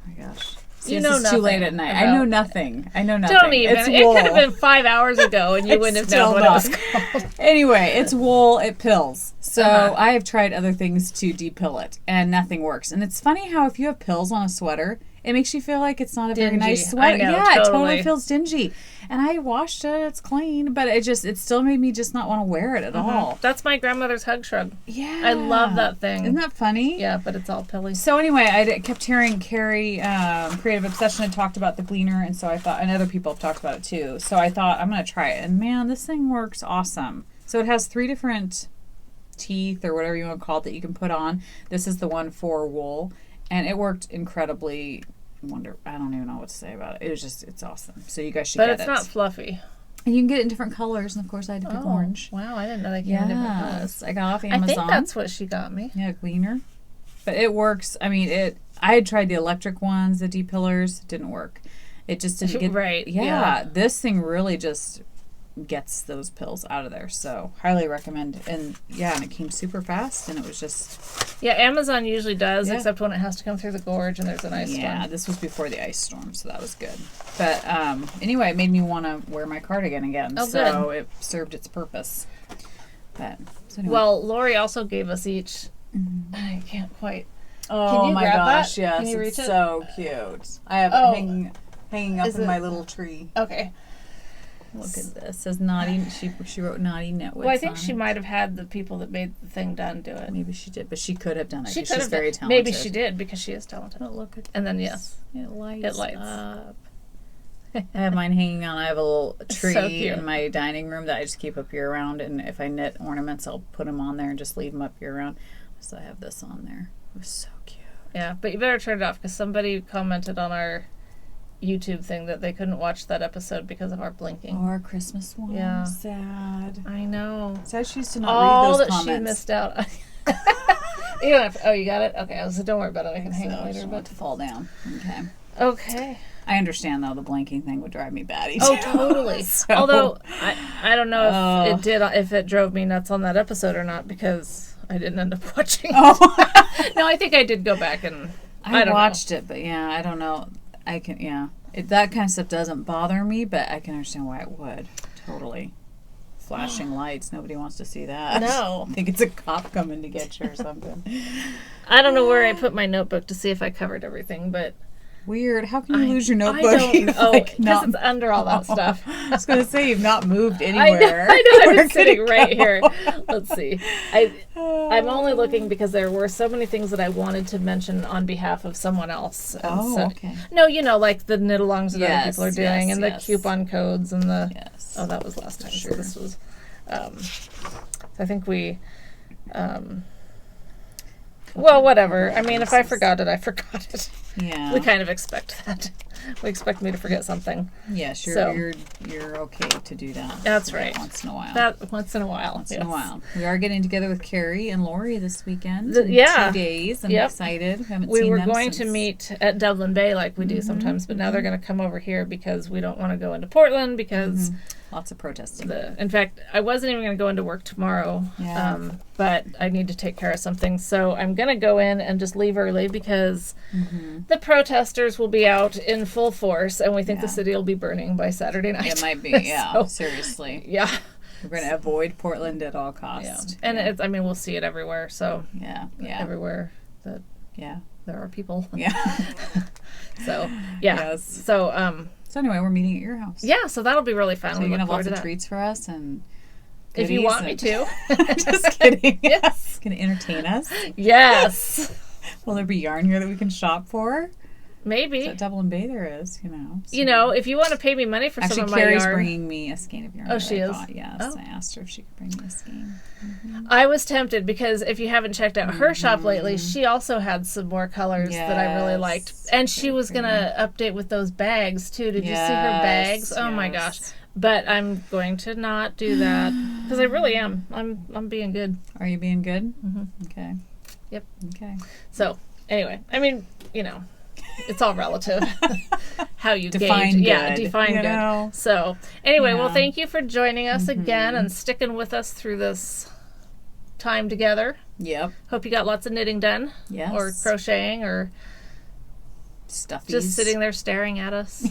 my gosh. See, it's too late at night. I know nothing. Don't even. It's it wool. could have been 5 hours ago and you wouldn't have known what it was called. Anyway, it's wool. It pills. So I have tried other things to depill it, and nothing works. And it's funny how if you have pills on a sweater, it makes you feel like it's not a very nice sweater. I know, yeah, it totally feels dingy. And I washed it, it's clean, but it still made me just not want to wear it at all. That's my grandmother's hug shrug. Yeah. I love that thing. Isn't that funny? Yeah, but it's all pilly. So anyway, I kept hearing Carrie, Creative Obsession, had talked about the Gleaner, and so I thought, and other people have talked about it too. So I thought, I'm going to try it. And man, this thing works awesome. So it has 3 different teeth or whatever you want to call it that you can put on. This is the one for wool, and it worked incredibly. I don't even know what to say about it. It's awesome. So you guys should get it. But it's not fluffy. And you can get it in different colors, and of course I had to pick orange. Wow, I didn't know they came in different colors. I got off Amazon. I think that's what she got me. Yeah, Gleaner. But it works. I mean, I had tried the electric ones, the depillers. It didn't work. It just didn't get... Right. Yeah, this thing really just gets those pills out of there. So, highly recommend. And it came super fast, and it was just... Yeah, Amazon usually does, except when it has to come through the gorge and there's an ice storm. Yeah, this was before the ice storm, so that was good. But anyway, it made me want to wear my cardigan again. Oh, so good. it served its purpose. But, so anyway. Well, Lori also gave us each... I can't quite... Oh Can you my grab gosh, that? yes. Can you reach it? So cute. I have it hanging up in my little tree. Okay. Look at this. It says naughty. She wrote naughty knitwits. Well, I think she might have had the people that made the thing done do it. Maybe she did, but she could have done it. She's very talented. Maybe she did because she is talented. Oh, look at and then it lights up. I have mine hanging on. I have a little tree in my dining room that I just keep up year round, and if I knit ornaments, I'll put them on there and just leave them up year round. So I have this on there. It was so cute. Yeah, but you better turn it off because somebody commented on our YouTube thing that they couldn't watch that episode because of our blinking. Oh, our Christmas one. Yeah. Sad. I know. Sad she used to not read those comments. All that she missed out. You don't have to, you got it? Okay, don't worry about it. I can hang it later. But to fall down. Okay. I understand, though, the blinking thing would drive me batty, too. Oh, totally. So, although, I don't know if it drove me nuts on that episode or not because I didn't end up watching it. No, I think I did go back and I watched it, but yeah, I don't know. I can, that kind of stuff doesn't bother me, but I can understand why it would. Totally. flashing lights. Nobody wants to see that. No. I think it's a cop coming to get you or something. I don't know where I put my notebook to see if I covered everything, but... Weird. How can you lose your notebook? I don't know. Like, because it's under all that stuff. I was going to say, you've not moved anywhere. I know. I'm sitting right here. Let's see. I'm only looking because there were so many things that I wanted to mention on behalf of someone else. Okay. No, like the knit-alongs that other people are doing, and the coupon codes, and the... Yes. Oh, that was last time. Sure. So this was... I think we... well, whatever. I mean, if I forgot it, I forgot it. Yeah. We kind of expect that. We expect me to forget something. Yes, you're okay to do that. That's right. Once in a while. Once in a while. We are getting together with Carrie and Lori this weekend. 2 days. I'm excited. We were going to meet at Dublin Bay like we do sometimes, but now they're going to come over here because we don't want to go into Portland because... Lots of protesting. In fact, I wasn't even going to go into work tomorrow, but I need to take care of something. So I'm going to go in and just leave early because the protesters will be out in full force, and we think the city will be burning by Saturday night. It might be, seriously. Yeah. We're going to avoid Portland at all costs. Yeah. And we'll see it everywhere. So everywhere that there are people. Yeah. So, Yes. So anyway, we're meeting at your house. Yeah, so that'll be really fun. So you're going to have lots of treats for us and if you want me to. Just kidding. Yes. Going to entertain us? Yes. Will there be yarn here that we can shop for? Maybe. At Dublin Bay there is, So. If you want to pay me money for some of my Carrie's yarn. bringing me a skein of yarn. Oh, she is? Yes. Oh. I asked her if she could bring me a skein. I was tempted because if you haven't checked out her shop lately, she also had some more colors that I really liked. And she was going to update with those bags, too. Did you see her bags? Oh, my gosh. But I'm going to not do that because I really am. I'm being good. Are you being good? Okay. Yep. Okay. So, anyway, I mean, it's all relative how you define gauge. Good, define good. So, anyway, well, thank you for joining us again and sticking with us through this time together. Yep. Hope you got lots of knitting done. Yes. Or crocheting or stuffies. Just sitting there staring at us.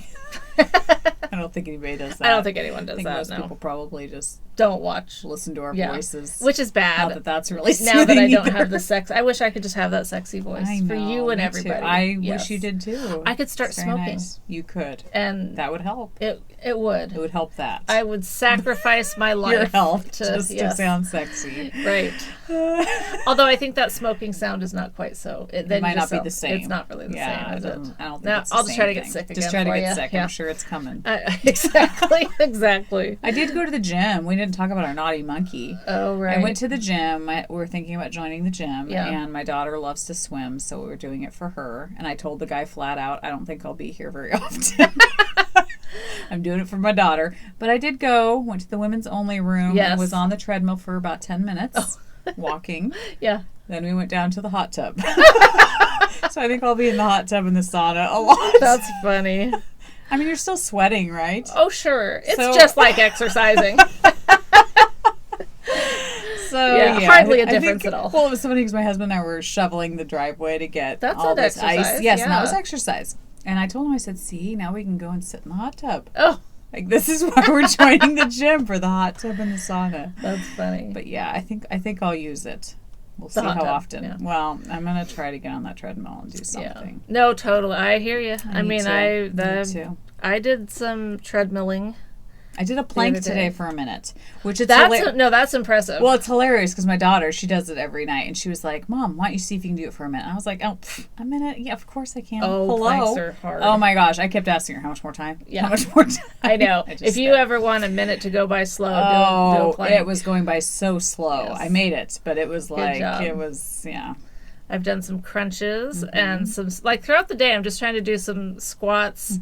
I don't think anybody does that. I don't think anyone does that. Most people probably just don't listen to our voices, which is bad. Not that that's really now that I don't have the sex. I wish I could just have that sexy voice for you and everybody. Too. I wish you did too. I could start smoking. Nice. You could, and that would help. It would. It would help that. I would sacrifice my life your health to sound sexy. Right. Although I think that smoking sound is not quite so. It might not be the same. It's not really the same. I don't think now, it's the I'll just try to thing. get sick again. Just try to get sick. I'm sure it's coming. Exactly. I did go to the gym. We didn't talk about our naughty monkey. Oh, right. I went to the gym. We were thinking about joining the gym, and my daughter loves to swim, so we were doing it for her. And I told the guy flat out, I don't think I'll be here very often. I'm doing it for my daughter. But I did go, went to the women's only room, was on the treadmill for about 10 minutes, walking. Yeah. Then we went down to the hot tub. So I think I'll be in the hot tub and the sauna a lot. That's funny. I mean, you're still sweating, right? Oh, sure. It's just like exercising. Hardly a difference at all. Well, it was funny because my husband and I were shoveling the driveway to get all this ice. Yes, and that was exercise. And I told him, I said, see, now we can go and sit in the hot tub. Oh. Like, this is why we're joining the gym, for the hot tub and the sauna. That's funny. But yeah, I think I'll use it. We'll see how often. Yeah. Well, I'm going to try to get on that treadmill and do something. Yeah. No, totally. I hear you. Me too. I did some treadmilling. I did a plank today for a minute, which is that's impressive. Well, it's hilarious because my daughter, she does it every night, and she was like, "Mom, why don't you see if you can do it for a minute?" I was like, "Oh, a minute? Yeah, of course I can." Oh, hello. planks are hard. Oh my gosh, I kept asking her how much more time. Yeah, how much more time? I know. If you ever want a minute to go by slow, do a plank. It was going by so slow. Yes. I made it, but it was yeah. I've done some crunches and some, throughout the day, I'm just trying to do some squats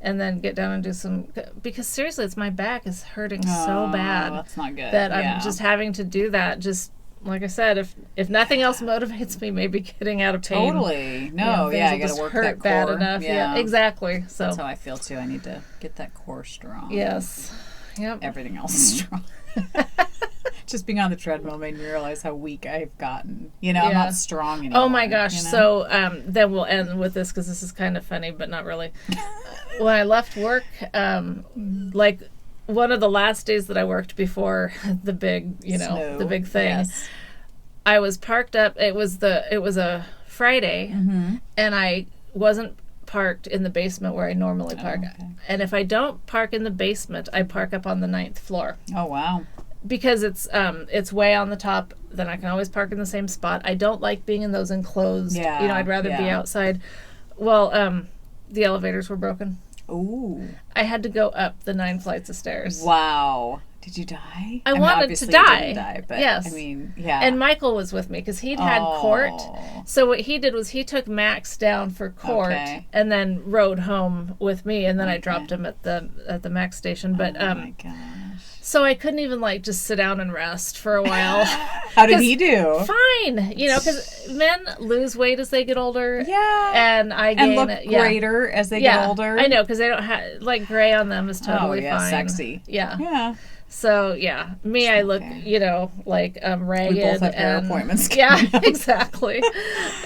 and then get down and do some, because seriously, my back is hurting so bad. That's not good. That I'm just having to do that. Just, like I said, if nothing else motivates me, maybe getting out of pain. Totally. No, I got to work that core. Bad enough. Yeah, exactly. So that's how I feel too. I need to get that core strong. Yes. Yep. Everything else is strong. Just being on the treadmill made me realize how weak I've gotten. I'm not strong anymore. Oh my gosh. So then we'll end with this because this is kind of funny, but not really. When I left work, when one of the last days that I worked before the big, the big thing. Yes. I was parked up. It was a Friday, and I wasn't parked in the basement where I normally park. Okay. And if I don't park in the basement, I park up on the 9th floor. Oh, wow. Because it's way on the top, then I can always park in the same spot. I don't like being in those enclosed, I'd rather be outside. Well, the elevators were broken. Ooh. I had to go up the 9 flights of stairs. Wow. Did you die? I wanted to die. You didn't die, but yes. I mean, yeah. And Michael was with me because he'd had court. So what he did was he took Max down for court and then rode home with me, and then I dropped him at the Max station. But oh my gosh. So I couldn't even just sit down and rest for a while. How did he do? Fine, because men lose weight as they get older. Yeah, and I gain and look greater as they get older. I know, because they don't have gray on them is totally fine. Sexy. Yeah. So me, I look, ragged. We both have hair appointments. Yeah, exactly.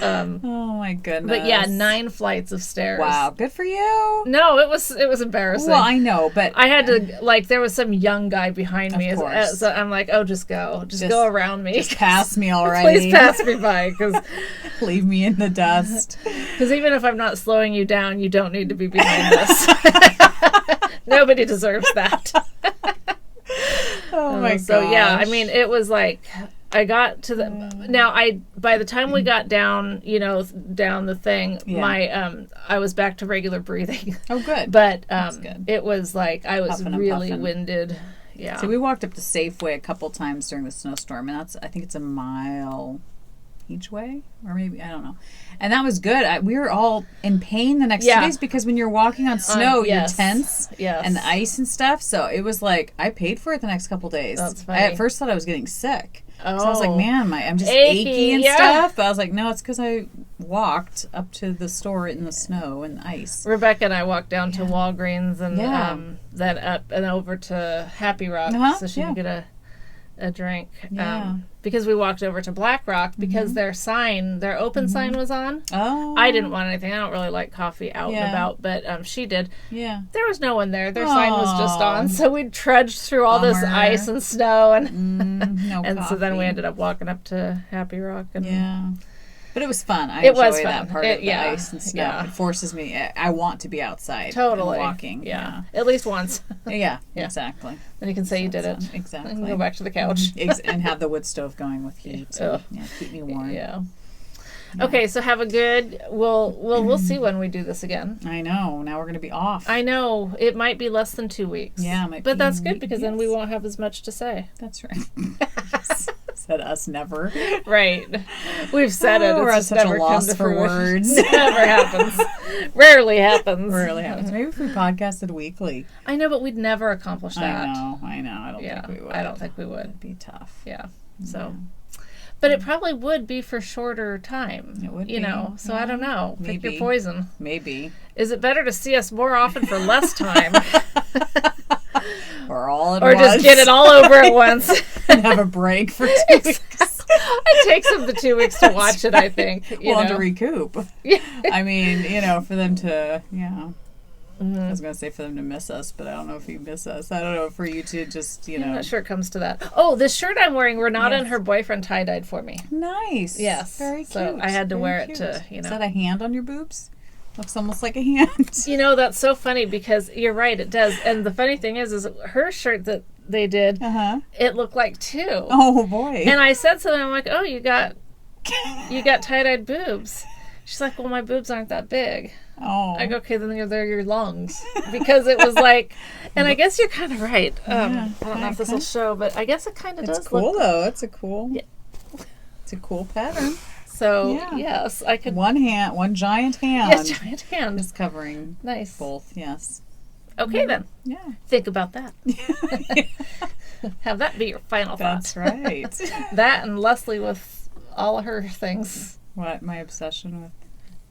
Oh my goodness. But 9 flights of stairs. Wow, good for you. No, it was embarrassing. Well, I know, but I had to there was some young guy behind me. Of course. So I'm like, oh, just go go around me. Just pass me already. Please pass me by, because leave me in the dust. Because even if I'm not slowing you down, you don't need to be behind us. Nobody deserves that. Oh my god. So I mean, it was I got to the by the time we got down, down the thing, my I was back to regular breathing. Oh, good. But that's good. It was I was really winded. Yeah. So we walked up to Safeway a couple times during the snowstorm, and I think it's a mile each way, or maybe, I don't know. And that was good. We were all in pain the next 2 days, because when you're walking on snow, you're tense, and the ice and stuff. So it was I paid for it the next couple days. That's funny. I at first thought I was getting sick. Oh. So I was like, man, I'm just achy and stuff. But I was like, no, it's because I walked up to the store in the snow and ice. Rebecca and I walked down to Walgreens and then up and over to Happy Rock so she could get a drink. Because we walked over to Black Rock because their open sign was on. Oh. I didn't want anything. I don't really like coffee out and about, but she did. Yeah. There was no one there. Their sign was just on. So we trudged through all this ice and snow, and so then we ended up walking up to Happy Rock. And but it was fun. I enjoy that part of the ice and snow. Yeah. It forces me. I want to be outside. Totally. And walking. Yeah. At least once. Yeah, exactly. Then you can say you did it. Exactly. And go back to the couch. And have the wood stove going with heat. So, keep me warm. Yeah. Okay, so have a good. We'll see when we do this again. I know. Now we're going to be off. I know. It might be less than 2 weeks. Yeah, it might but that's good, because then we won't have as much to say. That's right. Said us never. Right. We've said it. We're at it's such never a loss come to for words. Never happens. Rarely happens. Maybe if we podcasted weekly. I know, but we'd never accomplish that. I know. I don't think we would. I don't think we would. It'd be tough. Yeah. So. But it probably would be for shorter time. It would be. So I don't know. Maybe. Pick your poison. Maybe. Is it better to see us more often for less time? Or all at once? Or just get it all over at once. And have a break for 2 weeks. It takes them the 2 weeks to watch it, I think. To recoup. Yeah. I mean, for them to, I was going to say for them to miss us, but I don't know if you miss us. I don't know, for you to just, I'm not sure it comes to that. Oh, this shirt I'm wearing, Renata and her boyfriend tie-dyed for me. Nice. Yes. Very cute. So I had to wear it to, Is that a hand on your boobs? Looks almost like a hand. That's so funny, because you're right, it does. And the funny thing is her shirt that they did, it looked like 2. Oh, boy. And I said something, I'm like, oh, you got tie-dyed boobs. She's like, well, my boobs aren't that big. Oh. I go, okay, then they're your lungs. Because it was and I guess you're kind of right. I don't know if this will show, but I guess it kind of does. It's cool, though. It's a cool, it's a cool pattern. So, yes, I could. One giant hand. Yes, giant hand. Is covering both, yes. Okay, then. Yeah. Think about that. Have that be your final thought. That's right. That and Leslie with all of her things. What, my obsession with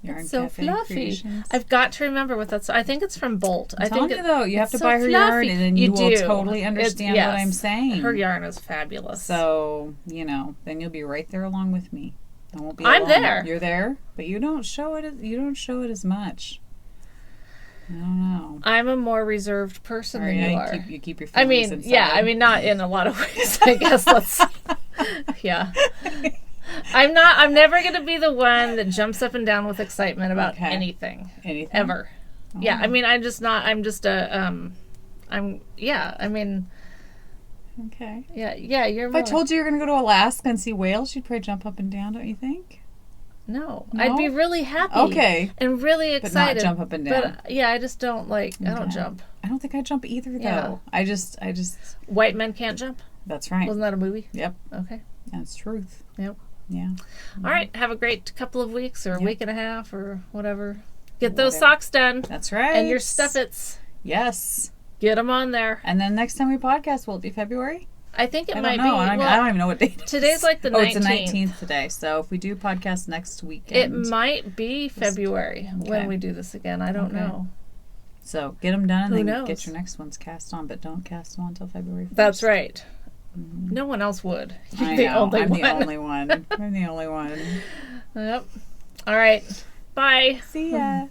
yarn it's so cafe fluffy. Creations? I've got to remember what that's. I think it's from Bolt. I'm telling you, though, you have to buy her yarn, and then you will totally understand what I'm saying. Her yarn is fabulous. So, then you'll be right there along with me. I won't be I'm alone. there. You're there, but you don't show it. You don't show it as much. I don't know. I'm a more reserved person than you are. You keep your feelings inside. Not in a lot of ways, I guess. Yeah. I'm never going to be the one that jumps up and down with excitement about anything. Anything? Ever. Oh. Yeah, I mean, I'm just Okay. Yeah, you're If I told you you're going to go to Alaska and see whales, you'd probably jump up and down, don't you think? No? I'd be really happy. Okay. And really excited. But not jump up and down. But, I just don't I don't jump. I don't think I jump either, though. Yeah. I just... White men can't jump? That's right. Wasn't that a movie? Yep. Okay. That's truth. Yep. Yeah. All right. Have a great couple of weeks or a week and a half or whatever. Get those socks done. That's right. And your stuffits. Yes. Get them on there. And then next time we podcast, will it be February? I think it might be. I don't even know what date it is. Today's like the 19th. Oh, it's the 19th today. So if we do podcast next weekend. It might be February when we do this again. I don't know. So get them done and then get your next ones cast on, but don't cast them on until February 1st. That's right. Mm-hmm. No one else would. I'm the only one. I'm the only one. Yep. All right. Bye. See ya.